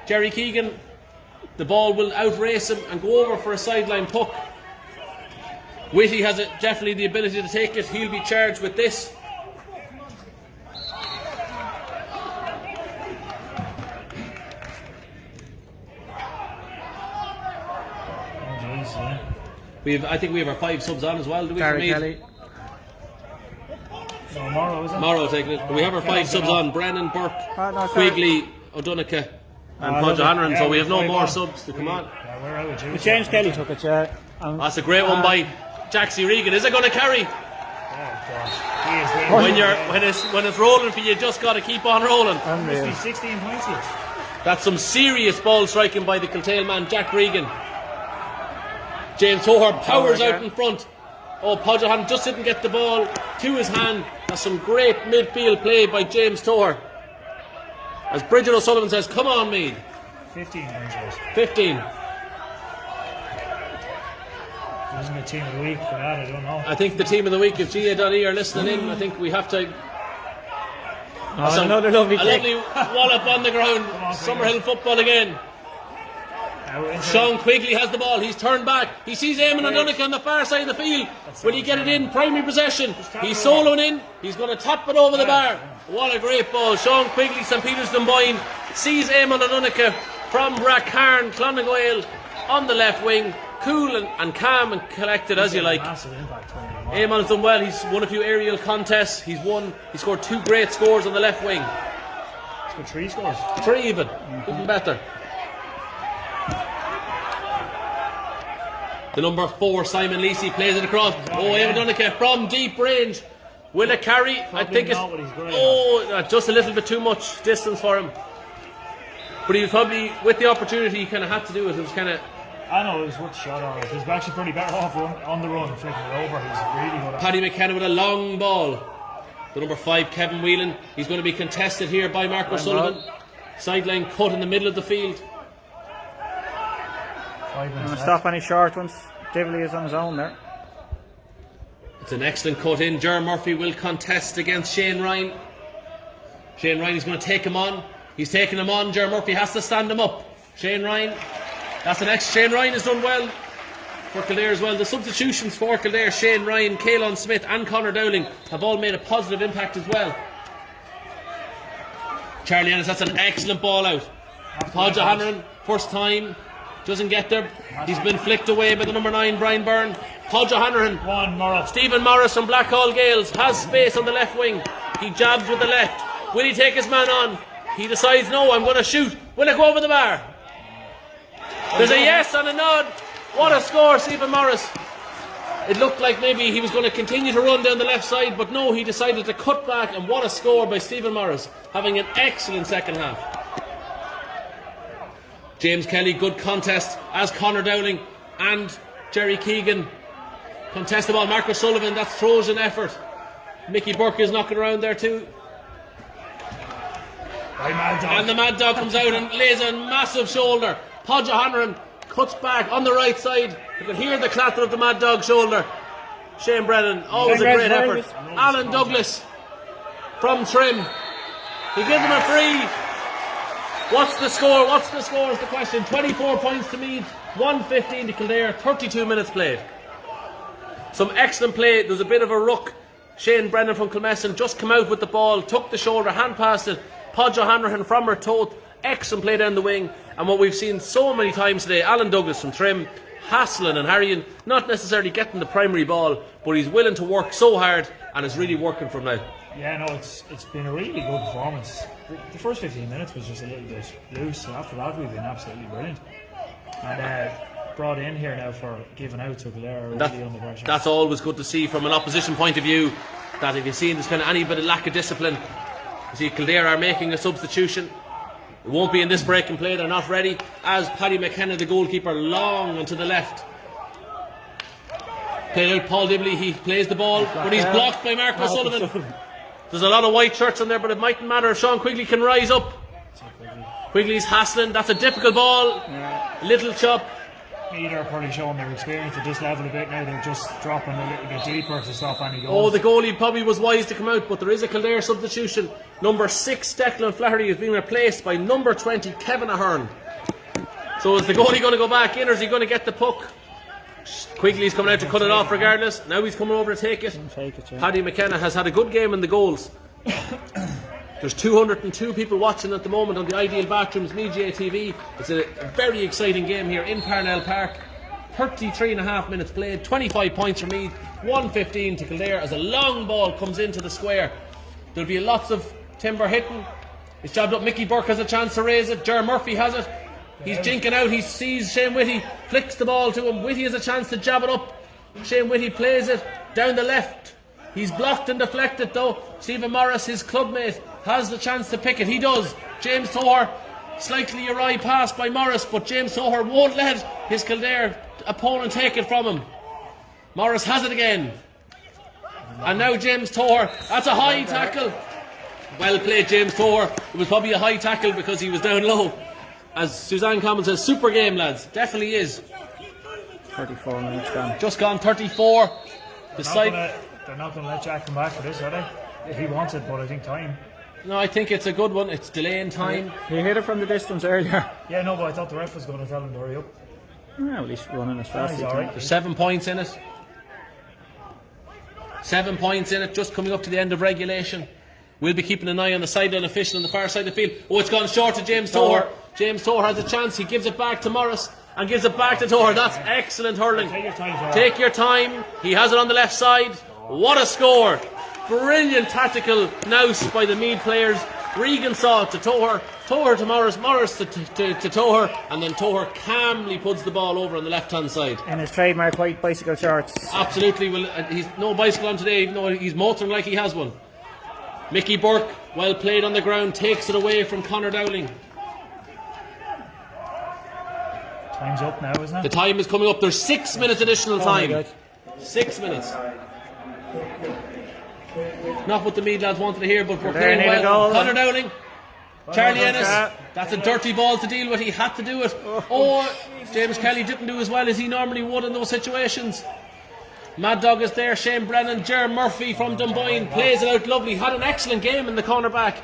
A: Jerry Keegan, the ball will outrace him and go over for a sideline puck. Whitty has definitely the ability to take it. He'll be charged with this. I think we have our 5 subs on as well, do we?
C: Gary Kelly.
B: No, Morrow, is it?
A: Morrow taking it. We have our 5 subs on. Brennan, Burke, Quigley, O'Donoghue and Podge Hanran, so we have no more subs to come on.
B: Yeah, we're out with you.
C: James Kelly took it, yeah.
A: That's a great one by Jaxie Regan. Is it going to carry?
B: Oh gosh, he is winning.
A: When it's rolling for you, just got to keep on rolling.
B: Must be 16 points each.
A: That's some serious ball striking by the Kiltale man, Jack Regan. James Toher powers out in front. Oh, Podjahan just didn't get the ball to his hand. That's some great midfield play by James Toher. As Bridget O'Sullivan says, come on, Meath.
B: 15 points each.
A: 15.
B: Isn't it team of the week for that? I don't know.
A: I think the team of the week, if GAA are listening in, I think we have to.
C: Another lovely kick.
A: A lovely wallop on the ground. Summerhill football again. Sean Quigley has the ball. He's turned back. He sees Eamon O'Donoghue on the far side of the field. Will he get it in? Primary possession. He's soloing in. He's going to tap it over the bar. What a great ball. Sean Quigley, St. Peter's Dunboyne, sees Eamon O'Donoghue from Racarn, Clonnagoyle on the left wing. Cool and calm and collected as you like. Eamon has done well. He's won a few aerial contests. He scored 2 great scores on the left wing.
B: He's got 3 scores.
A: 3 even. Even better. The number 4, Simon Leacey, plays it across. Eamon O'Donoghue from deep range. Will it carry? I think it's. Just a little bit too much distance for him. But he was probably, with the opportunity, he kind of had to do it. It was kind of.
B: I know it was worth a shot on it. He's actually pretty better off on the run, flicking it over. He's really good at it.
A: Paddy McKenna with a long ball. The number 5, Kevin Whelan. He's going to be contested here by Marco Sullivan. Sideline cut in the middle of the field.
B: 5 minutes left.
C: Stop any short ones. Dively is on his own there.
A: It's an excellent cut in. Ger Murphy will contest against Shane Ryan. Shane Ryan is going to take him on. He's taking him on. Ger Murphy has to stand him up. Shane Ryan. That's the next. Shane Ryan has done well for Kildare as well. The substitutions for Kildare, Shane Ryan, Caelan Smith and Conor Dowling, have all made a positive impact as well. Charlie Ennis, that's an excellent ball out. Podja Hanran, first time. Doesn't get there. He's been flicked away by the number 9, Brian Byrne. Podge O'Hanrahan. Stephen Morris from Blackhall Gales has space on the left wing. He jabs with the left. Will he take his man on? He decides, no, I'm going to shoot. Will it go over the bar? There's a yes and a nod. What a score, Stephen Morris. It looked like maybe he was going to continue to run down the left side, but no, he decided to cut back, and what a score by Stephen Morris, having an excellent second half. James Kelly, good contest, as Conor Dowling and Jerry Keegan contest the ball. Marcus Sullivan, that's Trojan effort. Mickey Burke is knocking around there too. And the Mad Dog comes out and lays a massive shoulder. Podge O'Hanrahan cuts back on the right side. You can hear the clatter of the Mad Dog's shoulder. Shane Brennan, always a great effort. Alan Douglas from Trim. He gives him a free. What's the score? What's the score is the question. 24 points to Meath, 115 to Kildare, 32 minutes played. Some excellent play. There's a bit of a ruck. Shane Brennan from Kilmessan just come out with the ball, took the shoulder, hand passed it. Podge O'Hanrahan from her toe. Excellent play down the wing. And what we've seen so many times today, Alan Douglas from Trim, hassling and harrying, not necessarily getting the primary ball, but he's willing to work so hard and is really working for him now.
B: Yeah, no, it's been a really good performance. The first 15 minutes was just a little bit loose, so after that we've been absolutely brilliant. And brought in here now for giving out to Kildare really under pressure.
A: That's always good to see from an opposition point of view, that if you've seen there's kind of any bit of lack of discipline, you see Kildare are making a substitution. It won't be in this break and play, they're not ready, as Paddy McKenna, the goalkeeper, long and to the left. Played out Paul Dibley, he plays the ball, but he's blocked by Marcus Sullivan. There's a lot of white shirts on there, but it mightn't matter if Sean Quigley can rise up. Quigley's hassling, that's a difficult ball. Little chop.
B: Meath are probably showing their experience at this level a bit now. They're just dropping a little bit deeper to stop any goals.
A: Oh, the goalie probably was wise to come out, but there is a Kildare substitution. Number 6, Declan Flaherty, is being replaced by number 20, Kevin Ahern. So is the goalie going to go back in, or is he going to get the puck? Quigley's coming out to cut it off regardless. Now he's coming over to take it. Paddy McKenna has had a good game in the goals. There's 202 people watching at the moment on the Ideal Bathrooms Media TV. It's a very exciting game here in Parnell Park. 33.5 minutes played, 25 points for Meath, 115 to Kildare as a long ball comes into the square. There'll be lots of timber hitting. It's jabbed up. Mickey Burke has a chance to raise it. Ger Murphy has it. He's jinking out. He sees Shane Whitty, flicks the ball to him. Whitty has a chance to jab it up. Shane Whitty plays it down the left. He's blocked and deflected though. Stephen Morris, his clubmate, has the chance to pick it. He does. James Toher, slightly awry pass by Morris, but James Toher won't let his Kildare opponent take it from him. Morris has it again. And now James Toher. That's a high tackle. Well played, James Toher. It was probably a high tackle because he was down low. As Suzanne Campbell says, super game, lads. Definitely is.
C: 34 minutes gone.
A: Just gone 34.
B: They're not going to let Jack come back for this, are they? He wants it, but I think time.
A: No, I think it's a good one. It's delaying time.
C: He hit it from the distance earlier.
B: Yeah, no, but I thought the ref was going to tell him to hurry up.
C: Yeah, at least running as fast as he can.
A: There's 7 points in it. 7 points in it, just coming up to the end of regulation. We'll be keeping an eye on the sideline official on the far side of the field. Oh, it's gone short to James Toher. James Toher has a chance. He gives it back to Morris and gives it back to Toher. That's excellent hurling.
B: Take your time, Toher.
A: Take your time. He has it on the left side. What a score. Brilliant tactical nous by the Meath players. Regan saw it to Toher. Toher to Morris. Morris to Toher. And then Toher calmly puts the ball over on the left hand side.
C: And his trademark white bicycle shorts.
A: Absolutely. Well, he's no bicycle on today, even though he's motoring like he has one. Mickey Burke, well played on the ground, takes it away from Conor Dowling.
B: Time's up now, isn't it?
A: The time is coming up. There's 6 minutes additional time. 6 minutes. Not what the Meath lads wanted to hear, but we're playing well. Conor Dowling, Charlie Ennis. That's a dirty ball to deal with. He had to do it. Oh, James Kelly didn't do as well as he normally would in those situations. Mad Dog is there. Shane Brennan, Ger Murphy from Dunboyne plays it out lovely. Had an excellent game in the cornerback.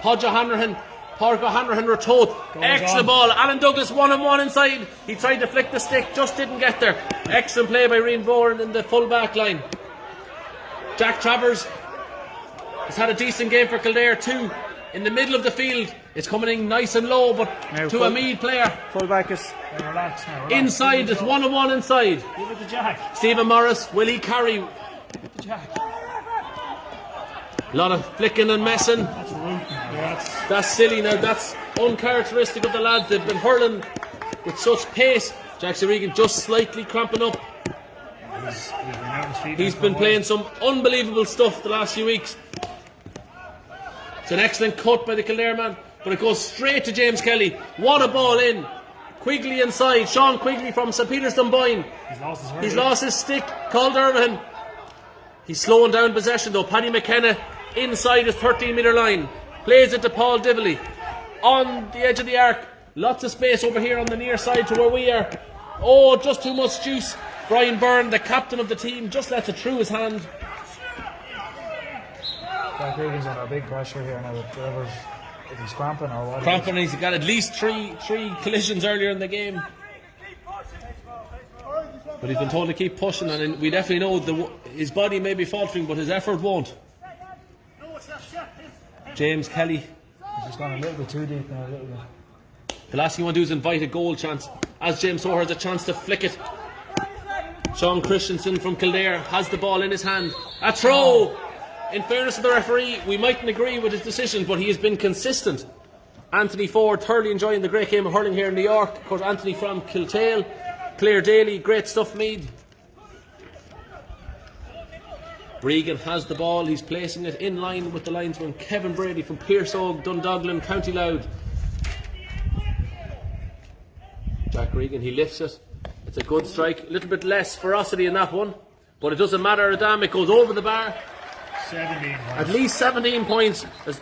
A: Podge O'Hanrahan, Pádraig O'Hanrahan Ratoth. Excellent ball. Alan Douglas 1-on-1 inside. He tried to flick the stick, just didn't get there. Excellent play by Rian Bourne in the full back line. Jack Travers has had a decent game for Kildare too. in the middle of the field. It's coming in nice and low, but
C: Now
A: to a Meath player.
C: Fullback is
B: Relax now. Relax.
A: Inside, it's 1-on-1 inside.
B: Give it to Jack.
A: Stephen Morris, will he carry?
B: Give it to Jack.
A: A lot of flicking and messing.
B: That's rude now. Yeah,
A: That's silly now. That's uncharacteristic of the lads. They've been hurling with such pace. Jackson Regan just slightly cramping up.
B: he's been out on his feet.
A: He's been playing some unbelievable stuff the last few weeks. It's an excellent cut by the Kildare man, but it goes straight to James Kelly. What a ball in. Quigley inside. Sean Quigley from St Peter's Dunboyne. He's lost his stick. Called Irvine. He's slowing down possession though. Paddy McKenna inside his 13-metre line. Plays it to Paul Dively. On the edge of the arc. Lots of space over here on the near side to where we are. Oh, just too much juice. Brian Byrne, the captain of the team, just lets it through his hand.
B: Jack Regan's under big pressure here now. If he's cramping or what.
A: Cramping, he's got at least three collisions earlier in the game. But he's been told to keep pushing, and we definitely know his body may be faltering, but his effort won't. James Kelly.
B: He's just gone a little bit too deep now. A little bit.
A: The last thing you want to do is invite a goal chance. As James Soher has a chance to flick it. Sean Christensen from Kildare has the ball in his hand. A throw! In fairness to the referee, we mightn't agree with his decision, but he has been consistent. Anthony Ford, thoroughly enjoying the great game of hurling here in New York. Of course, Anthony from Kiltale. Clare Daly, great stuff, Meath. Regan has the ball. He's placing it in line with the linesman Kevin Brady from Pearsogue, Dundoglan, County Louth. Jack Regan, he lifts it. It's a good strike. A little bit less ferocity in that one, but it doesn't matter a damn. It goes over the bar.
B: 17 points.
A: At least 17 points. As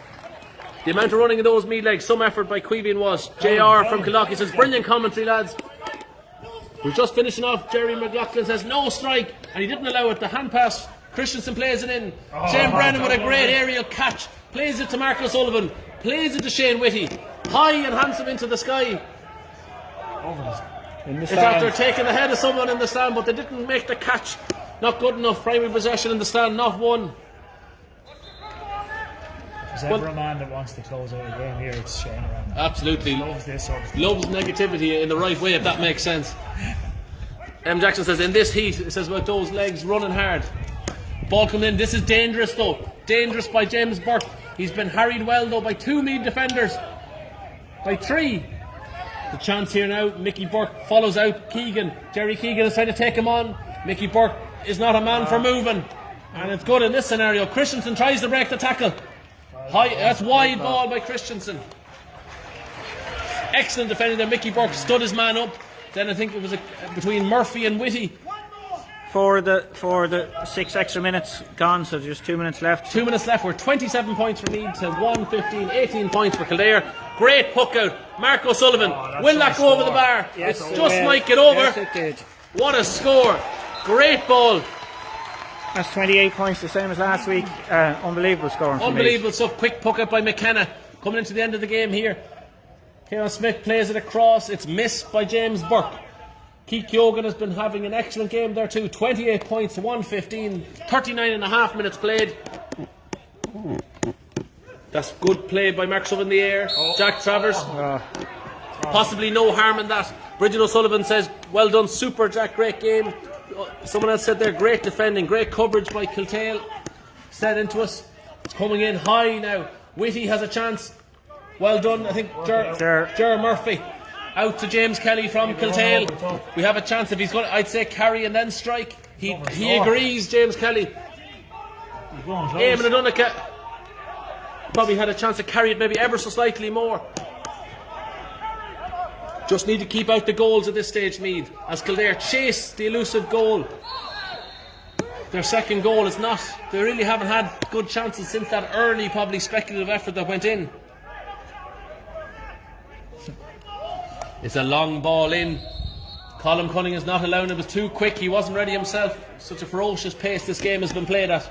A: the amount of running in those Meath legs, some effort by Queevian was. JR from Kildare says, brilliant commentary, lads. We're just finishing off. Jerry McLaughlin says, no strike, and he didn't allow it. The hand pass. Christensen plays it in. Shane Brennan with a great aerial catch. Plays it to Marcus Sullivan. Plays it to Shane Whitty. High and handsome into the sky.
B: In the
A: It's after taking the head of someone in the stand, but they didn't make the catch. Not good enough. Primary possession in the stand, not one.
B: If there's ever a man that wants to close out a game here, it's Shane Brennan.
A: Absolutely.
B: He loves this sort of stuff.
A: Loves negativity in the right way, if that makes sense. M. Jackson says, in this heat, it says about those legs running hard. Ball coming in. This is dangerous though. Dangerous by James Burke. He's been harried well though by two Meath defenders. By three. The chance here now. Mickey Burke follows out Keegan. Jerry Keegan is trying to take him on. Mickey Burke is not a man for moving. And it's good in this scenario. Christensen tries to break the tackle. High, that's wide ball by Christensen. Excellent defending there. Mickey Burke stood his man up. Then I think it was between Murphy and Whitty.
C: for the 6 extra minutes gone, so just 2 minutes left.
A: 2 minutes left. We're 27 points for Meath to 115, 18 points for Kildare. Great puck out. Mark O'Sullivan. Will that go over the bar?
C: Yes,
A: it's just might get over.
C: Yes, it did.
A: What a score. Great ball.
C: That's 28 points, the same as last week. Unbelievable scoring from
A: Unbelievable stuff. Quick puck out by McKenna. Coming into the end of the game here. Kieran Smith plays it across. It's missed by James Burke. Keith Kyogan has been having an excellent game there too. 28 points to 115. 39 and a half minutes played. That's good play by Mark Sullivan in the air. Jack Travers. Possibly no harm in that. Bridget O'Sullivan says, well done, super Jack, great game. Someone else said there, great defending, great coverage by Kiltale. Set into us. It's coming in high now. Whitty has a chance. Well done, I think Ger Murphy. Out to James Kelly from Kiltale. We have a chance if he's going to, I'd say, carry and then strike. He agrees, James Kelly. Eamon O'Donoghue probably had a chance to carry it maybe ever so slightly more. Just need to keep out the goals at this stage, Meath, as Kildare chase the elusive goal. Their second goal is not, they really haven't had good chances since that early, probably speculative effort that went in. It's a long ball in. Colin Cunning is not allowing it. It was too quick. He wasn't ready himself. Such a ferocious pace this game has been played at.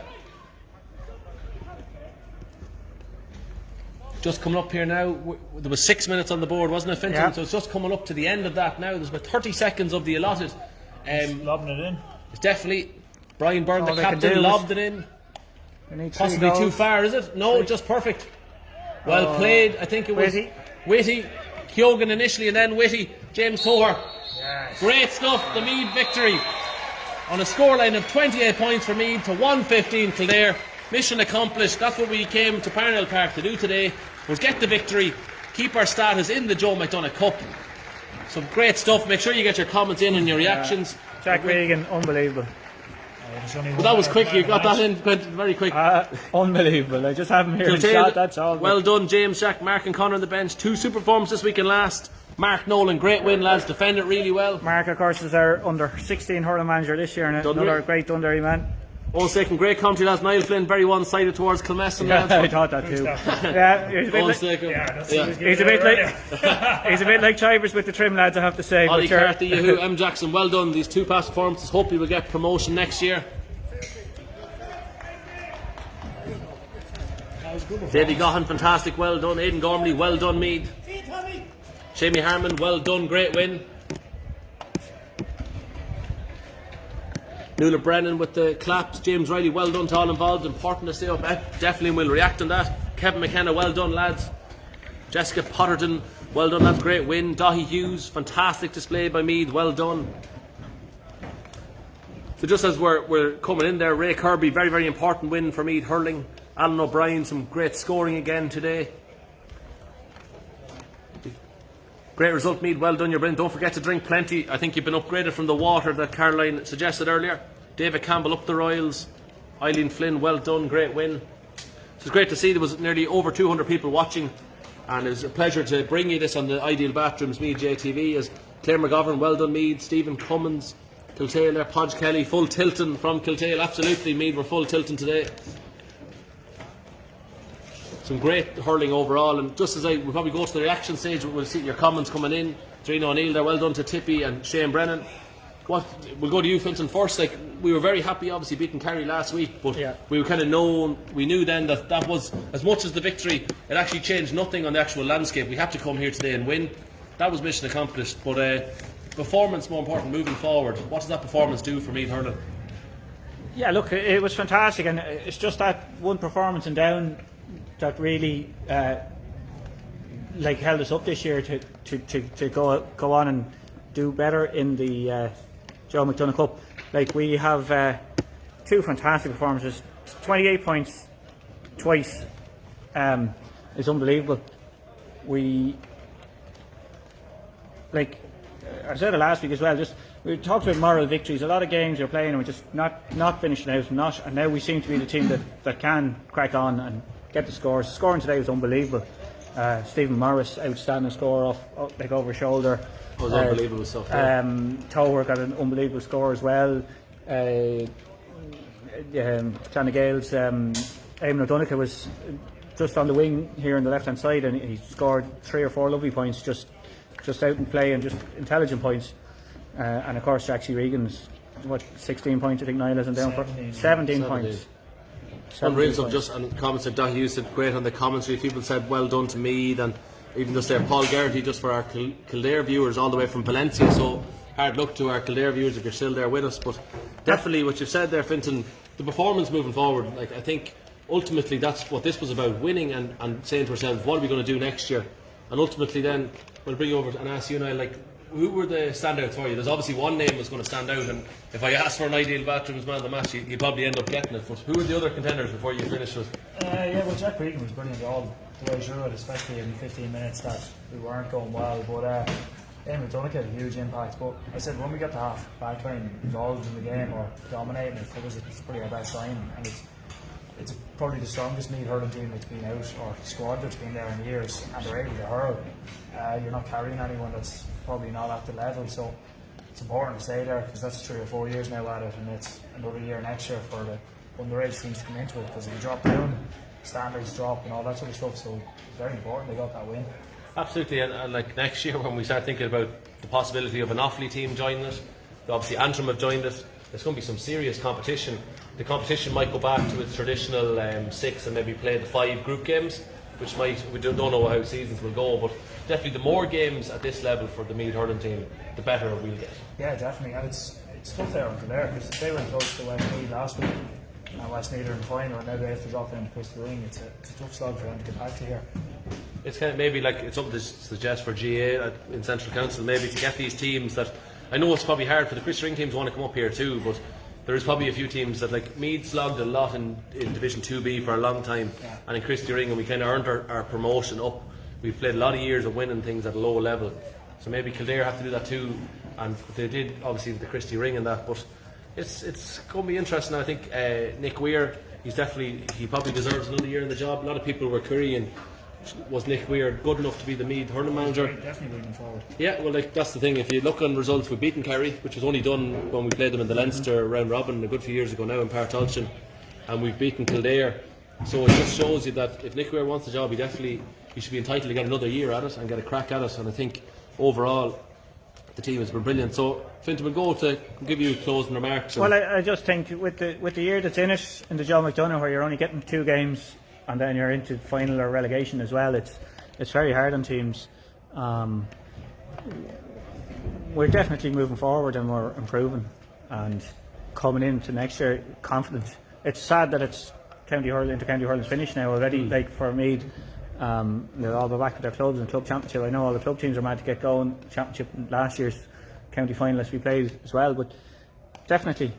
A: Just coming up here now. There was 6 minutes on the board, wasn't it, Finton?
C: Yeah.
A: So it's just coming up to the end of that now. There's about 30 seconds of the allotted.
B: Lobbing it in.
A: It's definitely Brian Byrne,
C: All
A: the
C: they can
A: captain,
C: do
A: lobbed it in.
C: We need 3
A: Possibly
C: goals.
A: too far, is it? No, just perfect. Well played. I think it was Whitty, Kyogan initially, and then Whitty, James Coher.
B: Yes.
A: Great stuff. The Meath victory on a scoreline of 28 points for Meath to 115 Kildare. Mission accomplished. That's what we came to Parnell Park to do today, was get the victory, keep our status in the Joe McDonagh Cup. Some great stuff. Make sure you get your comments in and your reactions.
C: Jack Regan, unbelievable.
A: But that was quick, you got that in very quick.
C: Unbelievable. I just have him here in shot, that's all.
A: Well done, James, Jack, Mark and Connor on the bench. 2 super performances this week and last. Mark Nolan, great win, lads, defended really well.
C: Mark, of course, is our under 16 hurling manager this year, and another great Dundee man.
A: Owen second, great commentary, lads. Niall Flynn, very one-sided towards Kilmesson.
C: Yeah, I thought that too. Yeah, he's a bit like Chivers with the trim, lads, I have to say.
A: Ollie Carthy, Yahoo, M. Jackson, well done. These 2 past performances. Hope you will get promotion next year. Davy Gahan, fantastic, well done. Aidan Gormley, well done. Meath. Jamie Harmon, well done, great win. Nuala Brennan with the claps. James Riley, well done to all involved. Important to stay up. Definitely will react on that. Kevin McKenna, well done, lads. Jessica Potterton, well done, lads. Great win. Dahi Hughes, fantastic display by Meath, well done. So just as we're coming in there, Ray Kirby, very, very important win for Meath Hurling. Alan O'Brien, some great scoring again today. Great result, Meath. Well done, you're brilliant. Don't forget to drink plenty. I think you've been upgraded from the water that Caroline suggested earlier. David Campbell up the Royals. Eileen Flynn, well done. Great win. It's great to see there was nearly over 200 people watching, and it was a pleasure to bring you this on the Ideal Bathrooms Meath JTV. As Claire McGovern, well done, Meath. Stephen Cummins, Kiltale there. Podge Kelly, full tilting from Kiltale. Absolutely, Meath were full tilting today. Some great hurling overall, and just as we'll probably go to the reaction stage, we'll see your comments coming in. Drina O'Neill there, well done to Tippy and Shane Brennan. We'll go to you, Finton, first. Like, we were very happy, obviously, beating Kerry last week, but we were kind of we knew then that was, as much as the victory, it actually changed nothing on the actual landscape. We had to come here today and win. That was mission accomplished, but performance more important moving forward. What does that performance do for Meath Hurling?
C: Yeah, look, it was fantastic, and it's just that one performance and down that really held us up this year to go on and do better in the Joe McDonagh Cup. Like, we have 2 fantastic performances. 28 points twice is unbelievable. I said it last week as well, we talked about moral victories. A lot of games you're playing and we're just not finishing out, and now we seem to be the team that can crack on and get the scores. Scoring today was unbelievable. Stephen Morris, outstanding score off over shoulder.
A: It was unbelievable stuff.
C: Tower got an unbelievable score as well. Clanna Gales, Eamon O'Donoghue was just on the wing here on the left hand side, and he scored 3 or 4 lovely points, just out in play and just intelligent points. And of course, Jack Regan's 16 points. I think Niall isn't down for 17 points.
A: Unreal stuff. Just and comments that Dahi Hughes said great on the commentary. People said well done to Meath, and even just there Paul Geraghty, just for our Kildare viewers all the way from Valencia. So hard luck to our Kildare viewers if you're still there with us. But definitely what you've said there, Finton, the performance moving forward. Like, I think ultimately that's what this was about, winning and saying to ourselves, what are we going to do next year? And ultimately then we'll bring you over and ask you now, like, who were the standouts for you? There's obviously one name that's going to stand out, and if I ask for an Ideal Bathrooms man of the match, you'll probably end up getting it. But who are the other contenders before you finish with?
B: Jack Regan was brilliant all the way through it, especially in the 15 minutes that we weren't going well. But Eamon O'Donoghue had a huge impact. But I said when we got the half back line involved in the game or dominating it, it's probably our best line, and it's probably the strongest Meath hurling team that's been out, or squad that's been there in years, and they're able to hurl. You're not carrying anyone that's probably not at the level, so it's important to stay there, because that's 3 or 4 years now at it, and it's another year next year for the underage teams to come into it, because if you drop down, standards drop and all that sort of stuff, so it's very important they got that win.
A: Absolutely, and like next year when we start thinking about the possibility of an Offaly team joining it, obviously Antrim have joined it, there's going to be some serious competition. The competition might go back to its traditional 6 and maybe play the 5 group games, which we don't know how seasons will go, but definitely the more games at this level for the Meath hurling team, the better we'll get.
B: Yeah, definitely, and it's tough there until there, because they were close to Westmeath last week, and Westmeath are in the final, and now they have to drop down to Crystal Ring. It's a tough slog for them to get back to here.
A: it's kind of maybe like it's something to suggest for GAA in Central Council, maybe to get these teams that I know it's probably hard for the Chris Ring teams want to come up here too, but there is probably a few teams that like Meath slogged a lot in Division 2B for a long time, and in Christy Ring, and we kind of earned our promotion up. We've played a lot of years of winning things at a low level, so maybe Kildare have to do that too, and they did obviously with the Christy Ring and that, but it's going to be interesting. I think Nick Weir, he probably deserves another year in the job. A lot of people were querying, was Nick Weir good enough to be the Meath hurling manager?
B: Definitely moving forward.
A: Yeah, well, like that's the thing. If you look on results, we've beaten Kerry, which was only done when we played them in the Leinster round robin a good few years ago now in Partolchin, and we've beaten Kildare. So it just shows you that if Nick Weir wants the job, he should be entitled to get another year at it and get a crack at it. And I think overall the team has been brilliant. So Fintan, we'll go to give you closing remarks.
C: Well, I just think with the year that's in it in the Joe McDonagh, where you're only getting 2 games and then you're into final or relegation as well, it's very hard on teams. We're definitely moving forward and we're improving and coming into next year confident. It's sad that it's county hurling's finished now already. Like for Meath, they'll all be back with their clubs and club championship. I know all the club teams are mad to get going. Championship, last year's county finalists we played as well, but definitely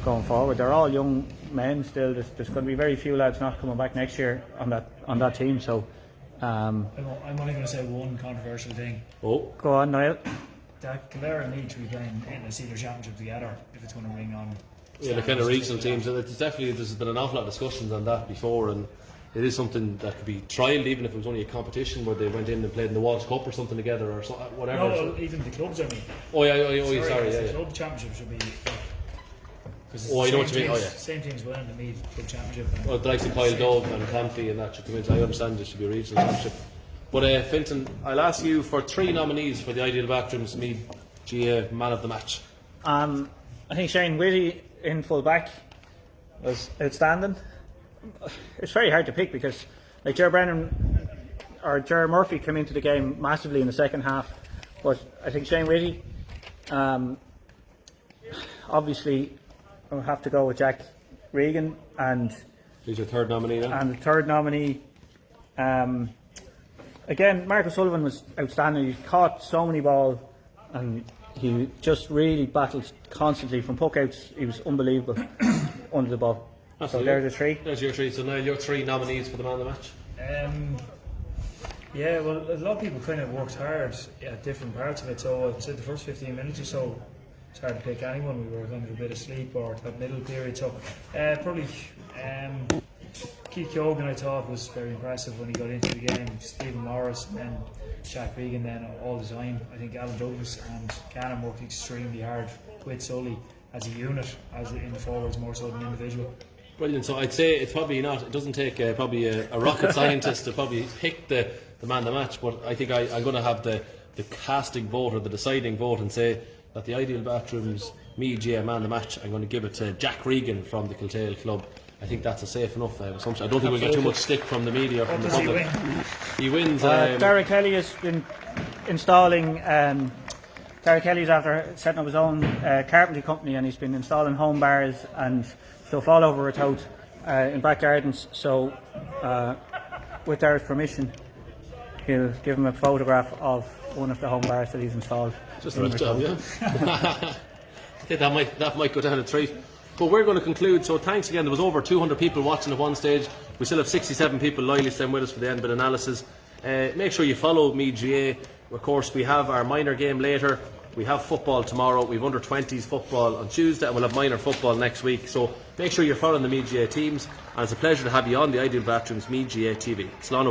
C: going forward, they're all young men still. There's going to be very few lads not coming back next year on that team. So
B: I'm only going to say one controversial thing.
A: Oh,
C: go on, Niall.
B: That Kildare need to be playing in the senior championship together if it's going to ring on.
A: yeah, the kind of regional teams. And there's been an awful lot of discussions on that before, and it is something that could be trialled, even if it was only a competition where they went in and played in the Walsh Cup or something together or so, whatever.
B: No, even the clubs, I mean.
A: Sorry,
B: the club championship should be.
A: I know what you mean.
B: Same teams winning the Meath club championship.
A: Well, the likes of Kyle Dove and Clancy and that should come in. I understand there should be a regional championship. But Fintan, I'll ask you for 3 nominees for the Ideal Bathrooms Meath GAA Man of the Match.
C: I think Shane Whitty in full back was outstanding. It's very hard to pick because like Ger Brennan or Ger Murphy came into the game massively in the second half, but I think Shane Whitty, obviously I'll have to go with Jack Regan, and
A: Who's your third nominee then?
C: And the third nominee, again, Mark O'Sullivan was outstanding. He caught so many balls and he just really battled constantly from puck outs. He was unbelievable under the ball.
A: Absolutely.
C: So there's the 3.
A: There's your 3. So now your 3 nominees for the Man of the Match.
B: Yeah, well, a lot of people kind of worked hard at different parts of it. So I'd say the first 15 minutes or so, it's hard to pick anyone. We were under a bit of sleep or that middle period. So probably Keith Keoghan, I thought, was very impressive when he got into the game. Stephen Morris and Jack Regan then all the time. I think Alan Douglas and Cannon worked extremely hard with Sully as a unit, as in the forwards more so than individual.
A: Brilliant. So I'd say it's probably not. It doesn't take probably a rocket scientist to probably pick the man of the match. But I think I'm going to have the casting vote or the deciding vote and say that the Ideal Bathrooms Meath GAA Man of the Match, I'm going to give it to Jack Regan from the Kildare Club. I think that's a safe enough assumption. I don't think we'll get too much stick from the media or from the public. He wins.
C: Derek Kelly has been installing. Derek Kelly's after setting up his own carpentry company, and he's been installing home bars and stuff all over Ratoath in back gardens. So, with Derek's permission, he'll give him a photograph of one of the home bars that he's installed.
A: Just a nice job, yeah. I think that might go down a treat. But we're going to conclude. So thanks again. There was over 200 people watching at one stage. We still have 67 people loyally staying with us for the end bit analysis. Make sure you follow Meath GAA. Of course, we have our minor game later. We have football tomorrow. We have under 20s football on Tuesday, and we'll have minor football next week. So make sure you're following the Meath GAA teams. And it's a pleasure to have you on the Ideal Bathrooms Meath GAA TV. Slán